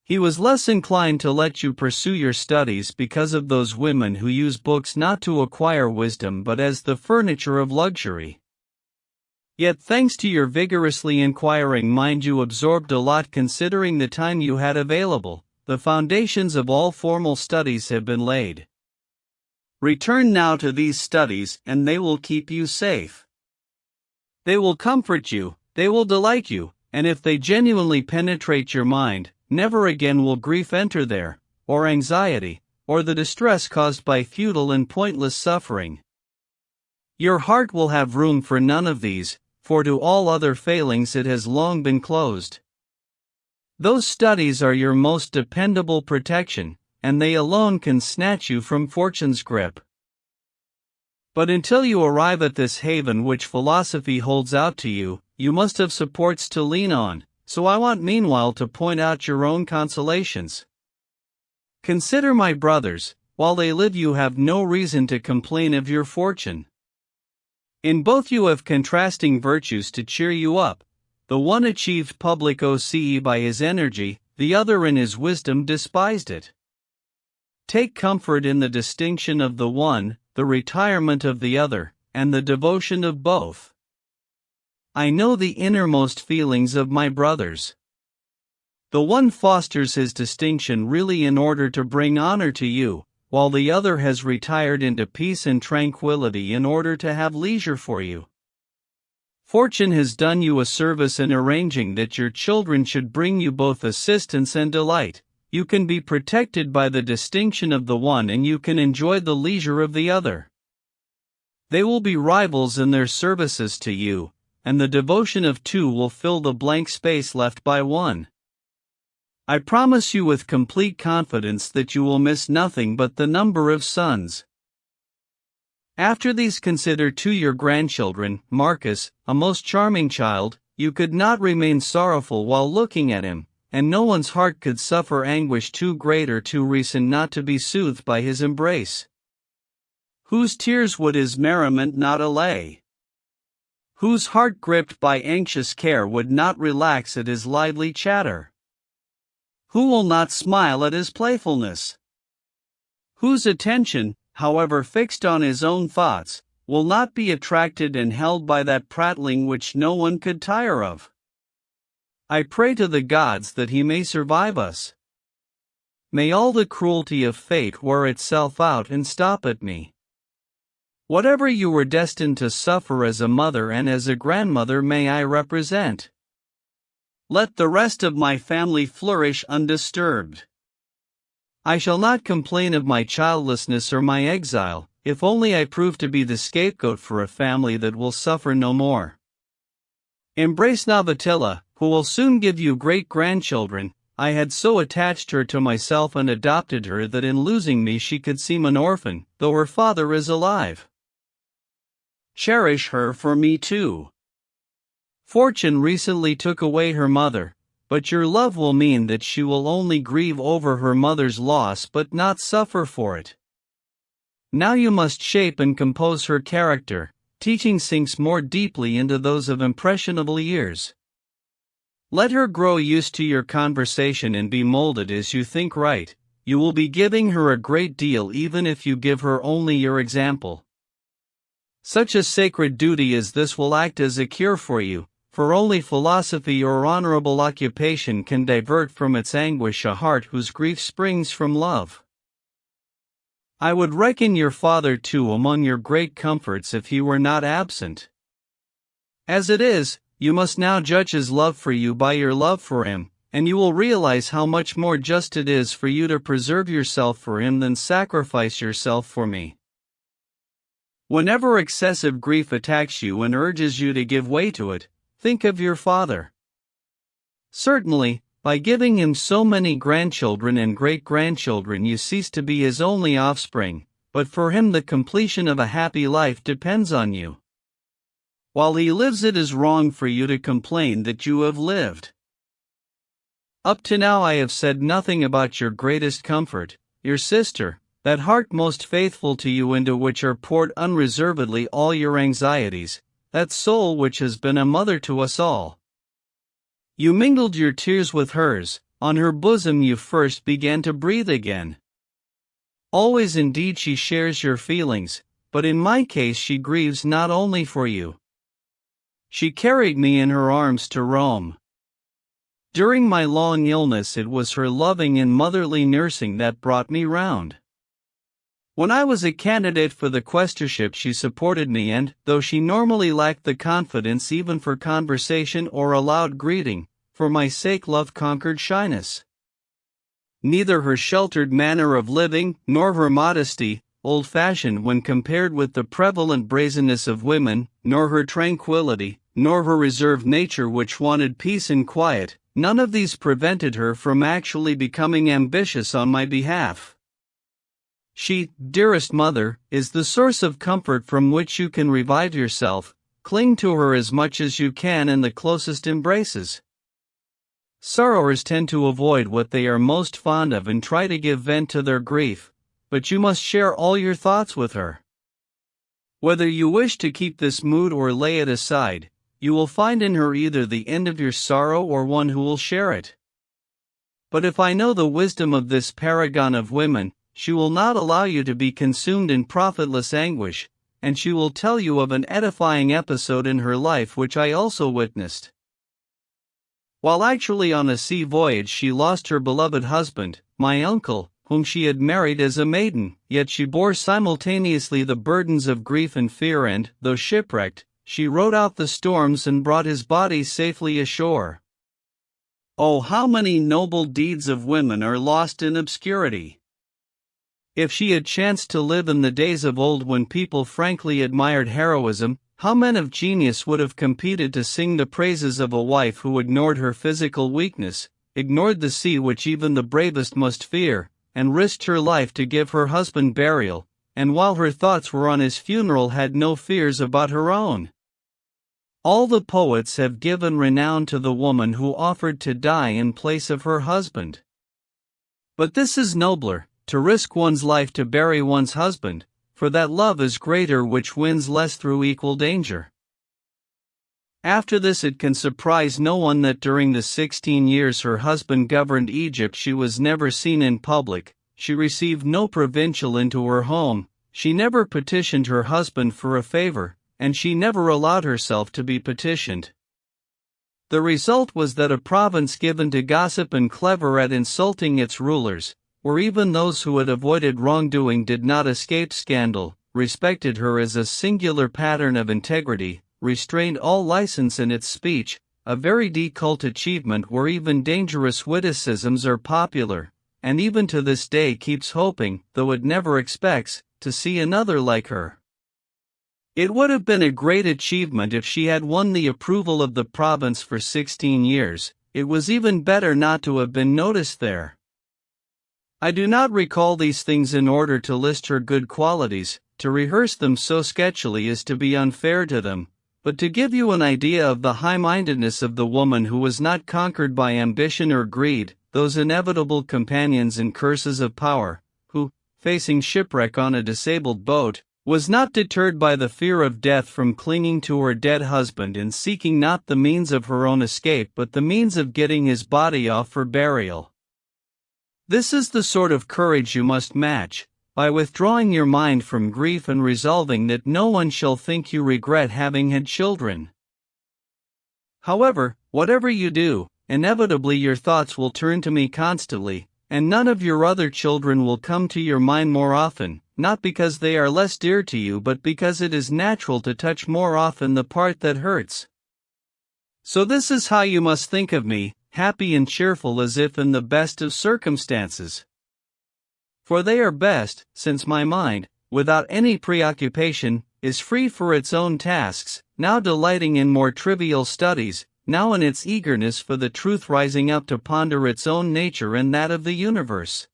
He was less inclined to let you pursue your studies because of those women who use books not to acquire wisdom but as the furniture of luxury. Yet thanks to your vigorously inquiring mind you absorbed a lot considering the time you had available. The foundations of all formal studies have been laid. Return now to these studies and they will keep you safe. They will comfort you, they will delight you, and if they genuinely penetrate your mind, never again will grief enter there, or anxiety, or the distress caused by futile and pointless suffering. Your heart will have room for none of these, for to all other failings it has long been closed. Those studies are your most dependable protection, and they alone can snatch you from fortune's grip. But until you arrive at this haven which philosophy holds out to you, you must have supports to lean on, so I want meanwhile to point out your own consolations. Consider my brothers, while they live you have no reason to complain of your fortune. In both you have contrasting virtues to cheer you up. The one achieved public OCE by his energy, the other in his wisdom despised it. Take comfort in the distinction of the one, the retirement of the other, and the devotion of both. I know the innermost feelings of my brothers. The one fosters his distinction really in order to bring honor to you, while the other has retired into peace and tranquility in order to have leisure for you. Fortune has done you a service in arranging that your children should bring you both assistance and delight. You can be protected by the distinction of the one and you can enjoy the leisure of the other. They will be rivals in their services to you, and the devotion of two will fill the blank space left by one. I promise you with complete confidence that you will miss nothing but the number of sons. After these consider too your grandchildren. Marcus, a most charming child, you could not remain sorrowful while looking at him, and no one's heart could suffer anguish too great or too recent not to be soothed by his embrace. Whose tears would his merriment not allay? Whose heart gripped by anxious care would not relax at his lively chatter? Who will not smile at his playfulness? Whose attention, however fixed on his own thoughts, will not be attracted and held by that prattling which no one could tire of? I pray to the gods that he may survive us. May all the cruelty of fate wear itself out and stop at me. Whatever you were destined to suffer as a mother and as a grandmother may I represent. Let the rest of my family flourish undisturbed. I shall not complain of my childlessness or my exile, if only I prove to be the scapegoat for a family that will suffer no more. Embrace Navitilla, who will soon give you great-grandchildren. I had so attached her to myself and adopted her that in losing me she could seem an orphan, though her father is alive. Cherish her for me too. Fortune recently took away her mother, but your love will mean that she will only grieve over her mother's loss but not suffer for it. Now you must shape and compose her character. Teaching sinks more deeply into those of impressionable years. Let her grow used to your conversation and be molded as you think right. You will be giving her a great deal even if you give her only your example. Such a sacred duty as this will act as a cure for you, for only philosophy or honorable occupation can divert from its anguish a heart whose grief springs from love. I would reckon your father too among your great comforts if he were not absent. As it is, you must now judge his love for you by your love for him, and you will realize how much more just it is for you to preserve yourself for him than sacrifice yourself for me. Whenever excessive grief attacks you and urges you to give way to it, think of your father. Certainly, by giving him so many grandchildren and great-grandchildren you cease to be his only offspring, but for him the completion of a happy life depends on you. While he lives it is wrong for you to complain that you have lived. Up to now I have said nothing about your greatest comfort, your sister, that heart most faithful to you into which are poured unreservedly all your anxieties, that soul which has been a mother to us all. You mingled your tears with hers, on her bosom you first began to breathe again. Always indeed she shares your feelings, but in my case she grieves not only for you. She carried me in her arms to Rome. During my long illness it was her loving and motherly nursing that brought me round. When I was a candidate for the quaestorship she supported me and, though she normally lacked the confidence even for conversation or a loud greeting, for my sake love conquered shyness. Neither her sheltered manner of living, nor her modesty, old-fashioned when compared with the prevalent brazenness of women, nor her tranquility, nor her reserved nature which wanted peace and quiet, none of these prevented her from actually becoming ambitious on my behalf. She, dearest mother, is the source of comfort from which you can revive yourself. Cling to her as much as you can in the closest embraces. Sorrowers tend to avoid what they are most fond of and try to give vent to their grief, but you must share all your thoughts with her. Whether you wish to keep this mood or lay it aside, you will find in her either the end of your sorrow or one who will share it. But if I know the wisdom of this paragon of women, she will not allow you to be consumed in profitless anguish, and she will tell you of an edifying episode in her life which I also witnessed. While actually on a sea voyage she lost her beloved husband, my uncle, whom she had married as a maiden, yet she bore simultaneously the burdens of grief and fear and, though shipwrecked, she rode out the storms and brought his body safely ashore. Oh, how many noble deeds of women are lost in obscurity! If she had chanced to live in the days of old when people frankly admired heroism, how men of genius would have competed to sing the praises of a wife who ignored her physical weakness, ignored the sea which even the bravest must fear, and risked her life to give her husband burial, and while her thoughts were on his funeral had no fears about her own. All the poets have given renown to the woman who offered to die in place of her husband. But this is nobler, to risk one's life to bury one's husband, for that love is greater which wins less through equal danger. After this it can surprise no one that during the 16 years her husband governed Egypt she was never seen in public, she received no provincial into her home, she never petitioned her husband for a favor, and she never allowed herself to be petitioned. The result was that a province given to gossip and clever at insulting its rulers, where even those who had avoided wrongdoing did not escape scandal, respected her as a singular pattern of integrity, restrained all license in its speech, a very deculted achievement where even dangerous witticisms are popular, and even to this day keeps hoping, though it never expects, to see another like her. It would have been a great achievement if she had won the approval of the province for 16 years, it was even better not to have been noticed there. I do not recall these things in order to list her good qualities, to rehearse them so sketchily as to be unfair to them, but to give you an idea of the high-mindedness of the woman who was not conquered by ambition or greed, those inevitable companions in curses of power, who, facing shipwreck on a disabled boat, was not deterred by the fear of death from clinging to her dead husband and seeking not the means of her own escape but the means of getting his body off for burial. This is the sort of courage you must match, by withdrawing your mind from grief and resolving that no one shall think you regret having had children. However, whatever you do, inevitably your thoughts will turn to me constantly, and none of your other children will come to your mind more often, not because they are less dear to you but because it is natural to touch more often the part that hurts. So this is how you must think of me, happy and cheerful as if in the best of circumstances. For they are best, since my mind, without any preoccupation, is free for its own tasks, now delighting in more trivial studies, now in its eagerness for the truth rising up to ponder its own nature and that of the universe.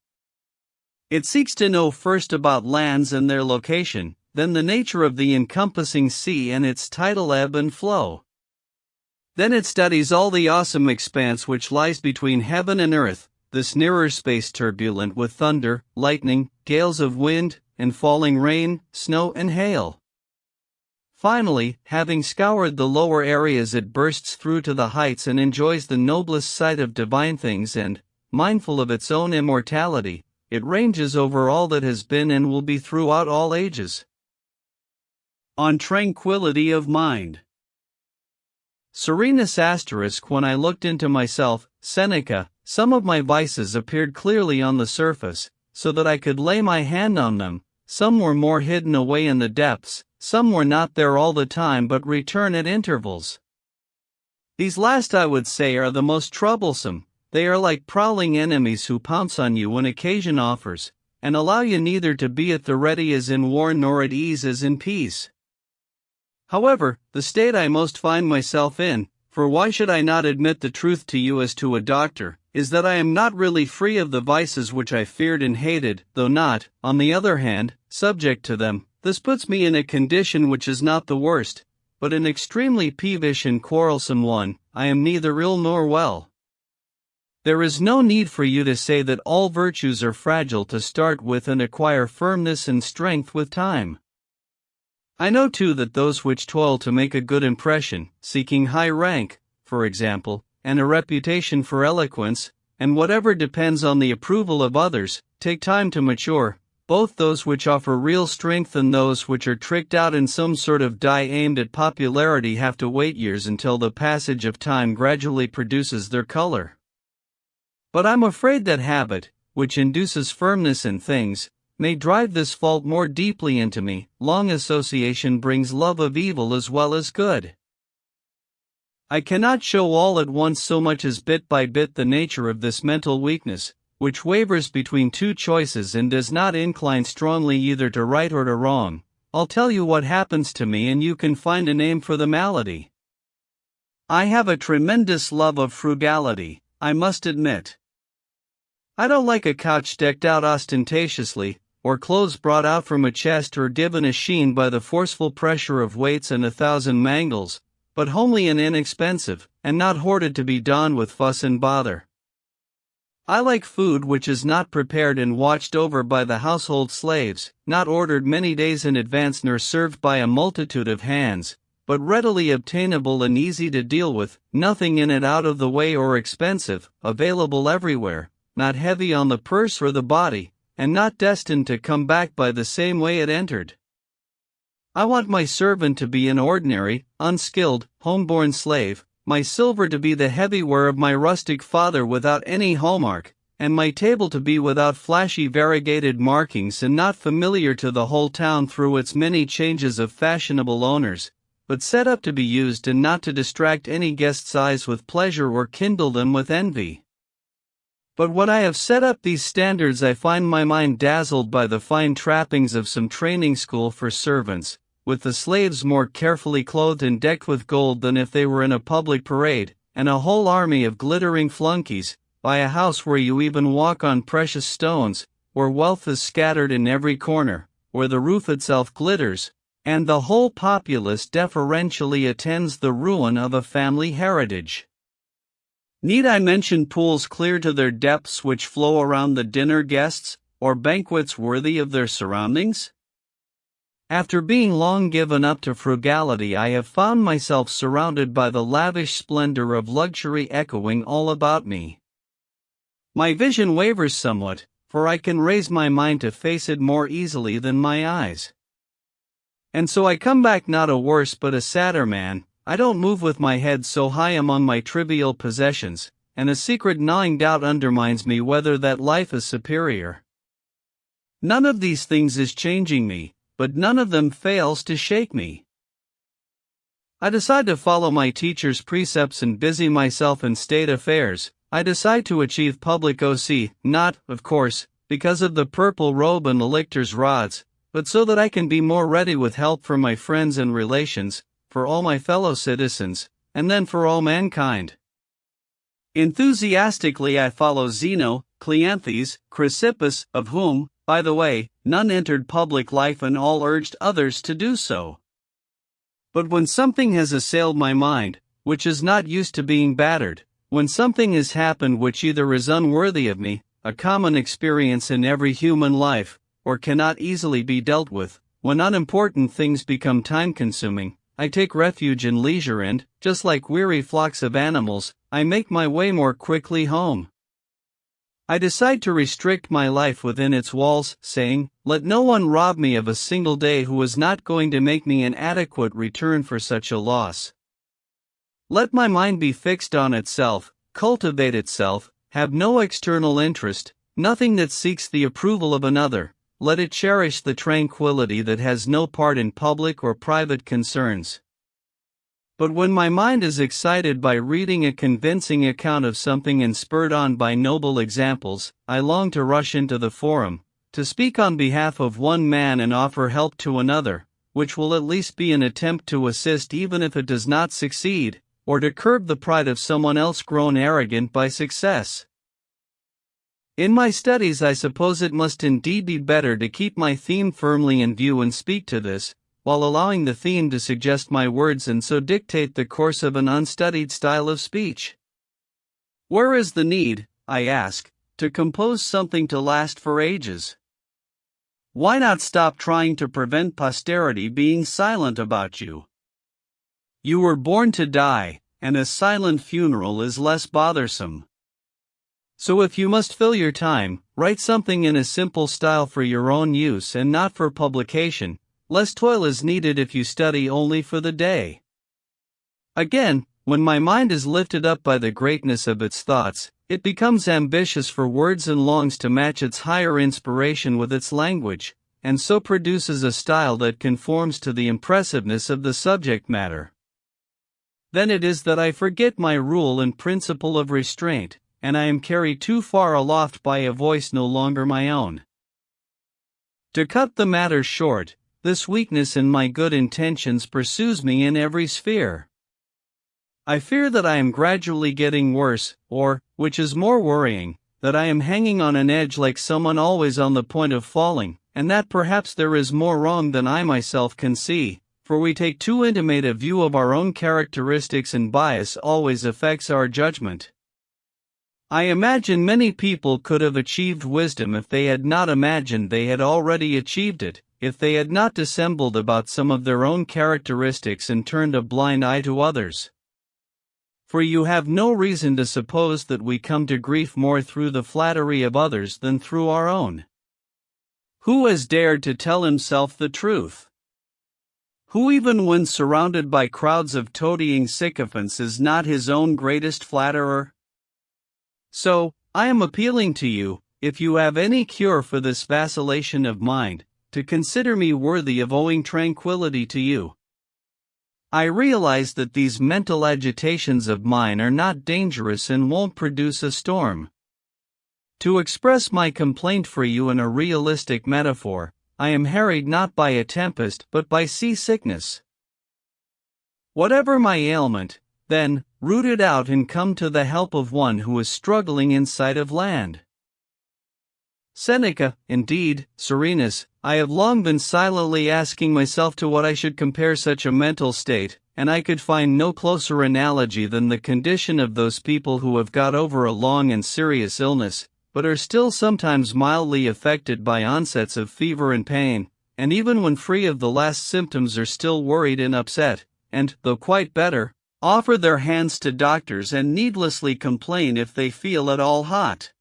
It seeks to know first about lands and their location, then the nature of the encompassing sea and its tidal ebb and flow. Then it studies all the awesome expanse which lies between heaven and earth, this nearer space turbulent with thunder, lightning, gales of wind, and falling rain, snow and hail. Finally, having scoured the lower areas it bursts through to the heights and enjoys the noblest sight of divine things and, mindful of its own immortality, it ranges over all that has been and will be throughout all ages. On tranquility of mind. Serenus asterisk. When I looked into myself, Seneca, some of my vices appeared clearly on the surface, so that I could lay my hand on them, some were more hidden away in the depths, some were not there all the time but return at intervals. These last I would say are the most troublesome, they are like prowling enemies who pounce on you when occasion offers, and allow you neither to be at the ready as in war nor at ease as in peace. However, the state I most find myself in, for why should I not admit the truth to you as to a doctor, is that I am not really free of the vices which I feared and hated, though not, on the other hand, subject to them. This puts me in a condition which is not the worst, but an extremely peevish and quarrelsome one. I am neither ill nor well. There is no need for you to say that all virtues are fragile to start with and acquire firmness and strength with time. I know too that those which toil to make a good impression, seeking high rank, for example, and a reputation for eloquence, and whatever depends on the approval of others, take time to mature, both those which offer real strength and those which are tricked out in some sort of die aimed at popularity have to wait years until the passage of time gradually produces their color. But I'm afraid that habit, which induces firmness in things, may drive this fault more deeply into me. Long association brings love of evil as well as good. I cannot show all at once so much as bit by bit the nature of this mental weakness, which wavers between two choices and does not incline strongly either to right or to wrong. I'll tell you what happens to me and you can find a name for the malady. I have a tremendous love of frugality, I must admit. I don't like a couch decked out ostentatiously, or clothes brought out from a chest or given a sheen by the forceful pressure of weights and 1,000 mangles, but homely and inexpensive, and not hoarded to be donned with fuss and bother. I like food which is not prepared and watched over by the household slaves, not ordered many days in advance nor served by a multitude of hands, but readily obtainable and easy to deal with, nothing in it out of the way or expensive, available everywhere, not heavy on the purse or the body, and not destined to come back by the same way it entered. I want my servant to be an ordinary, unskilled, homeborn slave, my silver to be the heavy ware of my rustic father without any hallmark, and my table to be without flashy variegated markings and not familiar to the whole town through its many changes of fashionable owners, but set up to be used and not to distract any guest's eyes with pleasure or kindle them with envy. But when I have set up these standards I find my mind dazzled by the fine trappings of some training school for servants, with the slaves more carefully clothed and decked with gold than if they were in a public parade, and a whole army of glittering flunkies, by a house where you even walk on precious stones, where wealth is scattered in every corner, where the roof itself glitters, and the whole populace deferentially attends the ruin of a family heritage. Need I mention pools clear to their depths which flow around the dinner guests, or banquets worthy of their surroundings? After being long given up to frugality, I have found myself surrounded by the lavish splendor of luxury echoing all about me. My vision wavers somewhat, for I can raise my mind to face it more easily than my eyes. And so I come back not a worse but a sadder man. I don't move with my head so high among my trivial possessions, and a secret gnawing doubt undermines me whether that life is superior. None of these things is changing me, but none of them fails to shake me. I decide to follow my teacher's precepts and busy myself in state affairs. I decide to achieve public OC, not, of course, because of the purple robe and the lictor's rods, but so that I can be more ready with help for my friends and relations, for all my fellow citizens, and then for all mankind. Enthusiastically I follow Zeno, Cleanthes, Chrysippus, of whom, by the way, none entered public life and all urged others to do so. But when something has assailed my mind, which is not used to being battered, when something has happened which either is unworthy of me, a common experience in every human life, or cannot easily be dealt with, when unimportant things become time-consuming, I take refuge in leisure and, just like weary flocks of animals, I make my way more quickly home. I decide to restrict my life within its walls, saying, let no one rob me of a single day who is not going to make me an adequate return for such a loss. Let my mind be fixed on itself, cultivate itself, have no external interest, nothing that seeks the approval of another. Let it cherish the tranquility that has no part in public or private concerns. But when my mind is excited by reading a convincing account of something and spurred on by noble examples, I long to rush into the forum, to speak on behalf of one man and offer help to another, which will at least be an attempt to assist even if it does not succeed, or to curb the pride of someone else grown arrogant by success. In my studies I suppose it must indeed be better to keep my theme firmly in view and speak to this, while allowing the theme to suggest my words and so dictate the course of an unstudied style of speech. Where is the need, I ask, to compose something to last for ages? Why not stop trying to prevent posterity being silent about you? You were born to die, and a silent funeral is less bothersome. So if you must fill your time, write something in a simple style for your own use and not for publication. Less toil is needed if you study only for the day. Again, when my mind is lifted up by the greatness of its thoughts, it becomes ambitious for words and longs to match its higher inspiration with its language, and so produces a style that conforms to the impressiveness of the subject matter. Then it is that I forget my rule and principle of restraint, and I am carried too far aloft by a voice no longer my own. To cut the matter short, this weakness in my good intentions pursues me in every sphere. I fear that I am gradually getting worse, or, which is more worrying, that I am hanging on an edge like someone always on the point of falling, and that perhaps there is more wrong than I myself can see, for we take too intimate a view of our own characteristics, and bias always affects our judgment. I imagine many people could have achieved wisdom if they had not imagined they had already achieved it, if they had not dissembled about some of their own characteristics and turned a blind eye to others. For you have no reason to suppose that we come to grief more through the flattery of others than through our own. Who has dared to tell himself the truth? Who, even when surrounded by crowds of toadying sycophants, is not his own greatest flatterer? So, I am appealing to you, if you have any cure for this vacillation of mind, to consider me worthy of owing tranquility to you. I realize that these mental agitations of mine are not dangerous and won't produce a storm. To express my complaint for you in a realistic metaphor, I am harried not by a tempest but by seasickness. Whatever my ailment, then, root it out and come to the help of one who is struggling in sight of land. Seneca, indeed, Serenus, I have long been silently asking myself to what I should compare such a mental state, and I could find no closer analogy than the condition of those people who have got over a long and serious illness, but are still sometimes mildly affected by onsets of fever and pain, and even when free of the last symptoms are still worried and upset, and, though quite better, offer their hands to doctors and needlessly complain if they feel at all hot.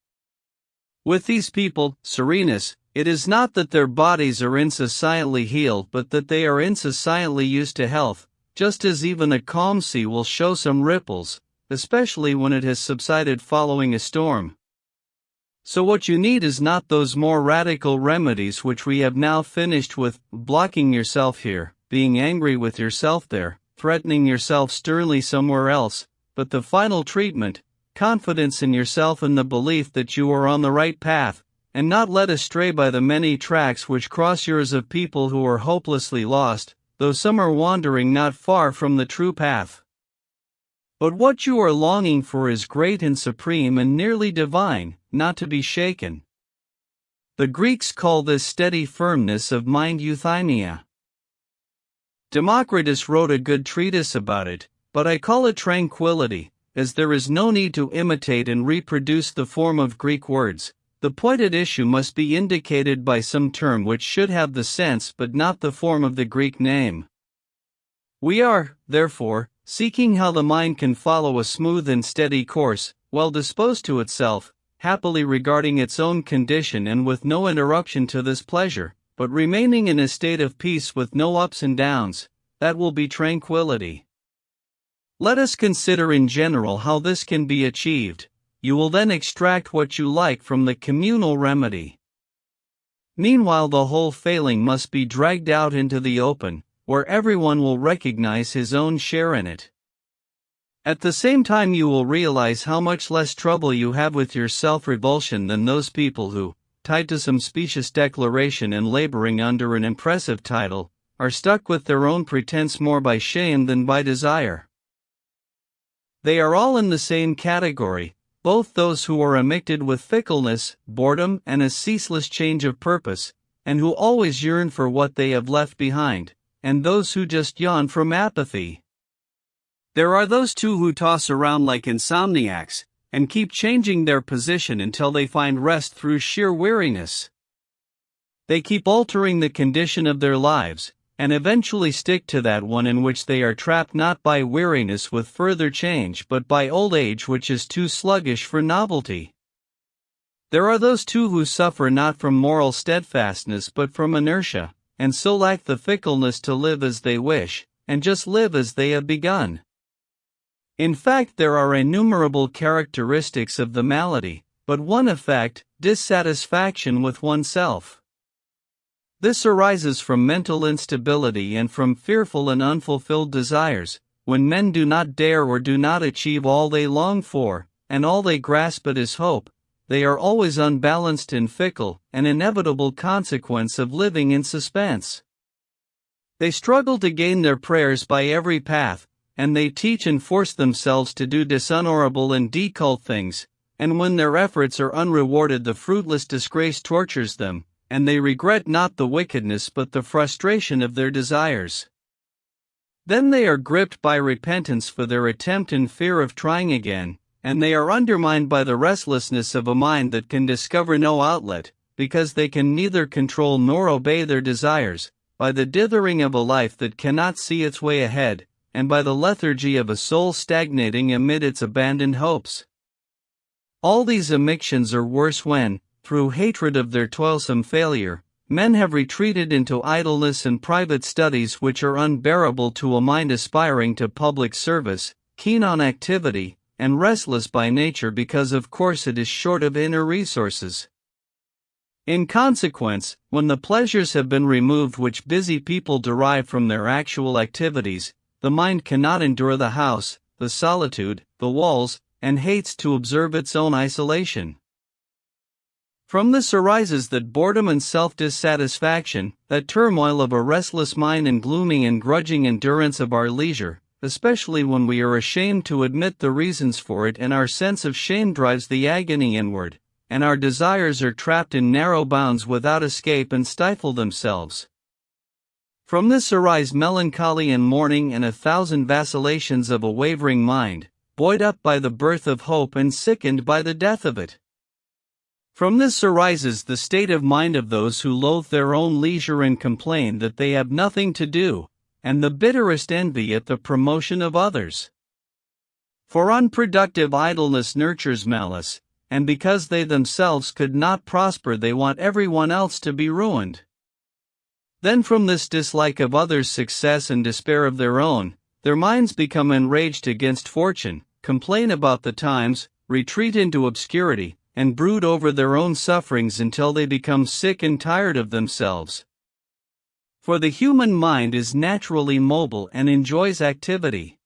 With these people, Serenus, it is not that their bodies are insouciantly healed but that they are insouciantly used to health, just as even a calm sea will show some ripples, especially when it has subsided following a storm. So what you need is not those more radical remedies which we have now finished with, blocking yourself here, being angry with yourself there, threatening yourself sternly somewhere else, but the final treatment, confidence in yourself and the belief that you are on the right path, and not led astray by the many tracks which cross yours of people who are hopelessly lost, though some are wandering not far from the true path. But what you are longing for is great and supreme and nearly divine, not to be shaken. The Greeks call this steady firmness of mind euthymia. Democritus wrote a good treatise about it, but I call it tranquility, as there is no need to imitate and reproduce the form of Greek words. The point at issue must be indicated by some term which should have the sense but not the form of the Greek name. We are, therefore, seeking how the mind can follow a smooth and steady course, well disposed to itself, happily regarding its own condition and with no interruption to this pleasure, but remaining in a state of peace with no ups and downs. That will be tranquility. Let us consider in general how this can be achieved. You will then extract what you like from the communal remedy. Meanwhile, the whole failing must be dragged out into the open, where everyone will recognize his own share in it. At the same time, you will realize how much less trouble you have with your self-revulsion than those people who, tied to some specious declaration and laboring under an impressive title, are stuck with their own pretense more by shame than by desire. They are all in the same category, both those who are afflicted with fickleness, boredom, and a ceaseless change of purpose, and who always yearn for what they have left behind, and those who just yawn from apathy. There are those too who toss around like insomniacs, and keep changing their position until they find rest through sheer weariness. They keep altering the condition of their lives, and eventually stick to that one in which they are trapped not by weariness with further change but by old age which is too sluggish for novelty. There are those too who suffer not from moral steadfastness but from inertia, and so lack the fickleness to live as they wish, and just live as they have begun. In fact, there are innumerable characteristics of the malady, but one effect, dissatisfaction with oneself. This arises from mental instability and from fearful and unfulfilled desires, when men do not dare or do not achieve all they long for, and all they grasp at is hope. They are always unbalanced and fickle, an inevitable consequence of living in suspense. They struggle to gain their prayers by every path, and they teach and force themselves to do dishonorable and deculpable things, and when their efforts are unrewarded the fruitless disgrace tortures them, and they regret not the wickedness but the frustration of their desires. Then they are gripped by repentance for their attempt and fear of trying again, and they are undermined by the restlessness of a mind that can discover no outlet, because they can neither control nor obey their desires, by the dithering of a life that cannot see its way ahead, and by the lethargy of a soul stagnating amid its abandoned hopes. All these immixtions are worse when, through hatred of their toilsome failure, men have retreated into idleness and private studies which are unbearable to a mind aspiring to public service, keen on activity, and restless by nature because of course it is short of inner resources. In consequence, when the pleasures have been removed which busy people derive from their actual activities, the mind cannot endure the house, the solitude, the walls, and hates to observe its own isolation. From this arises that boredom and self-dissatisfaction, that turmoil of a restless mind and gloomy and grudging endurance of our leisure, especially when we are ashamed to admit the reasons for it, and our sense of shame drives the agony inward, and our desires are trapped in narrow bounds without escape and stifle themselves. From this arise melancholy and mourning and 1,000 vacillations of a wavering mind, buoyed up by the birth of hope and sickened by the death of it. From this arises the state of mind of those who loathe their own leisure and complain that they have nothing to do, and the bitterest envy at the promotion of others. For unproductive idleness nurtures malice, and because they themselves could not prosper they want everyone else to be ruined. Then from this dislike of others' success and despair of their own, their minds become enraged against fortune, complain about the times, retreat into obscurity, and brood over their own sufferings until they become sick and tired of themselves. For the human mind is naturally mobile and enjoys activity.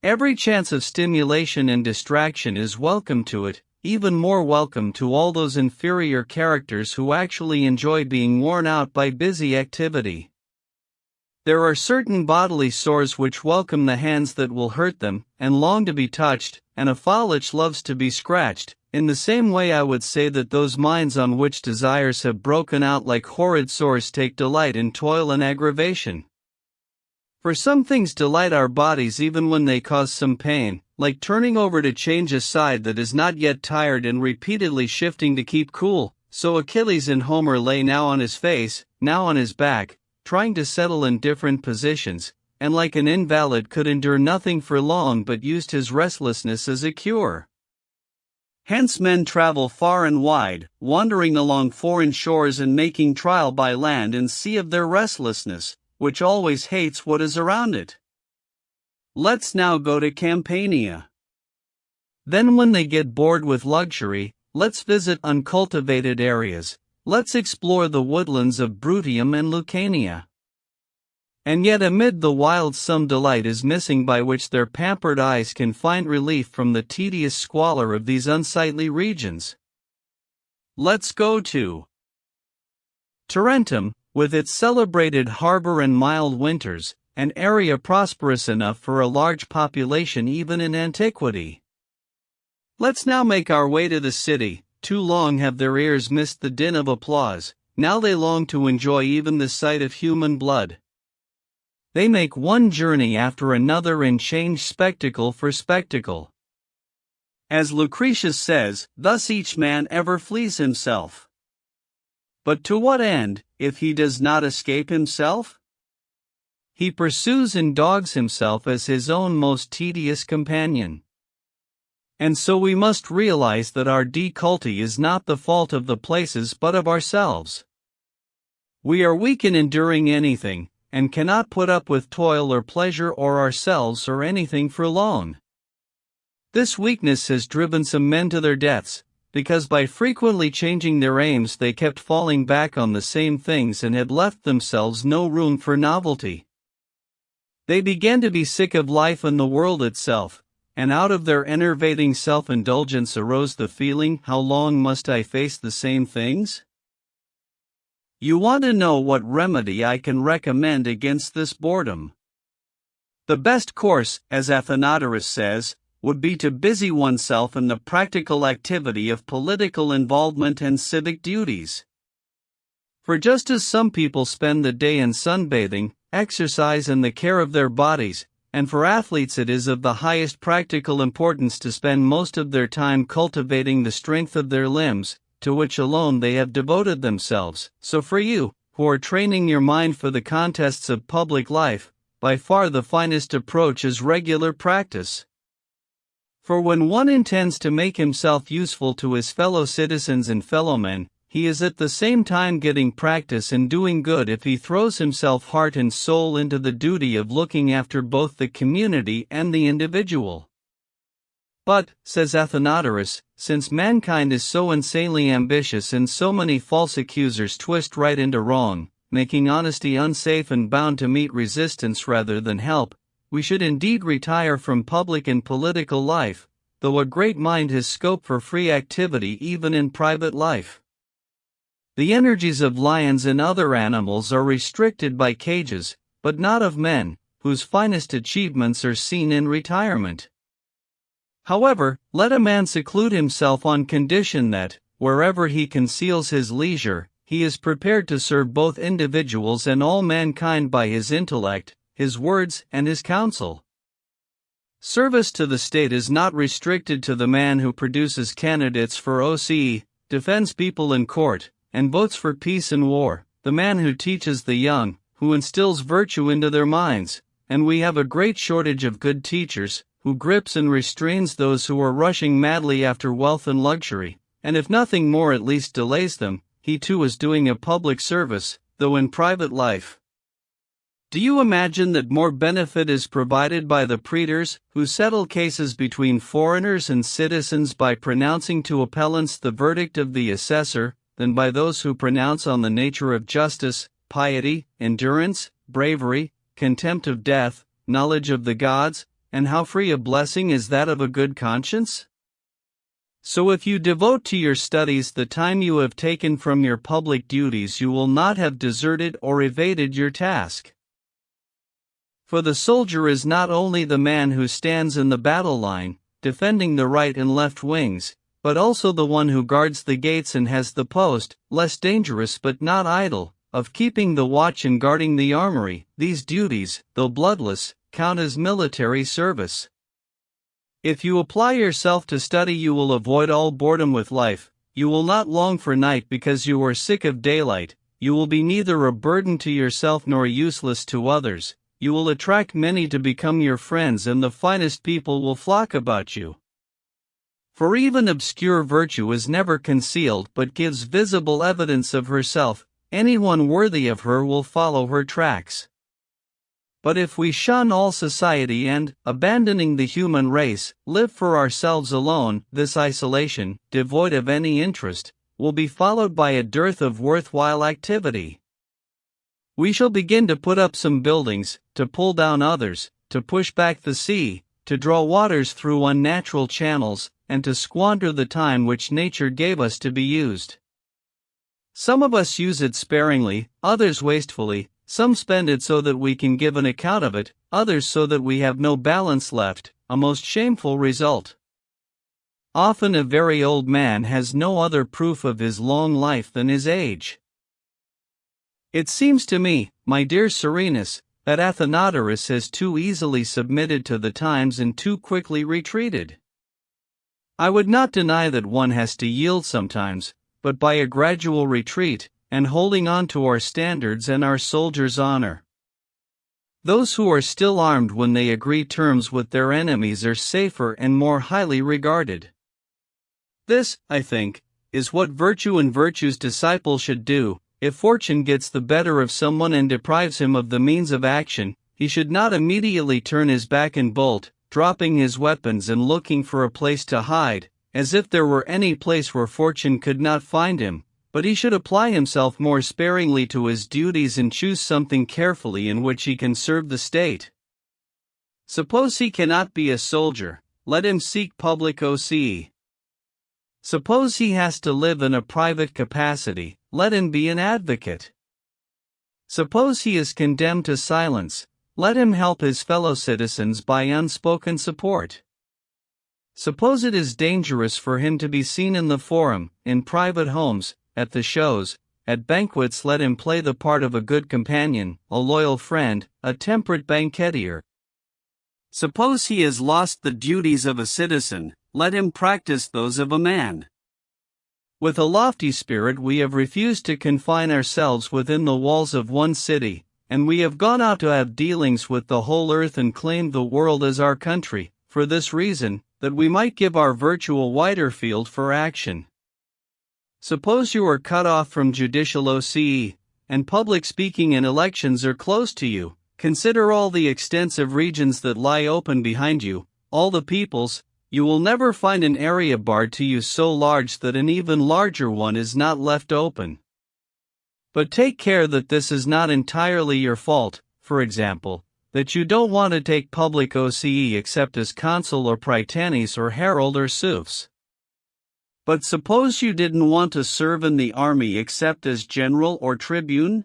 Every chance of stimulation and distraction is welcome to it, even more welcome to all those inferior characters who actually enjoy being worn out by busy activity. There are certain bodily sores which welcome the hands that will hurt them, and long to be touched, and a fowlitch loves to be scratched. In the same way I would say that those minds on which desires have broken out like horrid sores take delight in toil and aggravation. For some things delight our bodies even when they cause some pain, like turning over to change a side that is not yet tired and repeatedly shifting to keep cool. So Achilles in Homer lay now on his face, now on his back, trying to settle in different positions, and like an invalid could endure nothing for long but used his restlessness as a cure. Hence men travel far and wide, wandering along foreign shores and making trial by land and sea of their restlessness, which always hates what is around it. Let's now go to Campania. Then when they get bored with luxury, let's visit uncultivated areas, let's explore the woodlands of Bruttium and Lucania. And yet amid the wild some delight is missing by which their pampered eyes can find relief from the tedious squalor of these unsightly regions. Let's go to Tarentum, with its celebrated harbor and mild winters, an area prosperous enough for a large population even in antiquity. Let's now make our way to the city. Too long have their ears missed the din of applause, now they long to enjoy even the sight of human blood. They make one journey after another and change spectacle for spectacle. As Lucretius says, thus each man ever flees himself. But to what end, if he does not escape himself? He pursues and dogs himself as his own most tedious companion. And so we must realize that our difficulty is not the fault of the places but of ourselves. We are weak in enduring anything, and cannot put up with toil or pleasure or ourselves or anything for long. This weakness has driven some men to their deaths, because by frequently changing their aims they kept falling back on the same things and had left themselves no room for novelty. They began to be sick of life and the world itself, and out of their enervating self-indulgence arose the feeling, how long must I face the same things? You want to know what remedy I can recommend against this boredom. The best course, as Athenodorus says, would be to busy oneself in the practical activity of political involvement and civic duties. For just as some people spend the day in sunbathing, exercise and the care of their bodies, and for athletes it is of the highest practical importance to spend most of their time cultivating the strength of their limbs, to which alone they have devoted themselves, so for you, who are training your mind for the contests of public life, by far the finest approach is regular practice. For when one intends to make himself useful to his fellow citizens and fellow men, he is at the same time getting practice in doing good if he throws himself heart and soul into the duty of looking after both the community and the individual. But, says Athenodorus, since mankind is so insanely ambitious and so many false accusers twist right into wrong, making honesty unsafe and bound to meet resistance rather than help, we should indeed retire from public and political life, though a great mind has scope for free activity even in private life. The energies of lions and other animals are restricted by cages, but not of men, whose finest achievements are seen in retirement. However, let a man seclude himself on condition that, wherever he conceals his leisure, he is prepared to serve both individuals and all mankind by his intellect, his words, and his counsel. Service to the state is not restricted to the man who produces candidates for OCE, defends people in court, and votes for peace and war, the man who teaches the young, who instills virtue into their minds, and we have a great shortage of good teachers, who grips and restrains those who are rushing madly after wealth and luxury, and if nothing more at least delays them, he too is doing a public service, though in private life. Do you imagine that more benefit is provided by the praetors, who settle cases between foreigners and citizens by pronouncing to appellants the verdict of the assessor, than by those who pronounce on the nature of justice, piety, endurance, bravery, contempt of death, knowledge of the gods, and how free a blessing is that of a good conscience? So if you devote to your studies the time you have taken from your public duties, you will not have deserted or evaded your task. For the soldier is not only the man who stands in the battle line, defending the right and left wings, but also the one who guards the gates and has the post, less dangerous but not idle, of keeping the watch and guarding the armory. These duties, though bloodless, count as military service. If you apply yourself to study, you will avoid all boredom with life, you will not long for night because you are sick of daylight, you will be neither a burden to yourself nor useless to others, you will attract many to become your friends and the finest people will flock about you. For even obscure virtue is never concealed but gives visible evidence of herself, anyone worthy of her will follow her tracks. But if we shun all society and, abandoning the human race, live for ourselves alone, this isolation, devoid of any interest, will be followed by a dearth of worthwhile activity. We shall begin to put up some buildings, to pull down others, to push back the sea, to draw waters through unnatural channels, and to squander the time which nature gave us to be used. Some of us use it sparingly, others wastefully, some spend it so that we can give an account of it, others so that we have no balance left, a most shameful result. Often a very old man has no other proof of his long life than his age. It seems to me, my dear Serenus, that Athenodorus has too easily submitted to the times and too quickly retreated. I would not deny that one has to yield sometimes, but by a gradual retreat, and holding on to our standards and our soldiers' honor. Those who are still armed when they agree terms with their enemies are safer and more highly regarded. This, I think, is what virtue and virtue's disciple should do. If fortune gets the better of someone and deprives him of the means of action, he should not immediately turn his back and bolt, dropping his weapons and looking for a place to hide, as if there were any place where fortune could not find him, but he should apply himself more sparingly to his duties and choose something carefully in which he can serve the state. Suppose he cannot be a soldier, let him seek public OCE. Suppose he has to live in a private capacity, let him be an advocate. Suppose he is condemned to silence, let him help his fellow citizens by unspoken support. Suppose it is dangerous for him to be seen in the forum, in private homes, at the shows, at banquets, let him play the part of a good companion, a loyal friend, a temperate banqueteer. Suppose he has lost the duties of a citizen, let him practice those of a man. With a lofty spirit we have refused to confine ourselves within the walls of one city, and we have gone out to have dealings with the whole earth and claimed the world as our country, for this reason, that we might give our virtue a wider field for action. Suppose you are cut off from judicial OCE, and public speaking and elections are closed to you. Consider all the extensive regions that lie open behind you, all the peoples. You will never find an area barred to you so large that an even larger one is not left open. But take care that this is not entirely your fault, for example, that you don't want to take public OCE except as consul or prytanes or herald or suffs. But suppose you didn't want to serve in the army except as general or tribune?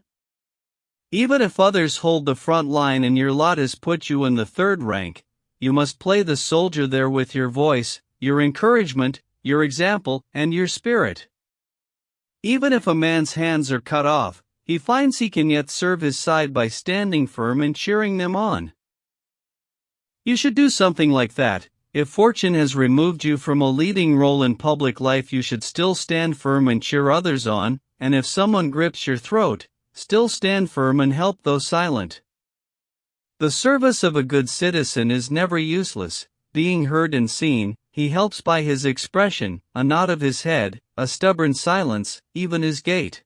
Even if others hold the front line and your lot has put you in the third rank, you must play the soldier there with your voice, your encouragement, your example, and your spirit. Even if a man's hands are cut off, he finds he can yet serve his side by standing firm and cheering them on. You should do something like that. If fortune has removed you from a leading role in public life, you should still stand firm and cheer others on, and if someone grips your throat, still stand firm and help those silent. The service of a good citizen is never useless. Being heard and seen, he helps by his expression, a nod of his head, a stubborn silence, even his gait.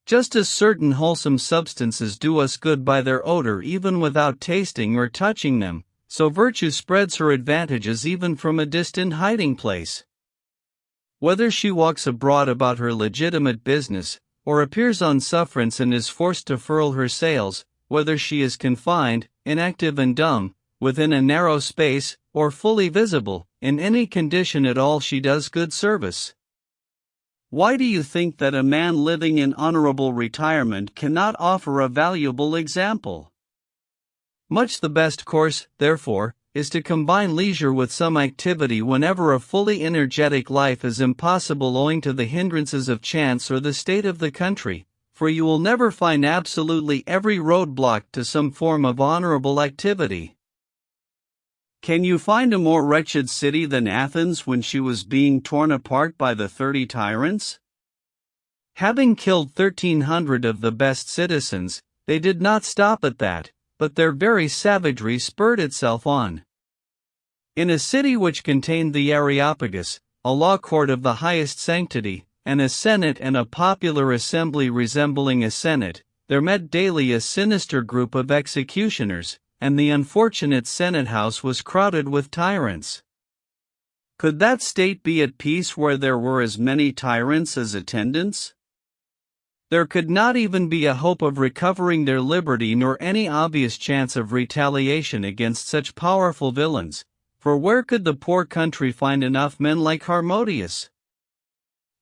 Just as certain wholesome substances do us good by their odor even without tasting or touching them, so virtue spreads her advantages even from a distant hiding place. Whether she walks abroad about her legitimate business, or appears on sufferance and is forced to furl her sails, whether she is confined, inactive and dumb, within a narrow space, or fully visible, in any condition at all she does good service. Why do you think that a man living in honorable retirement cannot offer a valuable example? Much the best course, therefore, is to combine leisure with some activity whenever a fully energetic life is impossible owing to the hindrances of chance or the state of the country, for you will never find absolutely every roadblock to some form of honorable activity. Can you find a more wretched city than Athens when she was being torn apart by the 30 tyrants? Having killed 1,300 of the best citizens, they did not stop at that, but their very savagery spurred itself on. In a city which contained the Areopagus, a law court of the highest sanctity, and a senate and a popular assembly resembling a senate, there met daily a sinister group of executioners, and the unfortunate senate house was crowded with tyrants. Could that state be at peace where there were as many tyrants as attendants? There could not even be a hope of recovering their liberty nor any obvious chance of retaliation against such powerful villains, for where could the poor country find enough men like Harmodius?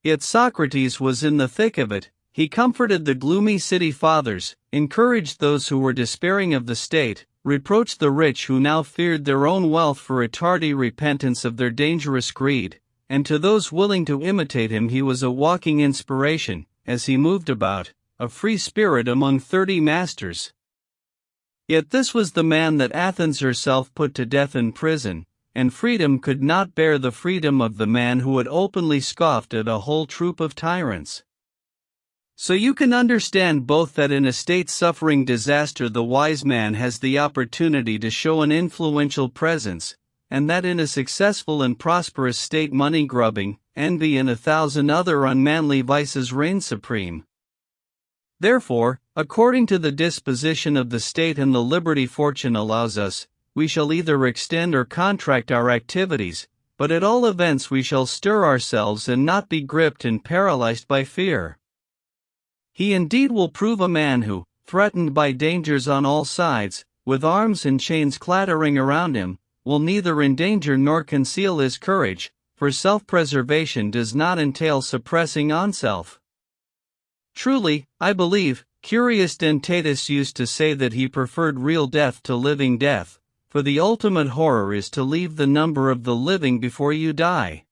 Yet Socrates was in the thick of it. He comforted the gloomy city fathers, encouraged those who were despairing of the state, reproached the rich who now feared their own wealth for a tardy repentance of their dangerous greed, and to those willing to imitate him he was a walking inspiration, as he moved about, a free spirit among 30 masters. Yet this was the man that Athens herself put to death in prison, and freedom could not bear the freedom of the man who had openly scoffed at a whole troop of tyrants. So you can understand both that in a state suffering disaster the wise man has the opportunity to show an influential presence, and that in a successful and prosperous state money grubbing, envy and 1,000 other unmanly vices reign supreme. Therefore, according to the disposition of the state and the liberty fortune allows us, we shall either extend or contract our activities, but at all events we shall stir ourselves and not be gripped and paralyzed by fear. He indeed will prove a man who, threatened by dangers on all sides, with arms and chains clattering around him, will neither endanger nor conceal his courage, for self-preservation does not entail suppressing oneself. Truly, I believe, Curius Dentatus used to say that he preferred real death to living death, for the ultimate horror is to leave the number of the living before you die.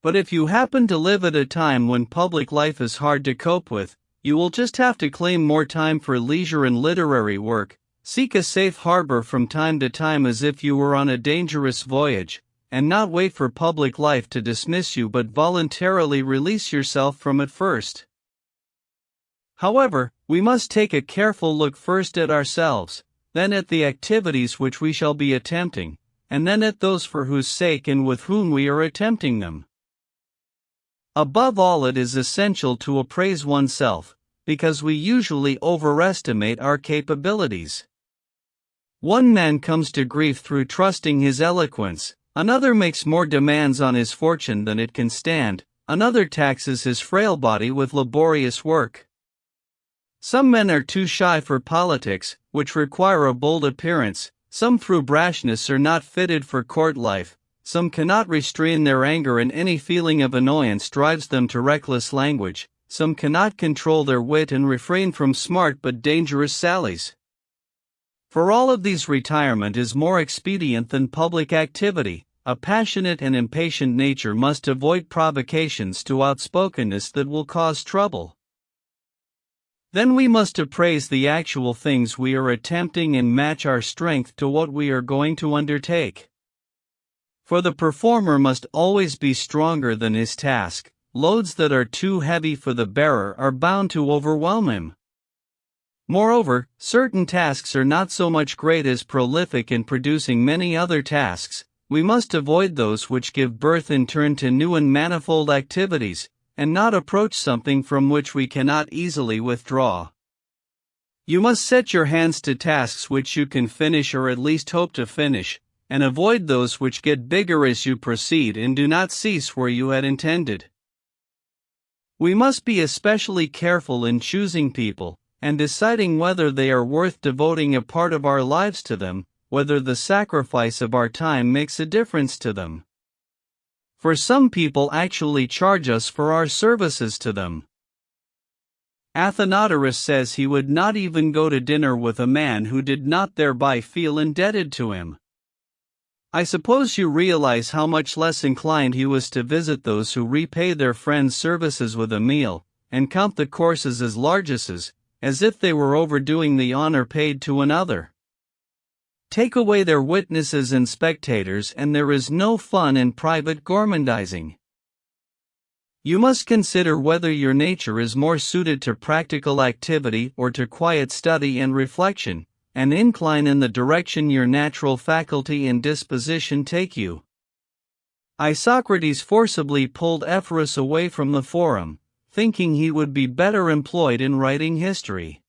But if you happen to live at a time when public life is hard to cope with, you will just have to claim more time for leisure and literary work, seek a safe harbor from time to time as if you were on a dangerous voyage, and not wait for public life to dismiss you but voluntarily release yourself from it first. However, we must take a careful look first at ourselves, then at the activities which we shall be attempting, and then at those for whose sake and with whom we are attempting them. Above all, it is essential to appraise oneself, because we usually overestimate our capabilities. One man comes to grief through trusting his eloquence, another makes more demands on his fortune than it can stand, another taxes his frail body with laborious work. Some men are too shy for politics, which require a bold appearance, some through brashness are not fitted for court life, some cannot restrain their anger and any feeling of annoyance drives them to reckless language, some cannot control their wit and refrain from smart but dangerous sallies. For all of these retirement is more expedient than public activity. A passionate and impatient nature must avoid provocations to outspokenness that will cause trouble. Then we must appraise the actual things we are attempting and match our strength to what we are going to undertake. For the performer must always be stronger than his task. Loads that are too heavy for the bearer are bound to overwhelm him. Moreover, certain tasks are not so much great as prolific in producing many other tasks. We must avoid those which give birth in turn to new and manifold activities, and not approach something from which we cannot easily withdraw. You must set your hands to tasks which you can finish or at least hope to finish, and avoid those which get bigger as you proceed and do not cease where you had intended. We must be especially careful in choosing people, and deciding whether they are worth devoting a part of our lives to them, whether the sacrifice of our time makes a difference to them. For some people actually charge us for our services to them. Athenodorus says he would not even go to dinner with a man who did not thereby feel indebted to him. I suppose you realize how much less inclined he was to visit those who repay their friends' services with a meal, and count the courses as largesses, as if they were overdoing the honor paid to another. Take away their witnesses and spectators and there is no fun in private gormandizing. You must consider whether your nature is more suited to practical activity or to quiet study and reflection, and incline in the direction your natural faculty and disposition take you. Isocrates forcibly pulled Ephorus away from the forum, thinking he would be better employed in writing history.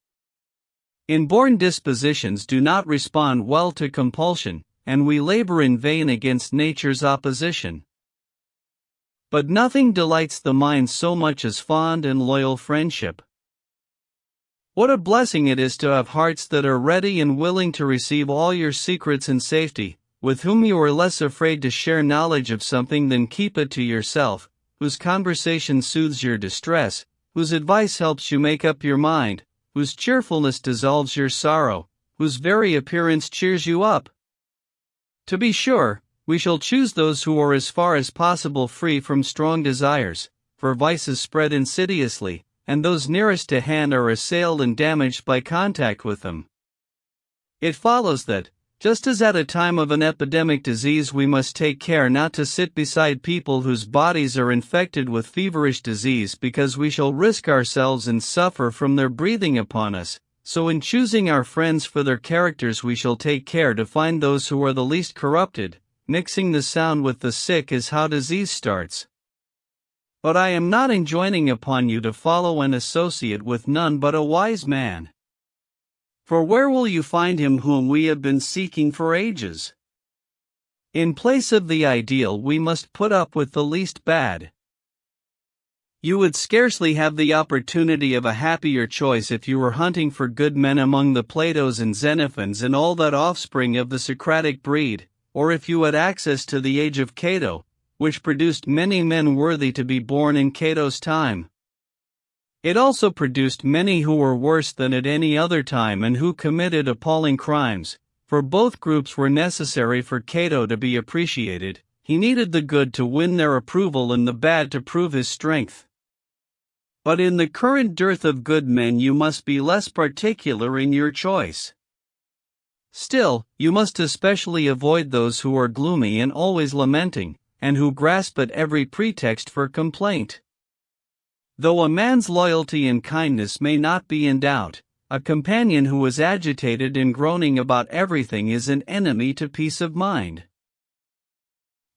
Inborn dispositions do not respond well to compulsion, and we labor in vain against nature's opposition. But nothing delights the mind so much as fond and loyal friendship. What a blessing it is to have hearts that are ready and willing to receive all your secrets in safety, with whom you are less afraid to share knowledge of something than keep it to yourself, whose conversation soothes your distress, whose advice helps you make up your mind, whose cheerfulness dissolves your sorrow, whose very appearance cheers you up. To be sure, we shall choose those who are as far as possible free from strong desires, for vices spread insidiously, and those nearest to hand are assailed and damaged by contact with them. It follows that, Just as at a time of an epidemic disease we must take care not to sit beside people whose bodies are infected with feverish disease because we shall risk ourselves and suffer from their breathing upon us, so in choosing our friends for their characters we shall take care to find those who are the least corrupted. Mixing the sound with the sick is how disease starts. But I am not enjoining upon you to follow and associate with none but a wise man. For where will you find him whom we have been seeking for ages? In place of the ideal we must put up with the least bad. You would scarcely have the opportunity of a happier choice if you were hunting for good men among the Platos and Xenophons and all that offspring of the Socratic breed, or if you had access to the age of Cato, which produced many men worthy to be born in Cato's time. It also produced many who were worse than at any other time and who committed appalling crimes, for both groups were necessary for Cato to be appreciated. He needed the good to win their approval and the bad to prove his strength. But in the current dearth of good men you must be less particular in your choice. Still, you must especially avoid those who are gloomy and always lamenting, and who grasp at every pretext for complaint. Though a man's loyalty and kindness may not be in doubt, a companion who is agitated and groaning about everything is an enemy to peace of mind.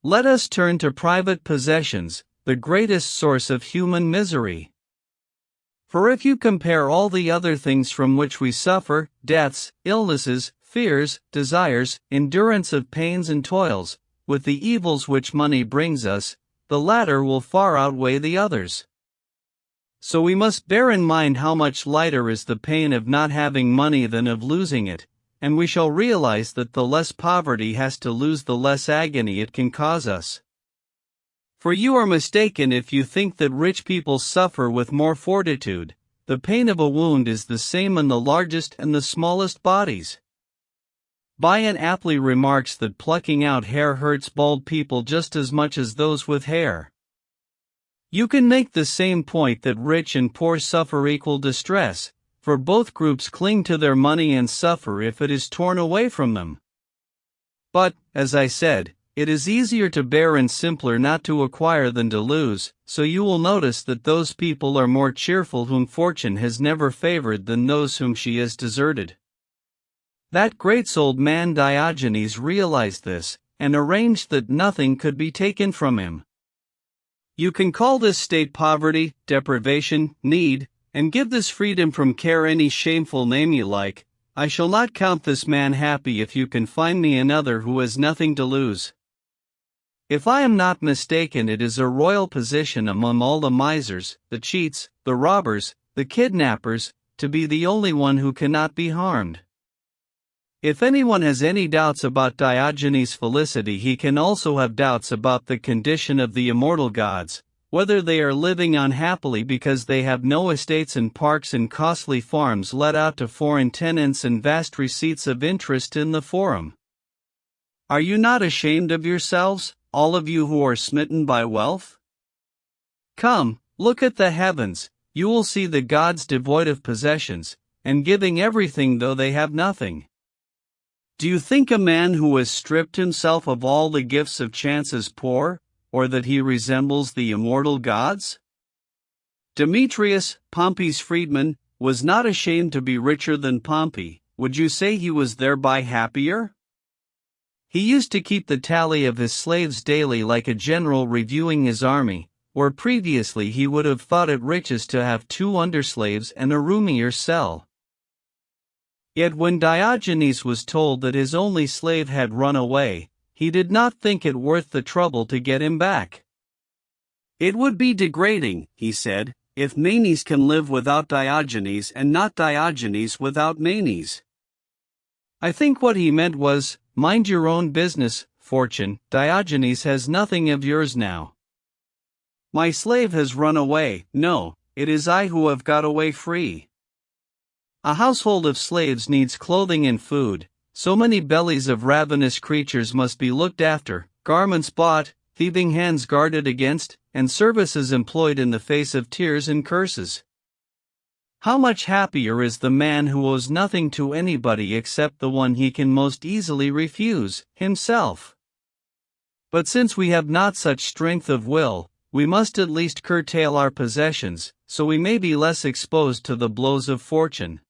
Let us turn to private possessions, the greatest source of human misery. For if you compare all the other things from which we suffer, deaths, illnesses, fears, desires, endurance of pains and toils, with the evils which money brings us, the latter will far outweigh the others. So we must bear in mind how much lighter is the pain of not having money than of losing it, and we shall realize that the less poverty has to lose the less agony it can cause us. For you are mistaken if you think that rich people suffer with more fortitude. The pain of a wound is the same in the largest and the smallest bodies. Bion aptly remarks that plucking out hair hurts bald people just as much as those with hair. You can make the same point that rich and poor suffer equal distress, for both groups cling to their money and suffer if it is torn away from them. But, as I said, it is easier to bear and simpler not to acquire than to lose, so you will notice that those people are more cheerful whom fortune has never favored than those whom she has deserted. That great-souled man Diogenes realized this, and arranged that nothing could be taken from him. You can call this state poverty, deprivation, need, and give this freedom from care any shameful name you like. I shall not count this man happy if you can find me another who has nothing to lose. If I am not mistaken, it is a royal position among all the misers, the cheats, the robbers, the kidnappers, to be the only one who cannot be harmed. If anyone has any doubts about Diogenes' felicity, he can also have doubts about the condition of the immortal gods, whether they are living unhappily because they have no estates and parks and costly farms let out to foreign tenants and vast receipts of interest in the forum. Are you not ashamed of yourselves, all of you who are smitten by wealth? Come, look at the heavens, you will see the gods devoid of possessions, and giving everything though they have nothing. Do you think a man who has stripped himself of all the gifts of chance is poor, or that he resembles the immortal gods? Demetrius, Pompey's freedman, was not ashamed to be richer than Pompey. Would you say he was thereby happier? He used to keep the tally of his slaves daily like a general reviewing his army, where previously he would have thought it richest to have 2 underslaves and a roomier cell. Yet when Diogenes was told that his only slave had run away, he did not think it worth the trouble to get him back. It would be degrading, he said, if Manes can live without Diogenes and not Diogenes without Manes. I think what he meant was, mind your own business, Fortune, Diogenes has nothing of yours now. My slave has run away, no, it is I who have got away free. A household of slaves needs clothing and food, so many bellies of ravenous creatures must be looked after, garments bought, thieving hands guarded against, and services employed in the face of tears and curses. How much happier is the man who owes nothing to anybody except the one he can most easily refuse, himself. But since we have not such strength of will, we must at least curtail our possessions, so we may be less exposed to the blows of fortune.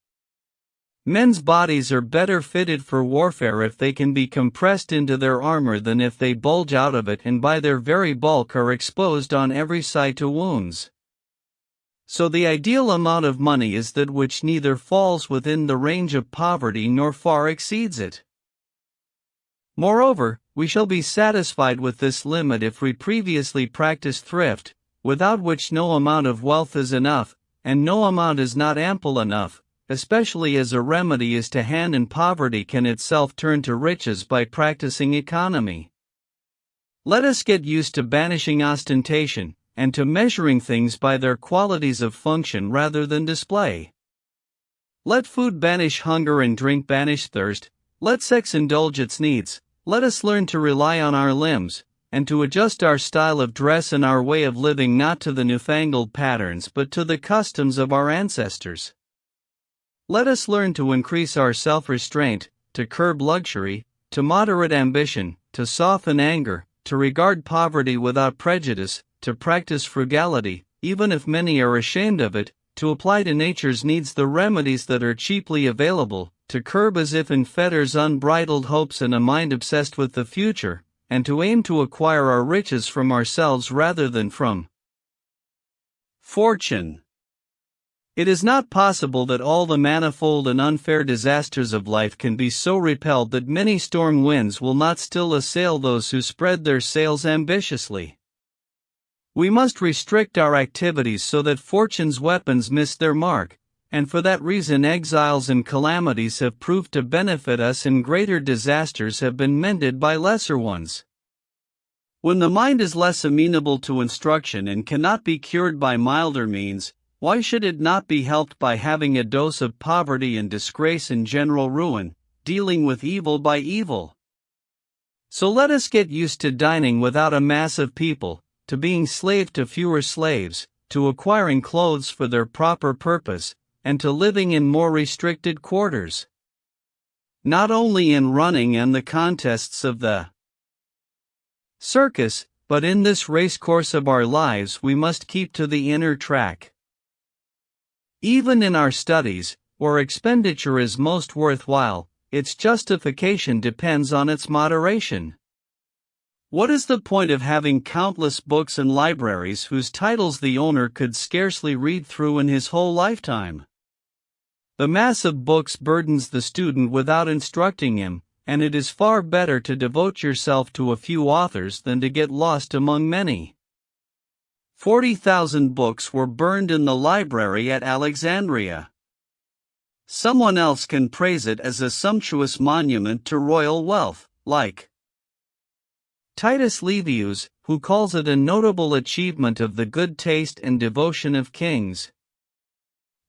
Men's bodies are better fitted for warfare if they can be compressed into their armor than if they bulge out of it and by their very bulk are exposed on every side to wounds. So the ideal amount of money is that which neither falls within the range of poverty nor far exceeds it. Moreover, we shall be satisfied with this limit if we previously practice thrift, without which no amount of wealth is enough, and no amount is not ample enough, especially as a remedy is to hand, and poverty can itself turn to riches by practicing economy. Let us get used to banishing ostentation, and to measuring things by their qualities of function rather than display. Let food banish hunger and drink banish thirst, let sex indulge its needs, let us learn to rely on our limbs, and to adjust our style of dress and our way of living not to the newfangled patterns but to the customs of our ancestors. Let us learn to increase our self-restraint, to curb luxury, to moderate ambition, to soften anger, to regard poverty without prejudice, to practice frugality, even if many are ashamed of it, to apply to nature's needs the remedies that are cheaply available, to curb as if in fetters unbridled hopes and a mind obsessed with the future, and to aim to acquire our riches from ourselves rather than from fortune. It is not possible that all the manifold and unfair disasters of life can be so repelled that many storm winds will not still assail those who spread their sails ambitiously. We must restrict our activities so that fortune's weapons miss their mark, and for that reason exiles and calamities have proved to benefit us and greater disasters have been mended by lesser ones. When the mind is less amenable to instruction and cannot be cured by milder means, why should it not be helped by having a dose of poverty and disgrace and general ruin, dealing with evil by evil? So let us get used to dining without a mass of people, to being slave to fewer slaves, to acquiring clothes for their proper purpose, and to living in more restricted quarters. Not only in running and the contests of the circus, but in this race course of our lives we must keep to the inner track. Even in our studies, where expenditure is most worthwhile, its justification depends on its moderation. What is the point of having countless books and libraries whose titles the owner could scarcely read through in his whole lifetime? The mass of books burdens the student without instructing him, and it is far better to devote yourself to a few authors than to get lost among many. 40,000 books were burned in the library at Alexandria. Someone else can praise it as a sumptuous monument to royal wealth, like Titus Livius, who calls it a notable achievement of the good taste and devotion of kings.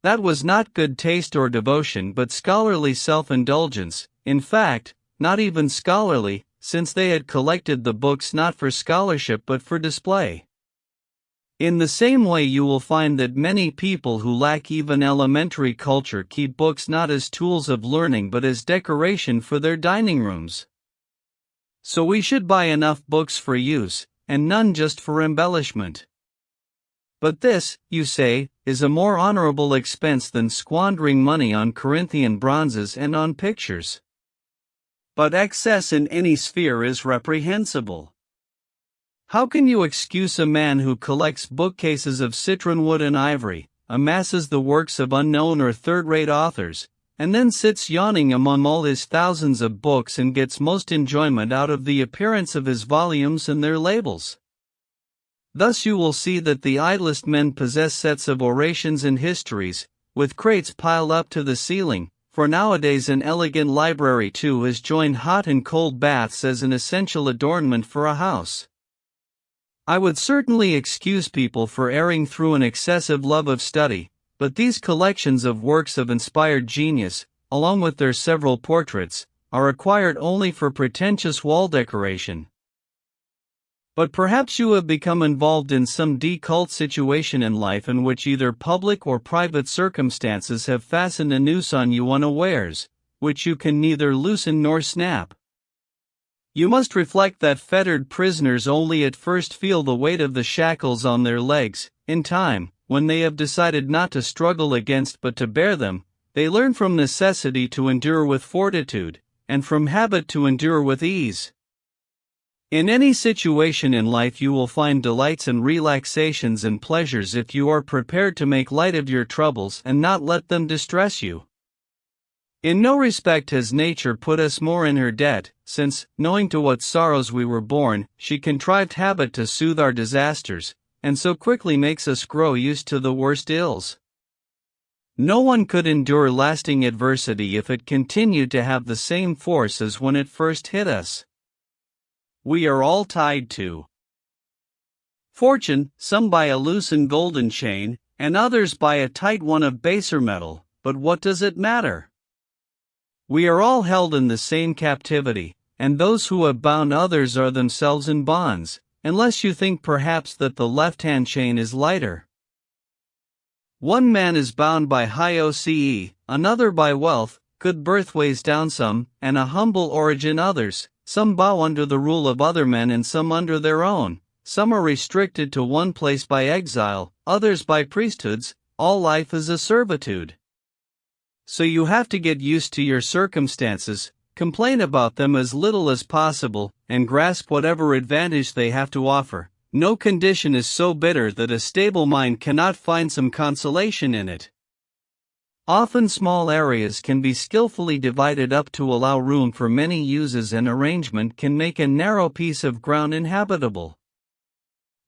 That was not good taste or devotion but scholarly self-indulgence, in fact, not even scholarly, since they had collected the books not for scholarship but for display. In the same way you will find that many people who lack even elementary culture keep books not as tools of learning but as decoration for their dining rooms. So we should buy enough books for use, and none just for embellishment. But this, you say, is a more honorable expense than squandering money on Corinthian bronzes and on pictures. But excess in any sphere is reprehensible. How can you excuse a man who collects bookcases of citron wood and ivory, amasses the works of unknown or third-rate authors, and then sits yawning among all his thousands of books and gets most enjoyment out of the appearance of his volumes and their labels? Thus you will see that the idlest men possess sets of orations and histories, with crates piled up to the ceiling, for nowadays an elegant library too has joined hot and cold baths as an essential adornment for a house. I would certainly excuse people for erring through an excessive love of study, but these collections of works of inspired genius, along with their several portraits, are acquired only for pretentious wall decoration. But perhaps you have become involved in some default situation in life in which either public or private circumstances have fastened a noose on you unawares, which you can neither loosen nor snap. You must reflect that fettered prisoners only at first feel the weight of the shackles on their legs. In time, when they have decided not to struggle against but to bear them, they learn from necessity to endure with fortitude, and from habit to endure with ease. In any situation in life you will find delights and relaxations and pleasures if you are prepared to make light of your troubles and not let them distress you. In no respect has nature put us more in her debt, since, knowing to what sorrows we were born, she contrived habit to soothe our disasters, and so quickly makes us grow used to the worst ills. No one could endure lasting adversity if it continued to have the same force as when it first hit us. We are all tied to fortune, some by a loose and golden chain, and others by a tight one of baser metal, but what does it matter? We are all held in the same captivity, and those who have bound others are themselves in bonds, unless you think perhaps that the left-hand chain is lighter. One man is bound by high OCE, another by wealth, good birth weighs down some, and a humble origin others. Some bow under the rule of other men and some under their own. Some are restricted to one place by exile, others by priesthoods. All life is a servitude. So you have to get used to your circumstances, complain about them as little as possible, and grasp whatever advantage they have to offer. No condition is so bitter that a stable mind cannot find some consolation in it. Often small areas can be skillfully divided up to allow room for many uses, and arrangement can make a narrow piece of ground inhabitable.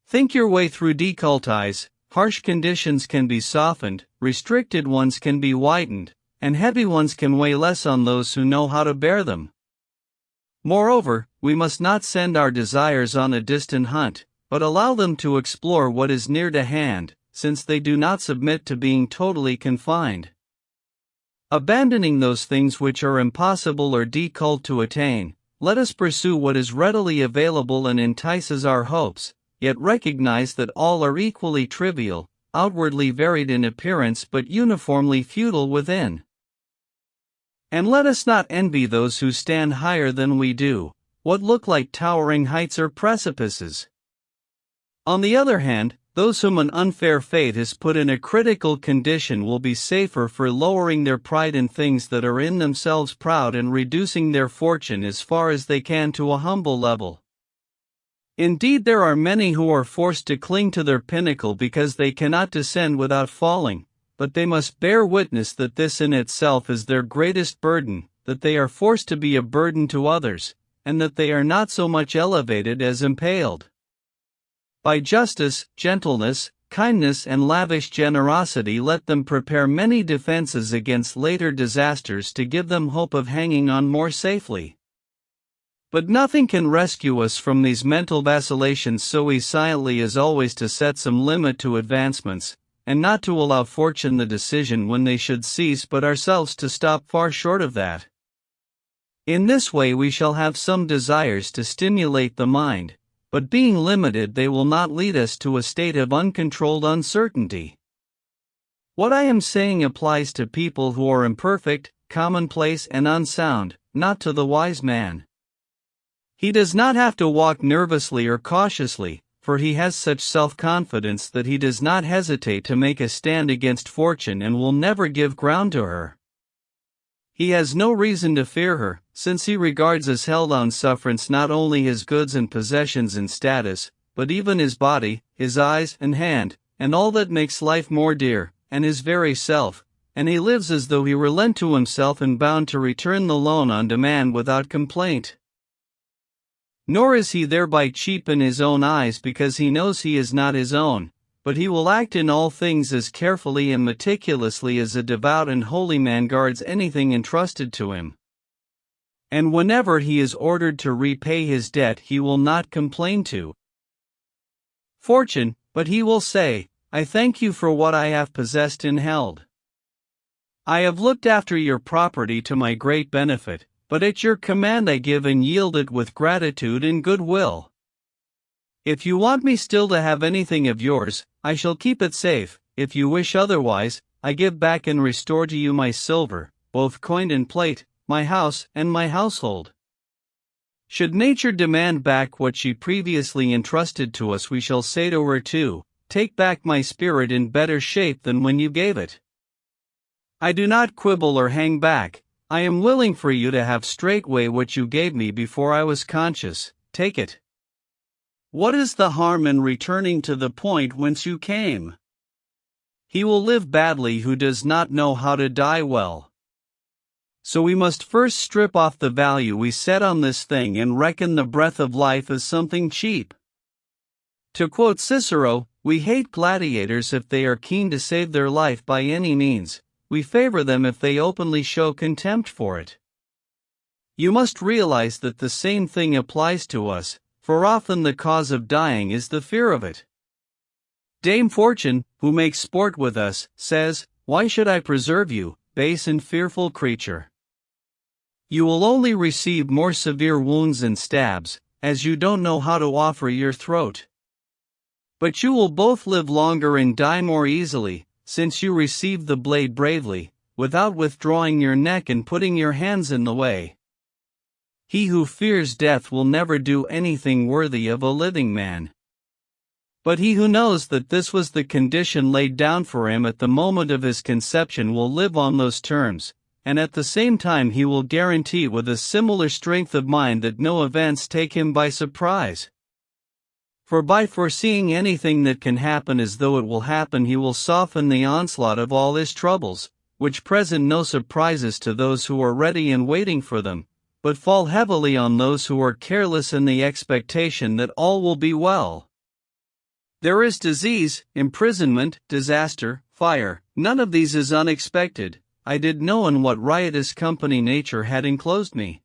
Think your way through difficulties. Harsh conditions can be softened, restricted ones can be widened, and heavy ones can weigh less on those who know how to bear them. Moreover, we must not send our desires on a distant hunt, but allow them to explore what is near to hand, since they do not submit to being totally confined. Abandoning those things which are impossible or difficult to attain, let us pursue what is readily available and entices our hopes, yet recognize that all are equally trivial, outwardly varied in appearance but uniformly futile within. And let us not envy those who stand higher than we do, what look like towering heights or precipices. On the other hand, those whom an unfair fate has put in a critical condition will be safer for lowering their pride in things that are in themselves proud and reducing their fortune as far as they can to a humble level. Indeed, there are many who are forced to cling to their pinnacle because they cannot descend without falling, but they must bear witness that this in itself is their greatest burden, that they are forced to be a burden to others, and that they are not so much elevated as impaled. By justice, gentleness, kindness and lavish generosity let them prepare many defenses against later disasters to give them hope of hanging on more safely. But nothing can rescue us from these mental vacillations so silently as always to set some limit to advancements, and not to allow fortune the decision when they should cease but ourselves to stop far short of that. In this way we shall have some desires to stimulate the mind, but being limited they will not lead us to a state of uncontrolled uncertainty. What I am saying applies to people who are imperfect, commonplace and unsound, not to the wise man. He does not have to walk nervously or cautiously, for he has such self-confidence that he does not hesitate to make a stand against fortune and will never give ground to her. He has no reason to fear her, since he regards as held on sufferance not only his goods and possessions and status, but even his body, his eyes and hand, and all that makes life more dear, and his very self, and he lives as though he were lent to himself and bound to return the loan on demand without complaint. Nor is he thereby cheap in his own eyes because he knows he is not his own, but he will act in all things as carefully and meticulously as a devout and holy man guards anything entrusted to him. And whenever he is ordered to repay his debt he will not complain to fortune, but he will say, "I thank you for what I have possessed and held. I have looked after your property to my great benefit, but at your command I give and yield it with gratitude and goodwill." If you want me still to have anything of yours, I shall keep it safe. If you wish otherwise, I give back and restore to you my silver, both coin and plate, my house and my household. Should nature demand back what she previously entrusted to us, we shall say to her too, take back my spirit in better shape than when you gave it. I do not quibble or hang back. I am willing for you to have straightway what you gave me before I was conscious. Take it. What is the harm in returning to the point whence you came? He will live badly who does not know how to die well. So we must first strip off the value we set on this thing and reckon the breath of life as something cheap. To quote Cicero, we hate gladiators if they are keen to save their life by any means. We favor them if they openly show contempt for it. You must realize that the same thing applies to us, for often the cause of dying is the fear of it. Dame Fortune, who makes sport with us, says, "Why should I preserve you, base and fearful creature? You will only receive more severe wounds and stabs, as you don't know how to offer your throat. But you will both live longer and die more easily, since you received the blade bravely, without withdrawing your neck and putting your hands in the way. He who fears death will never do anything worthy of a living man. But he who knows that this was the condition laid down for him at the moment of his conception will live on those terms, and at the same time he will guarantee with a similar strength of mind that no events take him by surprise. For by foreseeing anything that can happen as though it will happen, he will soften the onslaught of all his troubles, which present no surprises to those who are ready and waiting for them, but fall heavily on those who are careless in the expectation that all will be well. There is disease, imprisonment, disaster, fire. None of these is unexpected. I did know in what riotous company nature had enclosed me.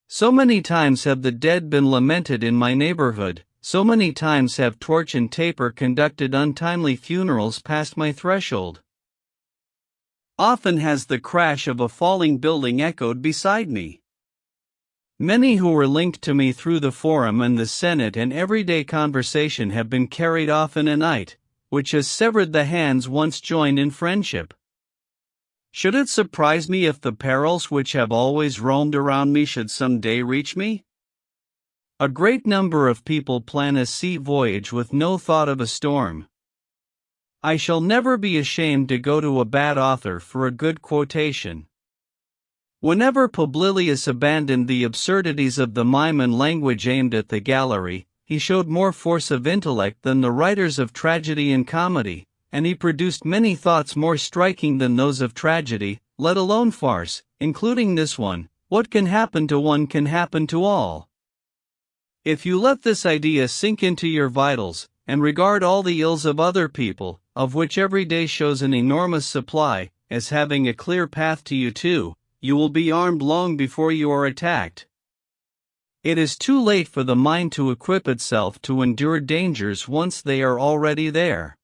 So many times have the dead been lamented in my neighborhood, so many times have torch and taper conducted untimely funerals past my threshold. Often has the crash of a falling building echoed beside me. Many who were linked to me through the Forum and the Senate and everyday conversation have been carried off in a night, which has severed the hands once joined in friendship. Should it surprise me if the perils which have always roamed around me should some day reach me? A great number of people plan a sea voyage with no thought of a storm. I shall never be ashamed to go to a bad author for a good quotation. Whenever Publilius abandoned the absurdities of the mime and language aimed at the gallery, he showed more force of intellect than the writers of tragedy and comedy, and he produced many thoughts more striking than those of tragedy, let alone farce, including this one: what can happen to one can happen to all. If you let this idea sink into your vitals, and regard all the ills of other people, of which every day shows an enormous supply, as having a clear path to you too, you will be armed long before you are attacked. It is too late for the mind to equip itself to endure dangers once they are already there.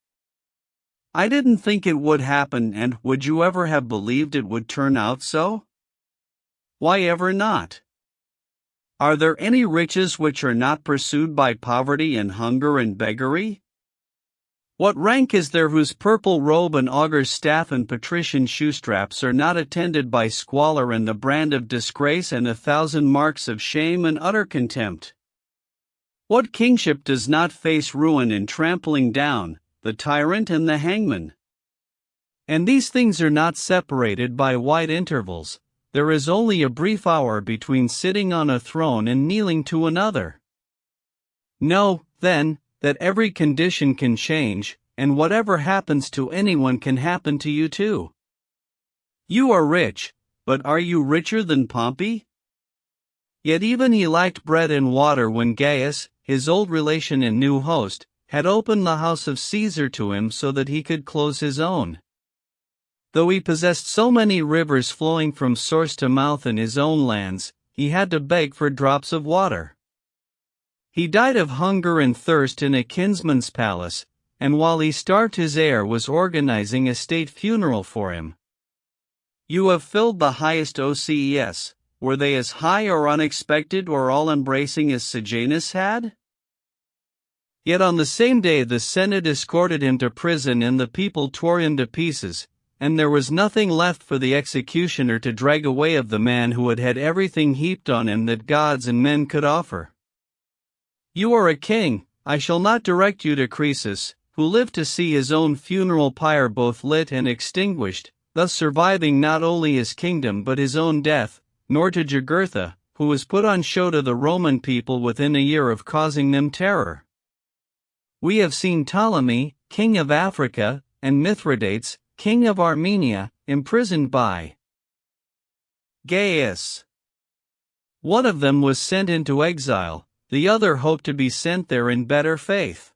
I didn't think it would happen, and would you ever have believed it would turn out so? Why ever not? Are there any riches which are not pursued by poverty and hunger and beggary? What rank is there whose purple robe and augur's staff and patrician shoestraps are not attended by squalor and the brand of disgrace and 1,000 marks of shame and utter contempt? What kingship does not face ruin and trampling down, the tyrant and the hangman? And these things are not separated by wide intervals. There is only a brief hour between sitting on a throne and kneeling to another. Know, then, that every condition can change, and whatever happens to anyone can happen to you too. You are rich, but are you richer than Pompey? Yet even he lacked bread and water when Gaius, his old relation and new host, had opened the house of Caesar to him so that he could close his own. Though he possessed so many rivers flowing from source to mouth in his own lands, he had to beg for drops of water. He died of hunger and thirst in a kinsman's palace, and while he starved his heir was organizing a state funeral for him. You have filled the highest OCES. Were they as high or unexpected or all-embracing as Sejanus had? Yet on the same day the Senate escorted him to prison and the people tore him to pieces, and there was nothing left for the executioner to drag away of the man who had had everything heaped on him that gods and men could offer. You are a king, I shall not direct you to Croesus, who lived to see his own funeral pyre both lit and extinguished, thus surviving not only his kingdom but his own death, nor to Jugurtha, who was put on show to the Roman people within a year of causing them terror. We have seen Ptolemy, king of Africa, and Mithridates, king of Armenia, imprisoned by Gaius. One of them was sent into exile, the other hoped to be sent there in better faith.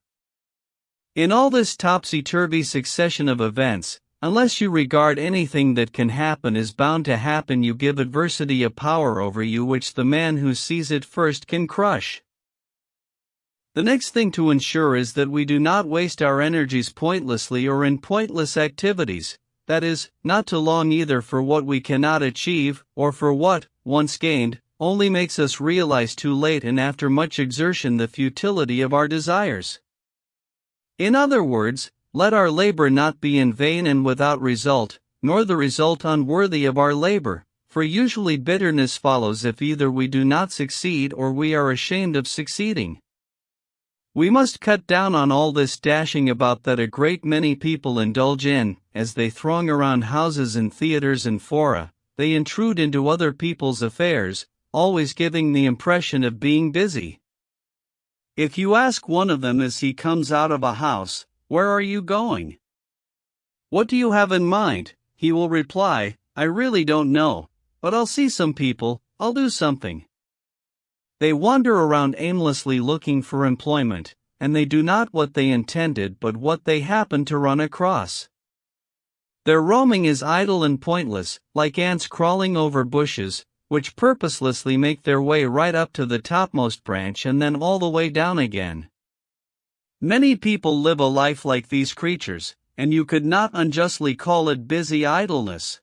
In all this topsy-turvy succession of events, unless you regard anything that can happen as bound to happen, you give adversity a power over you which the man who sees it first can crush. The next thing to ensure is that we do not waste our energies pointlessly or in pointless activities, that is, not to long either for what we cannot achieve or for what, once gained, only makes us realize too late and after much exertion the futility of our desires. In other words, let our labor not be in vain and without result, nor the result unworthy of our labor, for usually bitterness follows if either we do not succeed or we are ashamed of succeeding. We must cut down on all this dashing about that a great many people indulge in, as they throng around houses and theaters and fora, they intrude into other people's affairs, always giving the impression of being busy. If you ask one of them as he comes out of a house, "Where are you going? What do you have in mind?" he will reply, "I really don't know, but I'll see some people, I'll do something." They wander around aimlessly looking for employment, and they do not what they intended but what they happen to run across. Their roaming is idle and pointless, like ants crawling over bushes, which purposelessly make their way right up to the topmost branch and then all the way down again. Many people live a life like these creatures, and you could not unjustly call it busy idleness.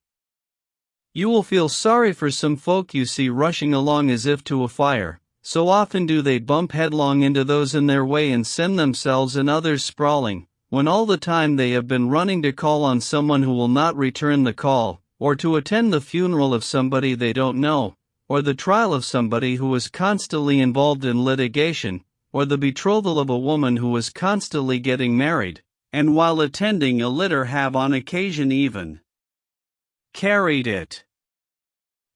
You will feel sorry for some folk you see rushing along as if to a fire, so often do they bump headlong into those in their way and send themselves and others sprawling, when all the time they have been running to call on someone who will not return the call, or to attend the funeral of somebody they don't know, or the trial of somebody who is constantly involved in litigation, or the betrothal of a woman who is constantly getting married, and while attending a litter have on occasion even carried it.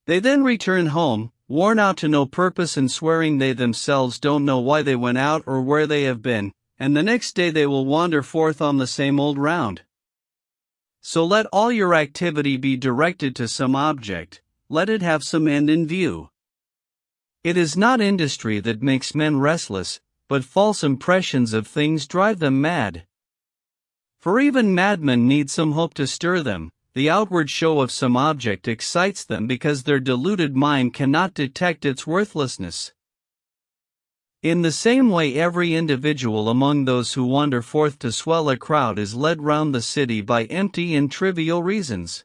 They then return home, worn out to no purpose and swearing they themselves don't know why they went out or where they have been, and the next day they will wander forth on the same old round. So let all your activity be directed to some object, let it have some end in view. It is not industry that makes men restless, but false impressions of things drive them mad. For even madmen need some hope to stir them. The outward show of some object excites them because their deluded mind cannot detect its worthlessness. In the same way every individual among those who wander forth to swell a crowd is led round the city by empty and trivial reasons.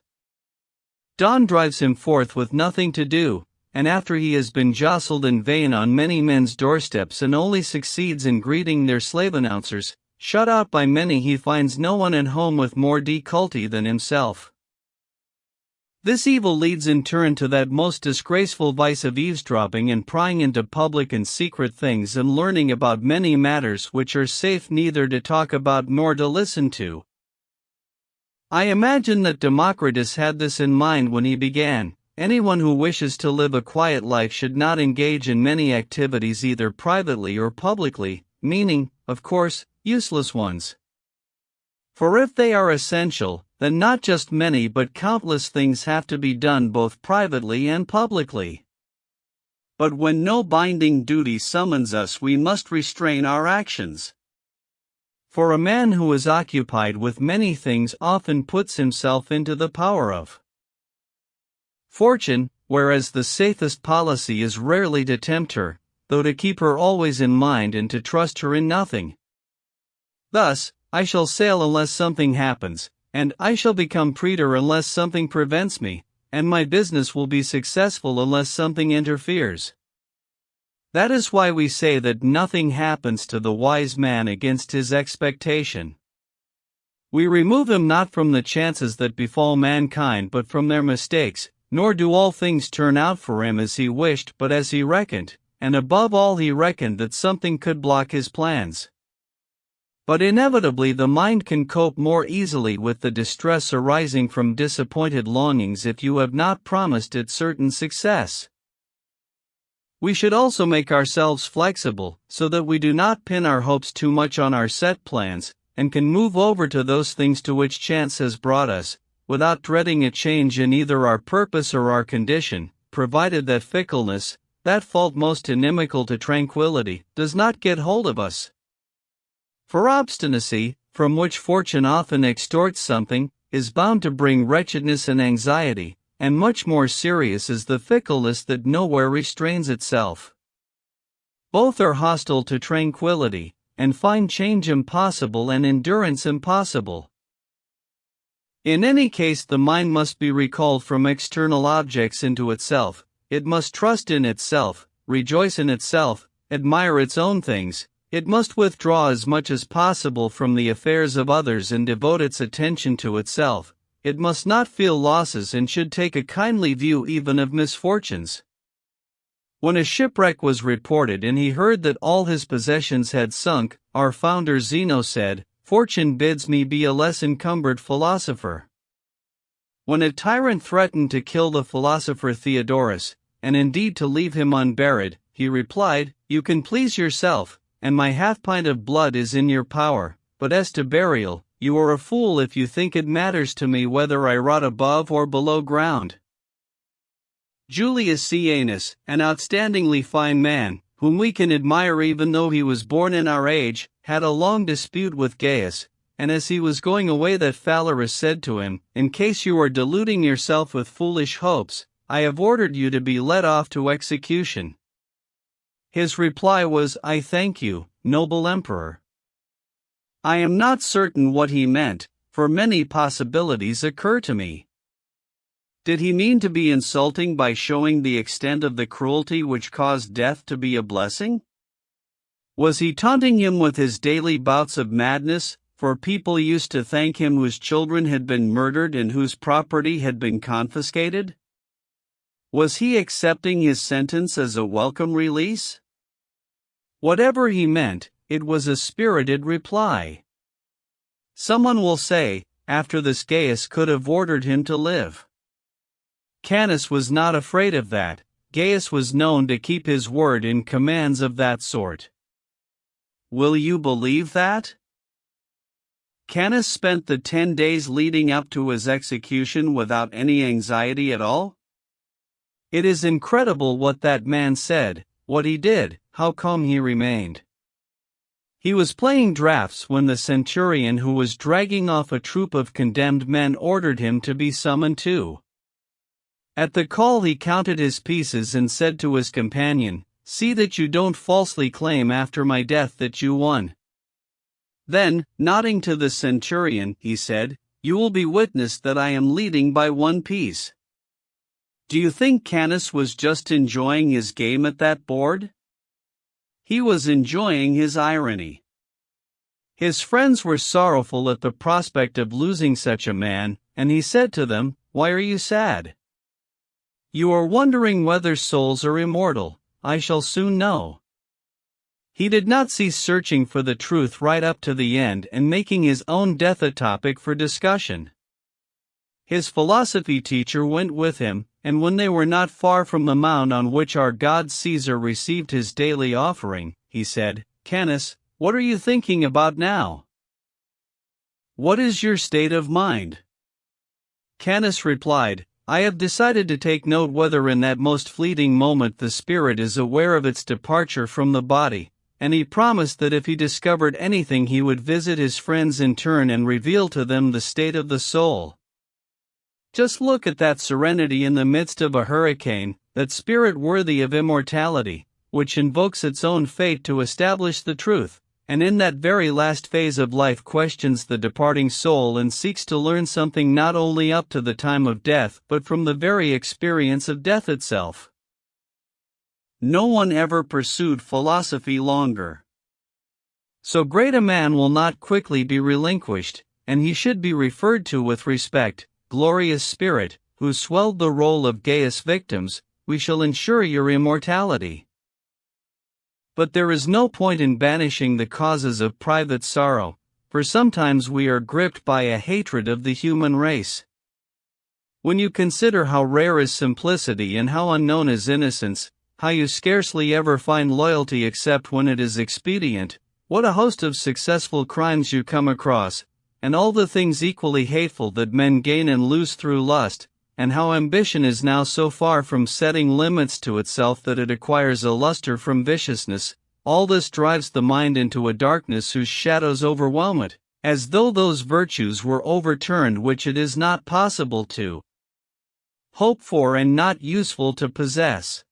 Dawn drives him forth with nothing to do, and after he has been jostled in vain on many men's doorsteps and only succeeds in greeting their slave announcers, shut out by many he finds no one at home with more difficulty than himself. This evil leads in turn to that most disgraceful vice of eavesdropping and prying into public and secret things and learning about many matters which are safe neither to talk about nor to listen to. I imagine that Democritus had this in mind when he began. Anyone who wishes to live a quiet life should not engage in many activities either privately or publicly, meaning, of course, useless ones. For if they are essential, then not just many but countless things have to be done both privately and publicly. But when no binding duty summons us, we must restrain our actions. For a man who is occupied with many things often puts himself into the power of fortune, whereas the safest policy is rarely to tempt her, though to keep her always in mind and to trust her in nothing. Thus, I shall sail unless something happens, and I shall become praetor unless something prevents me, and my business will be successful unless something interferes. That is why we say that nothing happens to the wise man against his expectation. We remove him not from the chances that befall mankind but from their mistakes, nor do all things turn out for him as he wished but as he reckoned, and above all he reckoned that something could block his plans. But inevitably the mind can cope more easily with the distress arising from disappointed longings if you have not promised it certain success. We should also make ourselves flexible, so that we do not pin our hopes too much on our set plans, and can move over to those things to which chance has brought us, without dreading a change in either our purpose or our condition, provided that fickleness, that fault most inimical to tranquility, does not get hold of us. For obstinacy, from which fortune often extorts something, is bound to bring wretchedness and anxiety, and much more serious is the fickleness that nowhere restrains itself. Both are hostile to tranquility, and find change impossible and endurance impossible. In any case, the mind must be recalled from external objects into itself. It must trust in itself, rejoice in itself, admire its own things. It must withdraw as much as possible from the affairs of others and devote its attention to itself. It must not feel losses and should take a kindly view even of misfortunes. When a shipwreck was reported and he heard that all his possessions had sunk, our founder Zeno said, "Fortune bids me be a less encumbered philosopher." When a tyrant threatened to kill the philosopher Theodorus, and indeed to leave him unburied, he replied, "You can please yourself, and my half-pint of blood is in your power, but as to burial, you are a fool if you think it matters to me whether I rot above or below ground." Julius Caenus, an outstandingly fine man, whom we can admire even though he was born in our age, had a long dispute with Gaius, and as he was going away that Phalaris said to him, "In case you are deluding yourself with foolish hopes, I have ordered you to be led off to execution." His reply was, "I thank you, noble emperor." I am not certain what he meant, for many possibilities occur to me. Did he mean to be insulting by showing the extent of the cruelty which caused death to be a blessing? Was he taunting him with his daily bouts of madness, for people used to thank him whose children had been murdered and whose property had been confiscated? Was he accepting his sentence as a welcome release? Whatever he meant, it was a spirited reply. Someone will say, after this Gaius could have ordered him to live. Canis was not afraid of that. Gaius was known to keep his word in commands of that sort. Will you believe that? Canis spent the 10 days leading up to his execution without any anxiety at all? It is incredible what that man said, what he did, how calm he remained. He was playing draughts when the centurion who was dragging off a troop of condemned men ordered him to be summoned too. At the call he counted his pieces and said to his companion, "See that you don't falsely claim after my death that you won." Then, nodding to the centurion, he said, "You will be witness that I am leading by one piece." Do you think Canis was just enjoying his game at that board? He was enjoying his irony. His friends were sorrowful at the prospect of losing such a man, and he said to them, "Why are you sad? You are wondering whether souls are immortal. I shall soon know." He did not cease searching for the truth right up to the end and making his own death a topic for discussion. His philosophy teacher went with him, and when they were not far from the mound on which our god Caesar received his daily offering, he said, "Canis, what are you thinking about now? What is your state of mind?" Canis replied, "I have decided to take note whether in that most fleeting moment the spirit is aware of its departure from the body," and he promised that if he discovered anything he would visit his friends in turn and reveal to them the state of the soul. Just look at that serenity in the midst of a hurricane, that spirit worthy of immortality, which invokes its own fate to establish the truth, and in that very last phase of life questions the departing soul and seeks to learn something not only up to the time of death but from the very experience of death itself. no one ever pursued philosophy longer. So great a man will not quickly be relinquished, and he should be referred to with respect. Glorious spirit, who swelled the roll of gayest victims, we shall ensure your immortality. But there is no point in banishing the causes of private sorrow, for sometimes we are gripped by a hatred of the human race. When you consider how rare is simplicity and how unknown is innocence, how you scarcely ever find loyalty except when it is expedient, what a host of successful crimes you come across, and all the things equally hateful that men gain and lose through lust, and how ambition is now so far from setting limits to itself that it acquires a luster from viciousness, all this drives the mind into a darkness whose shadows overwhelm it, as though those virtues were overturned which it is not possible to hope for and not useful to possess.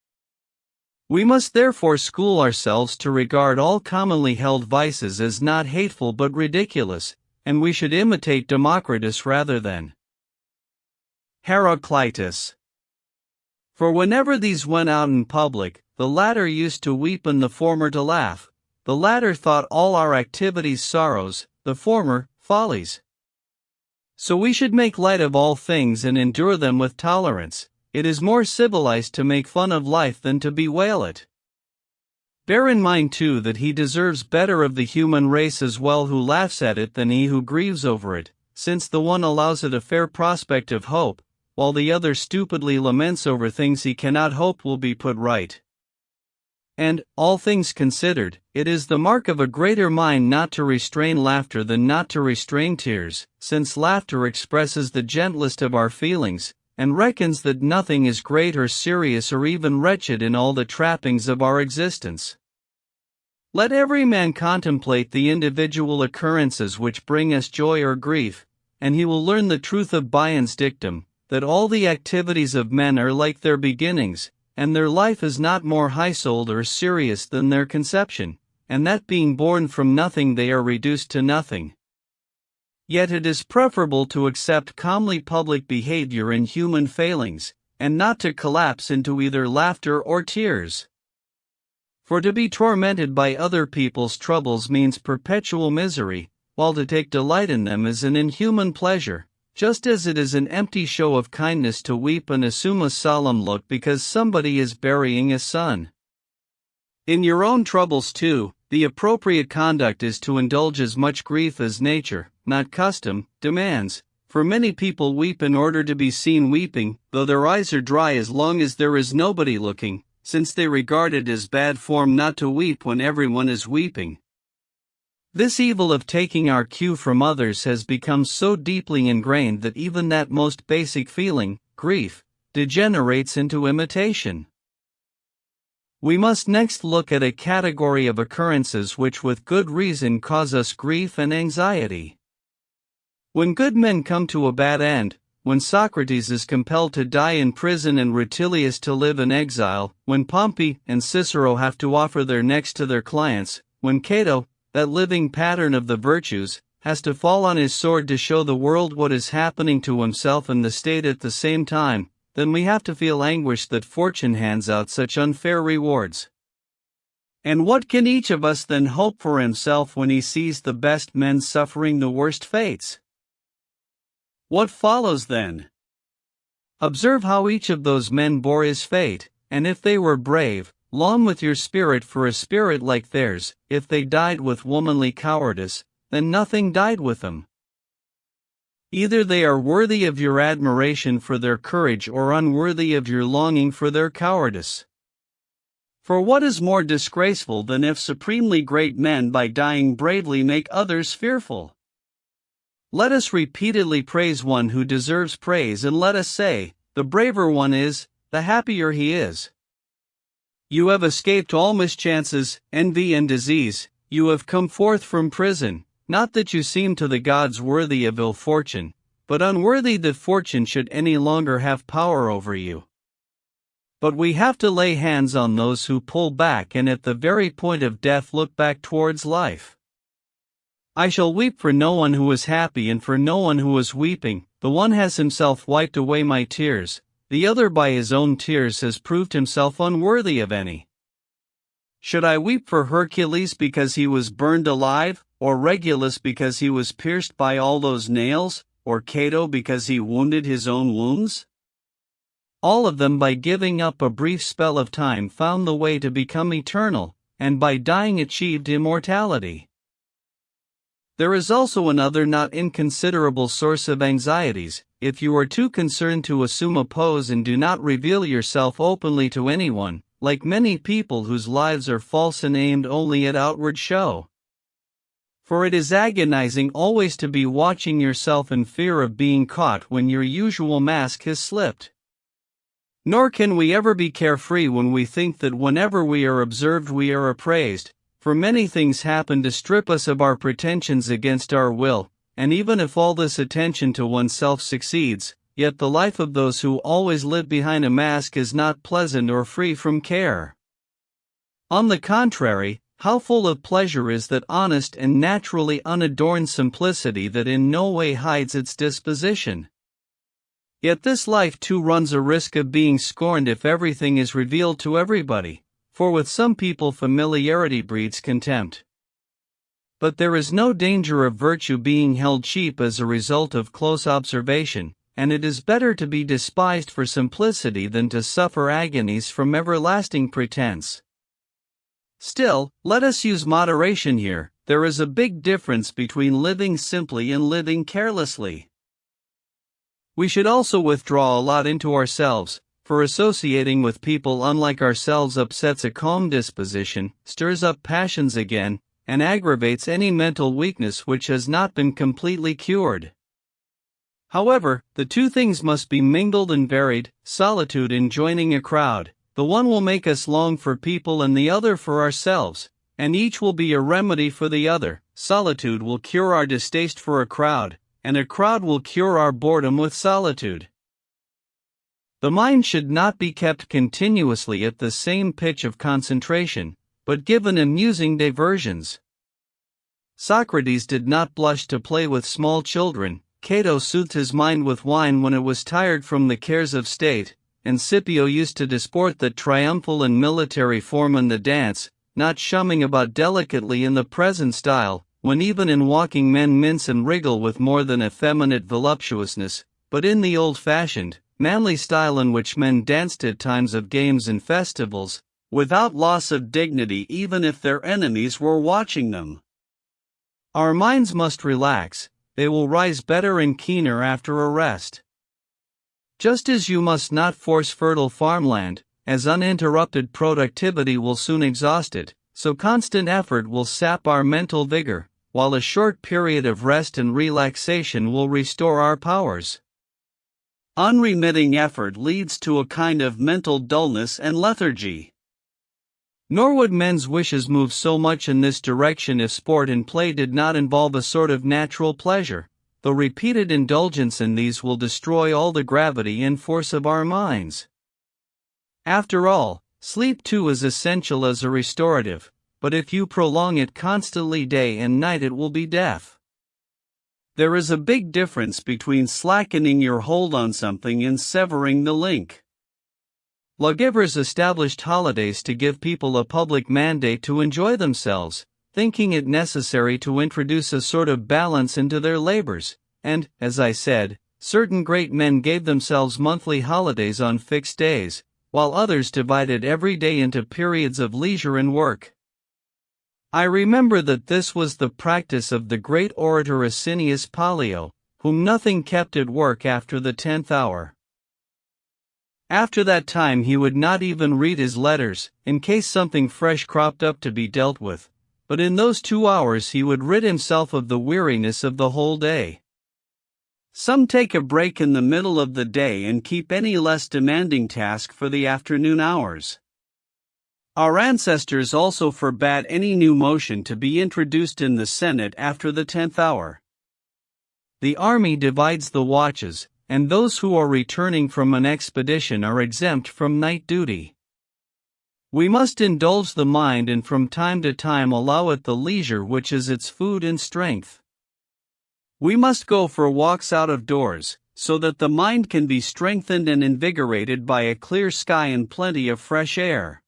We must therefore school ourselves to regard all commonly held vices as not hateful but ridiculous, and we should imitate Democritus rather than Heraclitus. For whenever these went out in public, the latter used to weep and the former to laugh. The latter thought all our activities sorrows, the former follies. So we should make light of all things and endure them with tolerance. It is more civilized to make fun of life than to bewail it. Bear in mind too that he deserves better of the human race as well who laughs at it than he who grieves over it, since the one allows it a fair prospect of hope, while the other stupidly laments over things he cannot hope will be put right. And, all things considered, it is the mark of a greater mind not to restrain laughter than not to restrain tears, since laughter expresses the gentlest of our feelings, and reckons that nothing is great or serious or even wretched in all the trappings of our existence. Let every man contemplate the individual occurrences which bring us joy or grief, and he will learn the truth of Bion's dictum, that all the activities of men are like their beginnings, and their life is not more high-souled or serious than their conception, and that being born from nothing they are reduced to nothing. Yet it is preferable to accept calmly public behavior in human failings, and not to collapse into either laughter or tears. For to be tormented by other people's troubles means perpetual misery, while to take delight in them is an inhuman pleasure, just as it is an empty show of kindness to weep and assume a solemn look because somebody is burying a son. In your own troubles too, the appropriate conduct is to indulge as much grief as nature, not custom, demands, for many people weep in order to be seen weeping, though their eyes are dry as long as there is nobody looking, since they regard it as bad form not to weep when everyone is weeping. This evil of taking our cue from others has become so deeply ingrained that even that most basic feeling, grief, degenerates into imitation. We must next look at a category of occurrences which with good reason cause us grief and anxiety. When good men come to a bad end, when Socrates is compelled to die in prison and Rutilius to live in exile, when Pompey and Cicero have to offer their necks to their clients, when Cato, that living pattern of the virtues, has to fall on his sword to show the world what is happening to himself and the state at the same time, then we have to feel anguish that fortune hands out such unfair rewards. And what can each of us then hope for himself when he sees the best men suffering the worst fates? What follows then? Observe how each of those men bore his fate, and if they were brave, long with your spirit for a spirit like theirs. If they died with womanly cowardice, then nothing died with them. Either they are worthy of your admiration for their courage or unworthy of your longing for their cowardice. For what is more disgraceful than if supremely great men by dying bravely make others fearful? Let us repeatedly praise one who deserves praise, and let us say, the braver one is, the happier he is. You have escaped all mischances, envy and disease, you have come forth from prison, not that you seem to the gods worthy of ill fortune, but unworthy that fortune should any longer have power over you. But we have to lay hands on those who pull back and at the very point of death look back towards life. I shall weep for no one who is happy and for no one who is weeping. The one has himself wiped away my tears, the other by his own tears has proved himself unworthy of any. Should I weep for Hercules because he was burned alive, or Regulus because he was pierced by all those nails, or Cato because he wounded his own wounds? All of them by giving up a brief spell of time found the way to become eternal, and by dying achieved immortality. There is also another not inconsiderable source of anxieties. If you are too concerned to assume a pose and do not reveal yourself openly to anyone, like many people whose lives are false and aimed only at outward show. For it is agonizing always to be watching yourself in fear of being caught when your usual mask has slipped. Nor can we ever be carefree when we think that whenever we are observed we are appraised, for many things happen to strip us of our pretensions against our will, and even if all this attention to oneself succeeds, yet the life of those who always live behind a mask is not pleasant or free from care. On the contrary, how full of pleasure is that honest and naturally unadorned simplicity that in no way hides its disposition. Yet this life too runs a risk of being scorned if everything is revealed to everybody, for with some people familiarity breeds contempt. But there is no danger of virtue being held cheap as a result of close observation, and it is better to be despised for simplicity than to suffer agonies from everlasting pretense. Still, let us use moderation here. There is a big difference between living simply and living carelessly. We should also withdraw a lot into ourselves, for associating with people unlike ourselves upsets a calm disposition, stirs up passions again, and aggravates any mental weakness which has not been completely cured. However, the two things must be mingled and varied. Solitude in joining a crowd, the one will make us long for people and the other for ourselves, and each will be a remedy for the other. Solitude will cure our distaste for a crowd, and a crowd will cure our boredom with solitude. The mind should not be kept continuously at the same pitch of concentration, but given amusing diversions. Socrates did not blush to play with small children, Cato soothed his mind with wine when it was tired from the cares of state, and Scipio used to disport the triumphal and military form in the dance, not shumming about delicately in the present style, when even in walking men mince and wriggle with more than effeminate voluptuousness, but in the old-fashioned, manly style in which men danced at times of games and festivals, without loss of dignity even if their enemies were watching them. Our minds must relax, they will rise better and keener after a rest. Just as you must not force fertile farmland, as uninterrupted productivity will soon exhaust it, so constant effort will sap our mental vigor, while a short period of rest and relaxation will restore our powers. Unremitting effort leads to a kind of mental dullness and lethargy. Nor would men's wishes move so much in this direction if sport and play did not involve a sort of natural pleasure, though repeated indulgence in these will destroy all the gravity and force of our minds. After all, sleep too is essential as a restorative, but if you prolong it constantly day and night it will be death. There is a big difference between slackening your hold on something and severing the link. Lawgivers established holidays to give people a public mandate to enjoy themselves, thinking it necessary to introduce a sort of balance into their labors, and, as I said, certain great men gave themselves monthly holidays on fixed days, while others divided every day into periods of leisure and work. I remember that this was the practice of the great orator Asinius Pollio, whom nothing kept at work after the 10th hour. After that time he would not even read his letters, in case something fresh cropped up to be dealt with, but in those 2 hours he would rid himself of the weariness of the whole day. Some take a break in the middle of the day and keep any less demanding task for the afternoon hours. Our ancestors also forbade any new motion to be introduced in the Senate after the 10th hour. The army divides the watches, and those who are returning from an expedition are exempt from night duty. We must indulge the mind and from time to time allow it the leisure which is its food and strength. We must go for walks out of doors, so that the mind can be strengthened and invigorated by a clear sky and plenty of fresh air.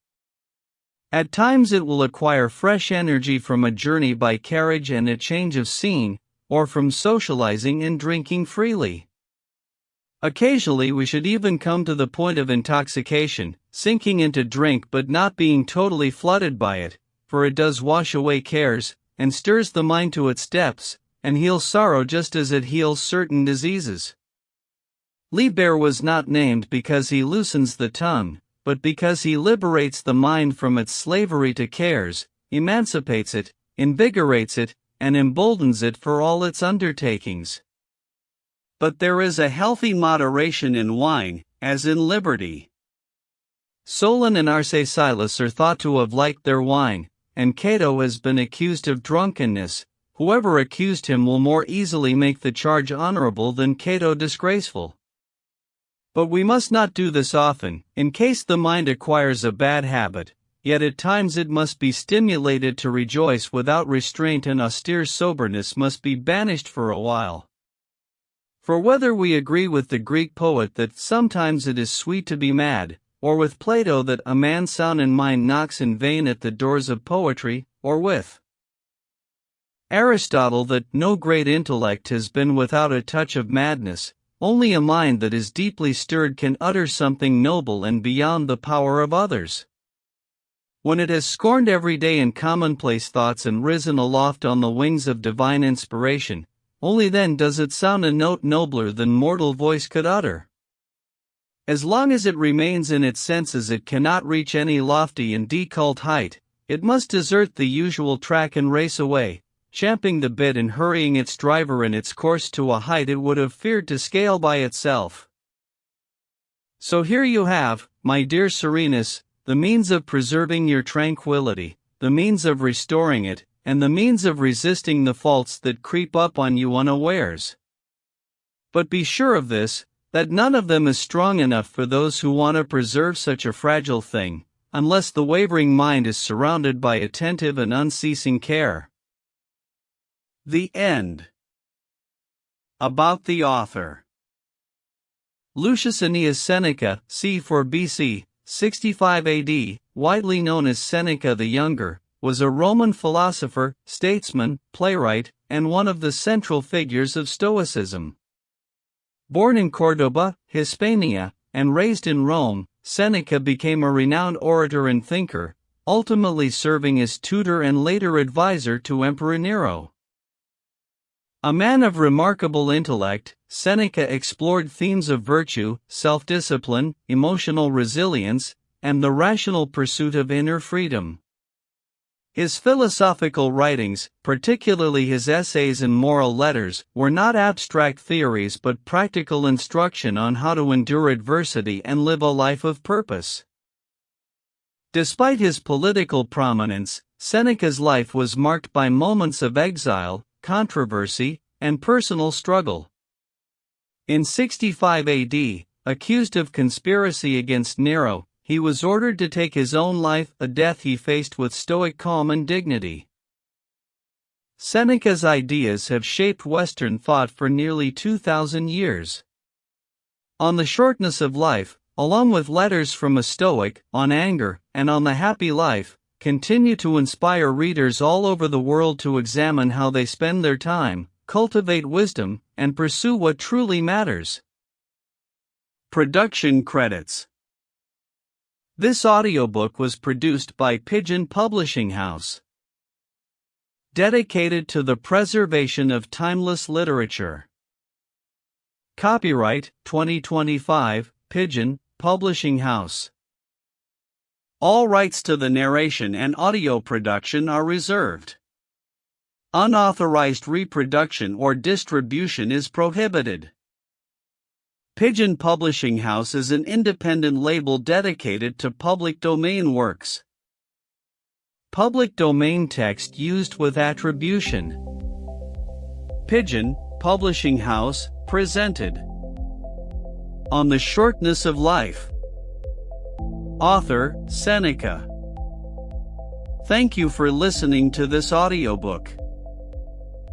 At times it will acquire fresh energy from a journey by carriage and a change of scene, or from socializing and drinking freely. Occasionally we should even come to the point of intoxication, sinking into drink but not being totally flooded by it, for it does wash away cares, and stirs the mind to its depths, and heals sorrow just as it heals certain diseases. Liber was not named because he loosens the tongue, but because he liberates the mind from its slavery to cares, emancipates it, invigorates it, and emboldens it for all its undertakings. But there is a healthy moderation in wine, as in liberty. Solon and Arcesilas are thought to have liked their wine, and Cato has been accused of drunkenness. Whoever accused him will more easily make the charge honorable than Cato disgraceful. But we must not do this often, in case the mind acquires a bad habit, yet at times it must be stimulated to rejoice without restraint, and austere soberness must be banished for a while. For whether we agree with the Greek poet that sometimes it is sweet to be mad, or with Plato that a man sound in mind knocks in vain at the doors of poetry, or with Aristotle that no great intellect has been without a touch of madness, only a mind that is deeply stirred can utter something noble and beyond the power of others. When it has scorned everyday and commonplace thoughts and risen aloft on the wings of divine inspiration, only then does it sound a note nobler than mortal voice could utter. As long as it remains in its senses it cannot reach any lofty and deculed height, it must desert the usual track and race away, champing the bit and hurrying its driver in its course to a height it would have feared to scale by itself. So here you have, my dear Serenus, the means of preserving your tranquility, the means of restoring it, and the means of resisting the faults that creep up on you unawares. But be sure of this, that none of them is strong enough for those who want to preserve such a fragile thing, unless the wavering mind is surrounded by attentive and unceasing care. The end. About the author. Lucius Annaeus Seneca, c. 4 BC, 65 AD, widely known as Seneca the Younger, was a Roman philosopher, statesman, playwright, and one of the central figures of Stoicism. Born in Córdoba, Hispania, and raised in Rome, Seneca became a renowned orator and thinker, ultimately serving as tutor and later advisor to Emperor Nero. A man of remarkable intellect, Seneca explored themes of virtue, self-discipline, emotional resilience, and the rational pursuit of inner freedom. His philosophical writings, particularly his essays and moral letters, were not abstract theories but practical instruction on how to endure adversity and live a life of purpose. Despite his political prominence, Seneca's life was marked by moments of exile, controversy, and personal struggle. In 65 AD, accused of conspiracy against Nero, he was ordered to take his own life, a death he faced with stoic calm and dignity. Seneca's ideas have shaped Western thought for nearly 2,000 years. On the Shortness of Life, along with Letters from a Stoic, on Anger, and on the Happy Life, continue to inspire readers all over the world to examine how they spend their time, cultivate wisdom, and pursue what truly matters. Production credits. This audiobook was produced by Pigeon Publishing House. Dedicated to the preservation of timeless literature. Copyright 2025, Pigeon Publishing House. All rights to the narration and audio production are reserved. Unauthorized reproduction or distribution is prohibited. Pigeon Publishing House is an independent label dedicated to public domain works. Public domain text used with attribution. Pigeon Publishing House presented. On the Shortness of Life. Author, Seneca. Thank you for listening to this audiobook.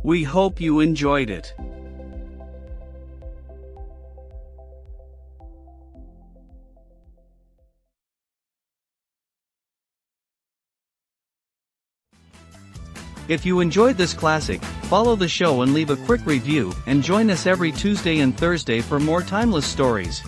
We hope you enjoyed it. If you enjoyed this classic, follow the show and leave a quick review, and join us every Tuesday and Thursday for more timeless stories.